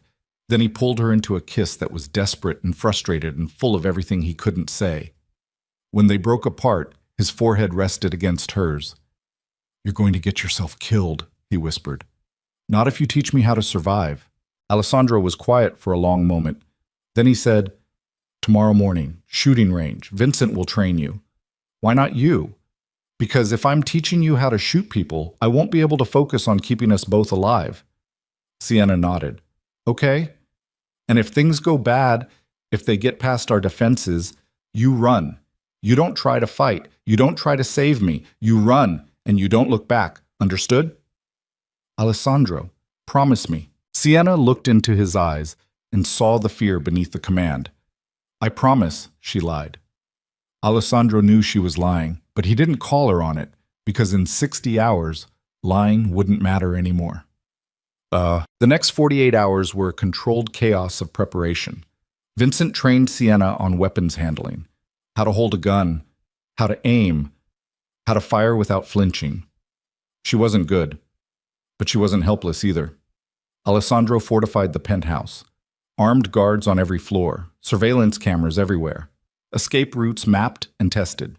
S1: Then he pulled her into a kiss that was desperate and frustrated and full of everything he couldn't say. When they broke apart, his forehead rested against hers. "You're going to get yourself killed," he whispered. "Not if you teach me how to survive." Alessandro was quiet for a long moment. Then he said, "Tomorrow morning, shooting range. Vincent will train you." "Why not you?" "Because if I'm teaching you how to shoot people, I won't be able to focus on keeping us both alive." Sienna nodded. "Okay. And if things go bad, if they get past our defenses, you run. You don't try to fight. You don't try to save me. You run, and you don't look back. Understood?" "Alessandro, promise me." Sienna looked into his eyes and saw the fear beneath the command. "I promise," she lied. Alessandro knew she was lying, but he didn't call her on it, because in 60 hours, lying wouldn't matter anymore. The next 48 hours were a controlled chaos of preparation. Vincent trained Sienna on weapons handling, how to hold a gun, how to aim, how to fire without flinching. She wasn't good, but she wasn't helpless either. Alessandro fortified the penthouse, armed guards on every floor, surveillance cameras everywhere, escape routes mapped and tested.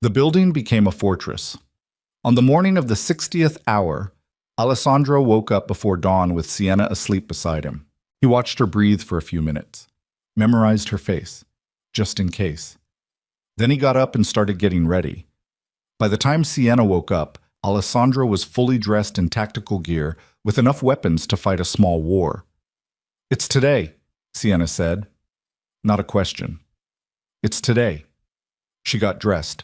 S1: The building became a fortress. On the morning of the 60th hour, Alessandro woke up before dawn with Sienna asleep beside him. He watched her breathe for a few minutes, memorized her face, just in case. Then he got up and started getting ready. By the time Sienna woke up, Alessandro was fully dressed in tactical gear with enough weapons to fight a small war. "It's today," Sienna said. Not a question. "It's today." She got dressed.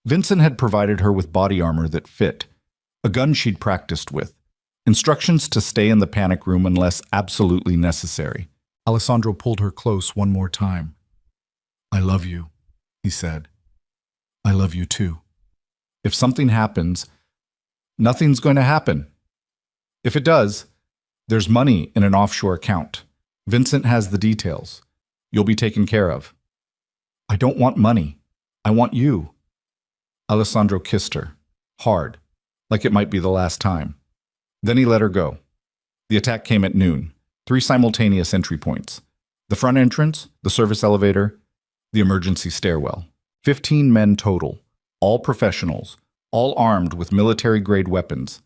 S1: Vincent had provided her with body armor that fit, a gun she'd practiced with, instructions to stay in the panic room unless absolutely necessary. Alessandro pulled her close one more time. "I love you," he said. "I love you too. If something happens, nothing's going to happen. If it does, there's money in an offshore account. Vincent has the details. You'll be taken care of." "I don't want money. I want you." Alessandro kissed her, hard, like it might be the last time. Then he let her go. The attack came at noon, 3 simultaneous entry points. The front entrance, the service elevator, the emergency stairwell. 15 men total, all professionals, all armed with military-grade weapons.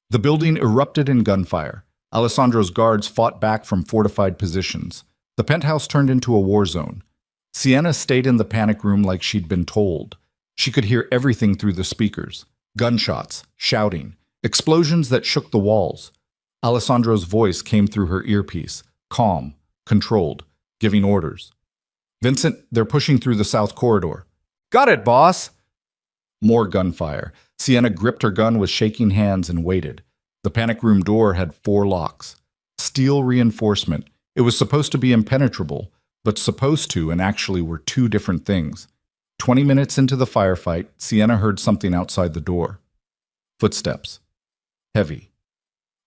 S1: The building erupted in gunfire. Alessandro's guards fought back from fortified positions. The penthouse turned into a war zone. Sienna stayed in the panic room like she'd been told. She could hear everything through the speakers. Gunshots, shouting, explosions that shook the walls. Alessandro's voice came through her earpiece, calm, controlled, giving orders. "Vincent, they're pushing through the south corridor." "Got it, boss!" More gunfire. Sienna gripped her gun with shaking hands and waited. The panic room door had 4 locks. Steel reinforcement. It was supposed to be impenetrable, but supposed to and actually were 2 different things. 20 minutes into the firefight, Sienna heard something outside the door. Footsteps. Heavy.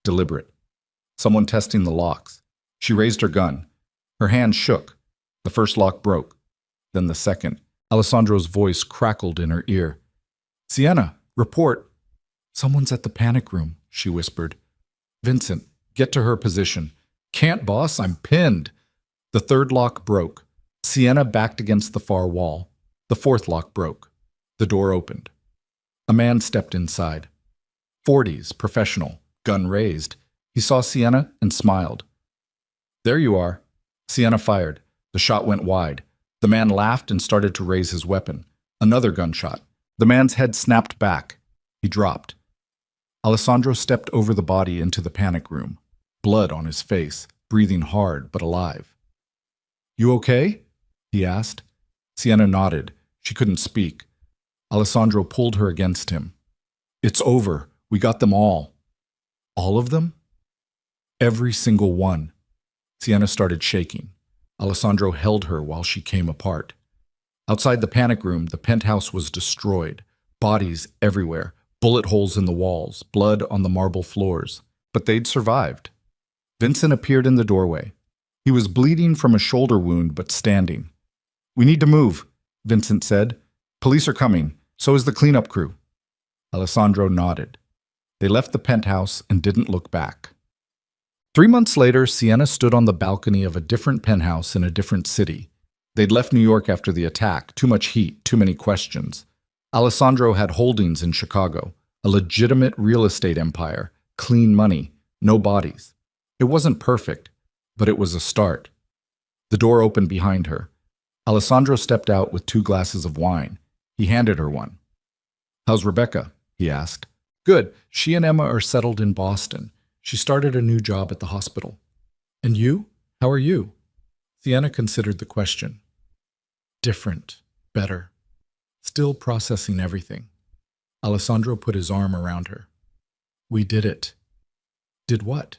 S1: Deliberate. Someone testing the locks. She raised her gun. Her hand shook. The first lock broke. Then the second. Alessandro's voice crackled in her ear. "Sienna, report." "Someone's at the panic room," she whispered. "Vincent, get to her position." "Can't, boss, I'm pinned." The third lock broke. Sienna backed against the far wall. The fourth lock broke. The door opened. A man stepped inside. 40s, professional, gun raised. He saw Sienna and smiled. "There you are." Sienna fired. The shot went wide. The man laughed and started to raise his weapon. Another gunshot. The man's head snapped back. He dropped. Alessandro stepped over the body into the panic room, blood on his face, breathing hard but alive. "You okay?" he asked. Sienna nodded. She couldn't speak. Alessandro pulled her against him. "It's over. We got them all." "All of them?" "Every single one." Sienna started shaking. Alessandro held her while she came apart. Outside the panic room, the penthouse was destroyed. Bodies everywhere, bullet holes in the walls, blood on the marble floors. But they'd survived. Vincent appeared in the doorway. He was bleeding from a shoulder wound, but standing. "We need to move," Vincent said. "Police are coming. So is the cleanup crew." Alessandro nodded. They left the penthouse and didn't look back. 3 months later, Sienna stood on the balcony of a different penthouse in a different city. They'd left New York after the attack, too much heat, too many questions. Alessandro had holdings in Chicago, a legitimate real estate empire, clean money, no bodies. It wasn't perfect, but it was a start. The door opened behind her. Alessandro stepped out with 2 glasses of wine. He handed her one. "How's Rebecca?" he asked. "Good. She and Emma are settled in Boston. She started a new job at the hospital." "And you? How are you?" Sienna considered the question. "Different. Better. Still processing everything." Alessandro put his arm around her. "We did it." "Did what?"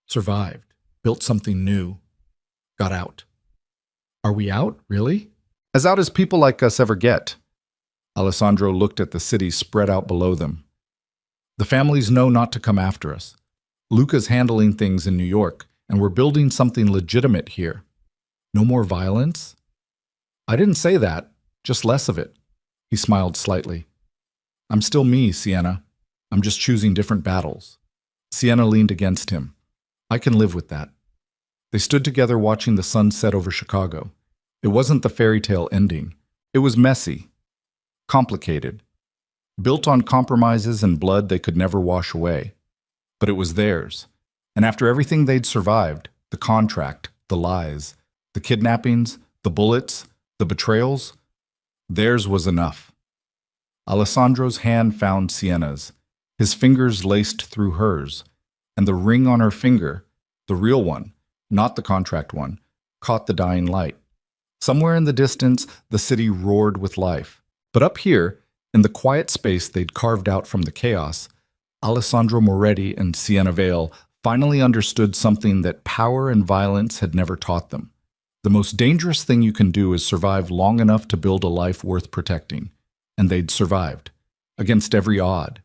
S1: "Survived. Built something new. Got out." "Are we out, really?" "As out as people like us ever get." Alessandro looked at the city spread out below them. "The families know not to come after us. Luca's handling things in New York, and we're building something legitimate here. No more violence?" "I didn't say that, just less of it." He smiled slightly. "I'm still me, Sienna. I'm just choosing different battles." Sienna leaned against him. "I can live with that." They stood together watching the sun set over Chicago. It wasn't the fairy tale ending. It was messy, complicated, built on compromises and blood they could never wash away. But it was theirs. And after everything they'd survived, the contract, the lies, the kidnappings, the bullets, the betrayals, theirs was enough. Alessandro's hand found Sienna's, his fingers laced through hers, and the ring on her finger, the real one, not the contract one, caught the dying light. Somewhere in the distance, the city roared with life. But up here, in the quiet space they'd carved out from the chaos, Alessandro Moretti and Sienna Vale finally understood something that power and violence had never taught them. The most dangerous thing you can do is survive long enough to build a life worth protecting. And they'd survived. Against every odd.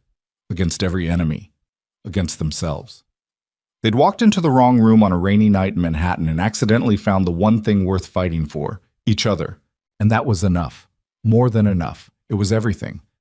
S1: Against every enemy. Against themselves. They'd walked into the wrong room on a rainy night in Manhattan and accidentally found the one thing worth fighting for, each other. And that was enough. More than enough. It was everything.